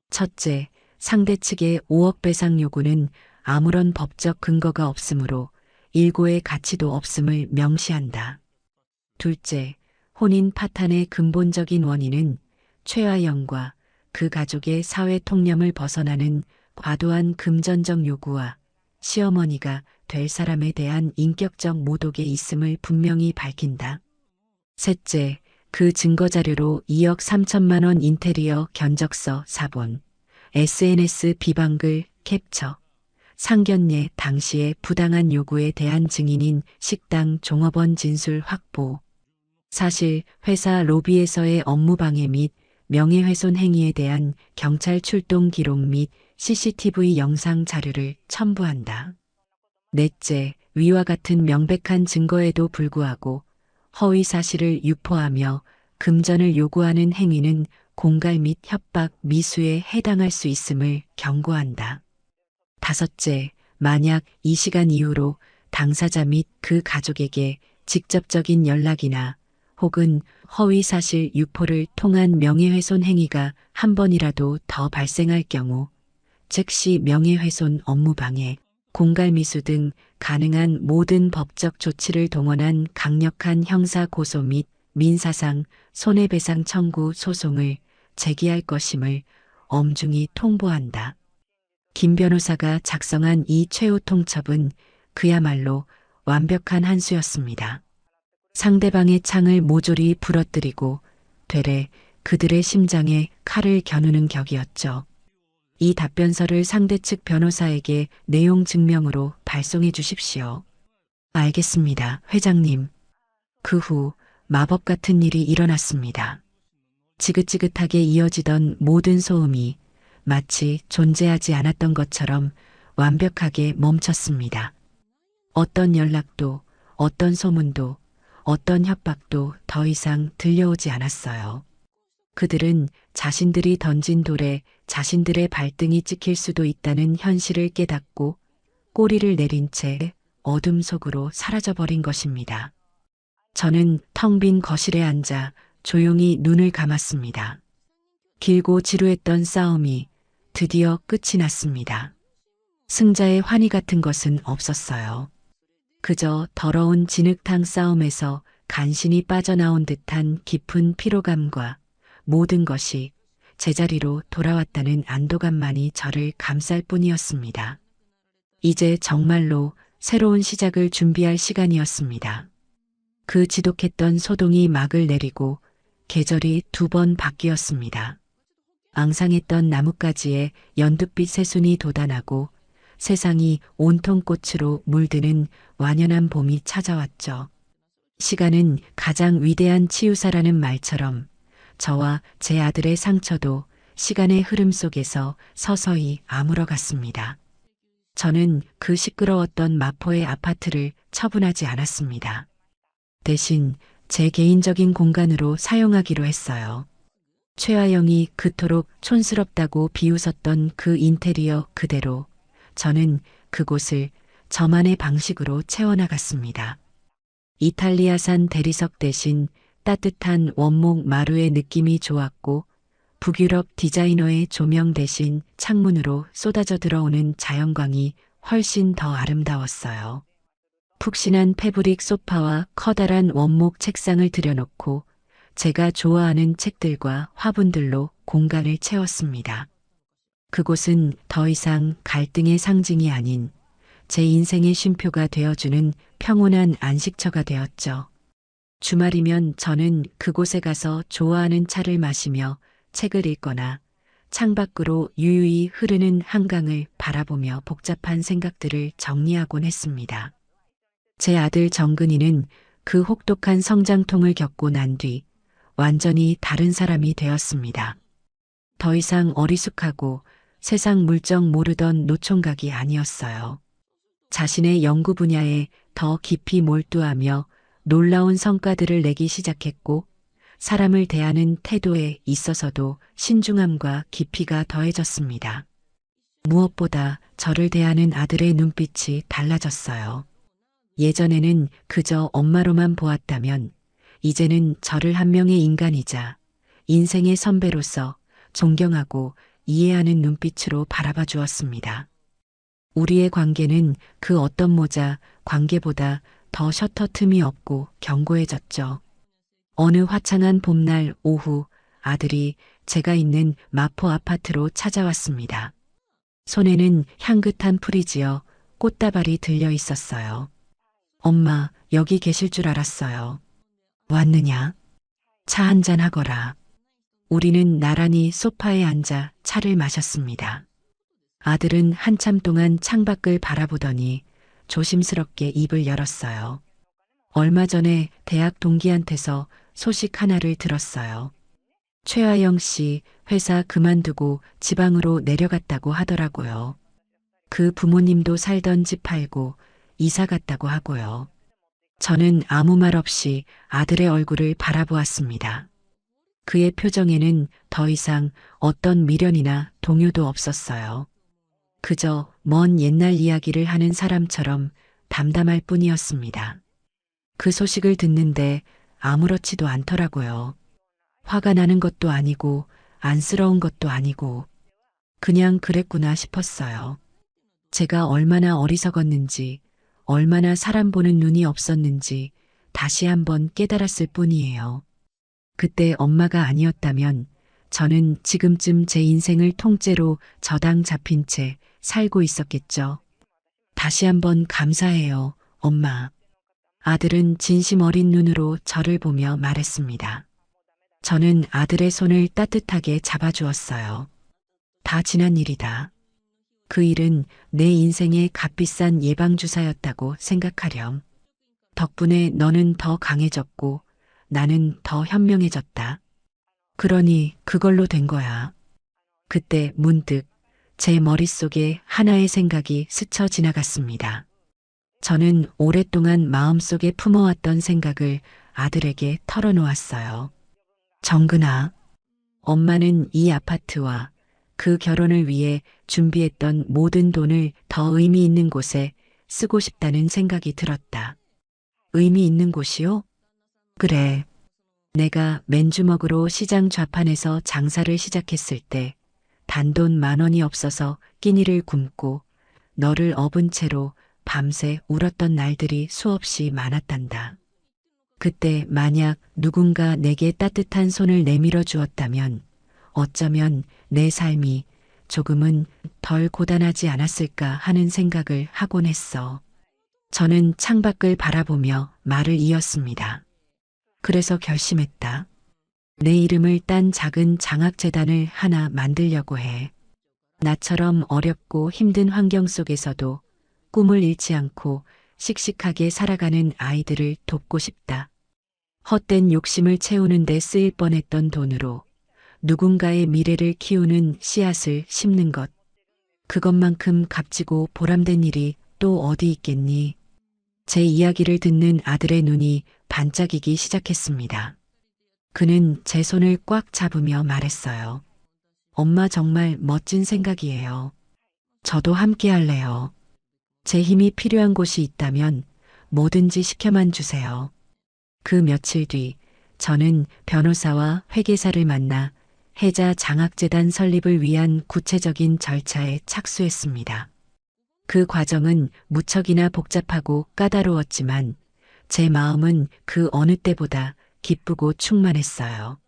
첫째, 상대 측의 5억 배상 요구는 아무런 법적 근거가 없으므로 일고의 가치도 없음을 명시한다. 둘째, 혼인 파탄의 근본적인 원인은 최화영과 그 가족의 사회 통념을 벗어나는 과도한 금전적 요구와 시어머니가 될 사람에 대한 인격적 모독에 있음을 분명히 밝힌다. 셋째, 그 증거자료로 2억 3천만 원 인테리어 견적서 사본, SNS 비방글 캡처, 상견례 당시의 부당한 요구에 대한 증인인 식당 종업원 진술 확보, 사실 회사 로비에서의 업무방해 및 명예훼손 행위에 대한 경찰 출동 기록 및 CCTV 영상 자료를 첨부한다. 넷째, 위와 같은 명백한 증거에도 불구하고 허위 사실을 유포하며 금전을 요구하는 행위는 공갈 및 협박 미수에 해당할 수 있음을 경고한다. 다섯째, 만약 이 시간 이후로 당사자 및 그 가족에게 직접적인 연락이나 혹은 허위 사실 유포를 통한 명예훼손 행위가 한 번이라도 더 발생할 경우 즉시 명예훼손 업무방해, 공갈미수 등 가능한 모든 법적 조치를 동원한 강력한 형사 고소 및 민사상 손해배상 청구 소송을 제기할 것임을 엄중히 통보한다. 김 변호사가 작성한 이 최후 통첩은 그야말로 완벽한 한 수였습니다. 상대방의 창을 모조리 부러뜨리고 되레 그들의 심장에 칼을 겨누는 격이었죠. 이 답변서를 상대 측 변호사에게 내용 증명으로 발송해 주십시오. 알겠습니다, 회장님. 그 후 마법 같은 일이 일어났습니다. 지긋지긋하게 이어지던 모든 소음이 마치 존재하지 않았던 것처럼 완벽하게 멈췄습니다. 어떤 연락도, 어떤 소문도, 어떤 협박도 더 이상 들려오지 않았어요. 그들은 자신들이 던진 돌에 자신들의 발등이 찍힐 수도 있다는 현실을 깨닫고 꼬리를 내린 채 어둠 속으로 사라져버린 것입니다. 저는 텅 빈 거실에 앉아 조용히 눈을 감았습니다. 길고 지루했던 싸움이 드디어 끝이 났습니다. 승자의 환희 같은 것은 없었어요. 그저 더러운 진흙탕 싸움에서 간신히 빠져나온 듯한 깊은 피로감과 모든 것이 제자리로 돌아왔다는 안도감만이 저를 감쌀 뿐이었습니다. 이제 정말로 새로운 시작을 준비할 시간이었습니다. 그 지독했던 소동이 막을 내리고 계절이 2번 바뀌었습니다. 앙상했던 나뭇가지에 연두빛 새순이 돋아나고 세상이 온통 꽃으로 물드는 완연한 봄이 찾아왔죠. 시간은 가장 위대한 치유사라는 말처럼 저와 제 아들의 상처도 시간의 흐름 속에서 서서히 아물어갔습니다. 저는 그 시끄러웠던 마포의 아파트를 처분하지 않았습니다. 대신 제 개인적인 공간으로 사용하기로 했어요. 최하영이 그토록 촌스럽다고 비웃었던 그 인테리어 그대로 저는 그곳을 저만의 방식으로 채워나갔습니다. 이탈리아산 대리석 대신 따뜻한 원목 마루의 느낌이 좋았고 북유럽 디자이너의 조명 대신 창문으로 쏟아져 들어오는 자연광이 훨씬 더 아름다웠어요. 푹신한 패브릭 소파와 커다란 원목 책상을 들여놓고 제가 좋아하는 책들과 화분들로 공간을 채웠습니다. 그곳은 더 이상 갈등의 상징이 아닌 제 인생의 쉼표가 되어주는 평온한 안식처가 되었죠. 주말이면 저는 그곳에 가서 좋아하는 차를 마시며 책을 읽거나 창밖으로 유유히 흐르는 한강을 바라보며 복잡한 생각들을 정리하곤 했습니다. 제 아들 정근이는 그 혹독한 성장통을 겪고 난 뒤 완전히 다른 사람이 되었습니다. 더 이상 어리숙하고 세상 물정 모르던 노총각이 아니었어요. 자신의 연구 분야에 더 깊이 몰두하며 놀라운 성과들을 내기 시작했고 사람을 대하는 태도에 있어서도 신중함과 깊이가 더해졌습니다. 무엇보다 저를 대하는 아들의 눈빛이 달라졌어요. 예전에는 그저 엄마로만 보았다면 이제는 저를 한 명의 인간이자 인생의 선배로서 존경하고 이해하는 눈빛으로 바라봐 주었습니다. 우리의 관계는 그 어떤 모자 관계보다 더 셔터 틈이 없고 견고해졌죠. 어느 화창한 봄날 오후 아들이 제가 있는 마포 아파트로 찾아왔습니다. 손에는 향긋한 풀이지어 꽃다발이 들려 있었어요. 엄마, 여기 계실 줄 알았어요. 왔느냐? 차 한잔 하거라. 우리는 나란히 소파에 앉아 차를 마셨습니다. 아들은 한참 동안 창밖을 바라보더니 조심스럽게 입을 열었어요. 얼마 전에 대학 동기한테서 소식 하나를 들었어요. 최아영 씨 회사 그만두고 지방으로 내려갔다고 하더라고요. 그 부모님도 살던 집 팔고 이사 갔다고 하고요. 저는 아무 말 없이 아들의 얼굴을 바라보았습니다. 그의 표정에는 더 이상 어떤 미련이나 동요도 없었어요. 그저 먼 옛날 이야기를 하는 사람처럼 담담할 뿐이었습니다. 그 소식을 듣는데 아무렇지도 않더라고요. 화가 나는 것도 아니고 안쓰러운 것도 아니고 그냥 그랬구나 싶었어요. 제가 얼마나 어리석었는지, 얼마나 사람 보는 눈이 없었는지 다시 한번 깨달았을 뿐이에요. 그때 엄마가 아니었다면 저는 지금쯤 제 인생을 통째로 저당 잡힌 채 살고 있었겠죠. 다시 한번 감사해요, 엄마. 아들은 진심 어린 눈으로 저를 보며 말했습니다. 저는 아들의 손을 따뜻하게 잡아주었어요. 다 지난 일이다. 그 일은 내 인생의 값비싼 예방주사였다고 생각하렴. 덕분에 너는 더 강해졌고 나는 더 현명해졌다. 그러니 그걸로 된 거야. 그때 문득 제 머릿속에 하나의 생각이 스쳐 지나갔습니다. 저는 오랫동안 마음속에 품어왔던 생각을 아들에게 털어놓았어요. 정근아, 엄마는 이 아파트와 그 결혼을 위해 준비했던 모든 돈을 더 의미 있는 곳에 쓰고 싶다는 생각이 들었다. 의미 있는 곳이요? 그래. 내가 맨주먹으로 시장 좌판에서 장사를 시작했을 때 단돈 10,000원이 없어서 끼니를 굶고 너를 업은 채로 밤새 울었던 날들이 수없이 많았단다. 그때 만약 누군가 내게 따뜻한 손을 내밀어 주었다면 어쩌면 내 삶이 조금은 덜 고단하지 않았을까 하는 생각을 하곤 했어. 저는 창밖을 바라보며 말을 이었습니다. 그래서 결심했다. 내 이름을 딴 작은 장학재단을 하나 만들려고 해. 나처럼 어렵고 힘든 환경 속에서도 꿈을 잃지 않고 씩씩하게 살아가는 아이들을 돕고 싶다. 헛된 욕심을 채우는 데 쓰일 뻔했던 돈으로 누군가의 미래를 키우는 씨앗을 심는 것. 그것만큼 값지고 보람된 일이 또 어디 있겠니? 제 이야기를 듣는 아들의 눈이 반짝이기 시작했습니다. 그는 제 손을 꽉 잡으며 말했어요. 엄마 정말 멋진 생각이에요. 저도 함께 할래요. 제 힘이 필요한 곳이 있다면 뭐든지 시켜만 주세요. 그 며칠 뒤 저는 변호사와 회계사를 만나 해자 장학재단 설립을 위한 구체적인 절차에 착수했습니다. 그 과정은 무척이나 복잡하고 까다로웠지만 제 마음은 그 어느 때보다 기쁘고 충만했어요.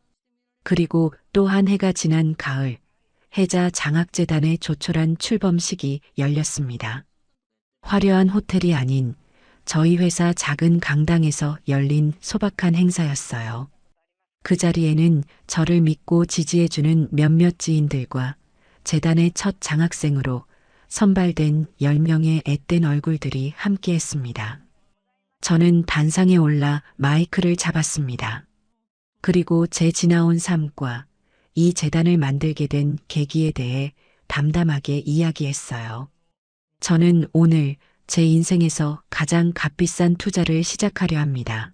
그리고 또 한 해가 지난 가을, 해자 장학재단의 조촐한 출범식이 열렸습니다. 화려한 호텔이 아닌 저희 회사 작은 강당에서 열린 소박한 행사였어요. 그 자리에는 저를 믿고 지지해주는 몇몇 지인들과 재단의 첫 장학생으로 선발된 10명의 앳된 얼굴들이 함께했습니다. 저는 단상에 올라 마이크를 잡았습니다. 그리고 제 지나온 삶과 이 재단을 만들게 된 계기에 대해 담담하게 이야기했어요. 저는 오늘 제 인생에서 가장 값비싼 투자를 시작하려 합니다.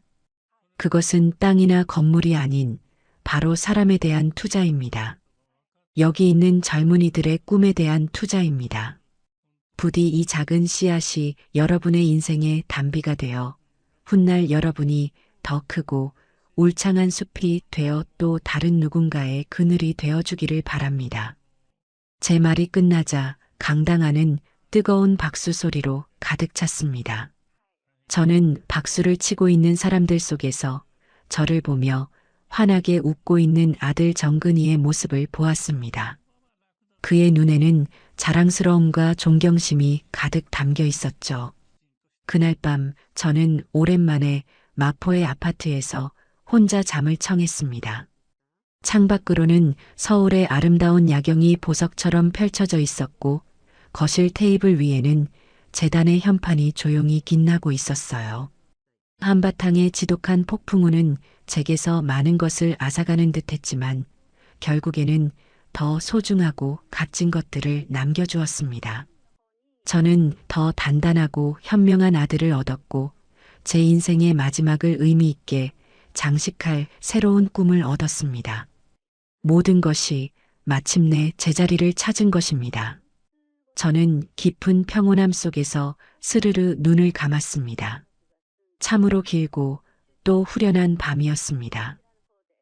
그것은 땅이나 건물이 아닌 바로 사람에 대한 투자입니다. 여기 있는 젊은이들의 꿈에 대한 투자입니다. 부디 이 작은 씨앗이 여러분의 인생의 단비가 되어 훗날 여러분이 더 크고 울창한 숲이 되어 또 다른 누군가의 그늘이 되어주기를 바랍니다. 제 말이 끝나자 강당 안은 뜨거운 박수 소리로 가득 찼습니다. 저는 박수를 치고 있는 사람들 속에서 저를 보며 환하게 웃고 있는 아들 정근이의 모습을 보았습니다. 그의 눈에는 자랑스러움과 존경심이 가득 담겨 있었죠. 그날 밤 저는 오랜만에 마포의 아파트에서 혼자 잠을 청했습니다. 창밖으로는 서울의 아름다운 야경이 보석처럼 펼쳐져 있었고 거실 테이블 위에는 재단의 현판이 조용히 빛나고 있었어요. 한바탕의 지독한 폭풍우는 제게서 많은 것을 앗아가는 듯했지만 결국에는 더 소중하고 값진 것들을 남겨주었습니다. 저는 더 단단하고 현명한 아들을 얻었고 제 인생의 마지막을 의미 있게 장식할 새로운 꿈을 얻었습니다. 모든 것이 마침내 제자리를 찾은 것입니다. 저는 깊은 평온함 속에서 스르르 눈을 감았습니다. 참으로 길고 또 후련한 밤이었습니다.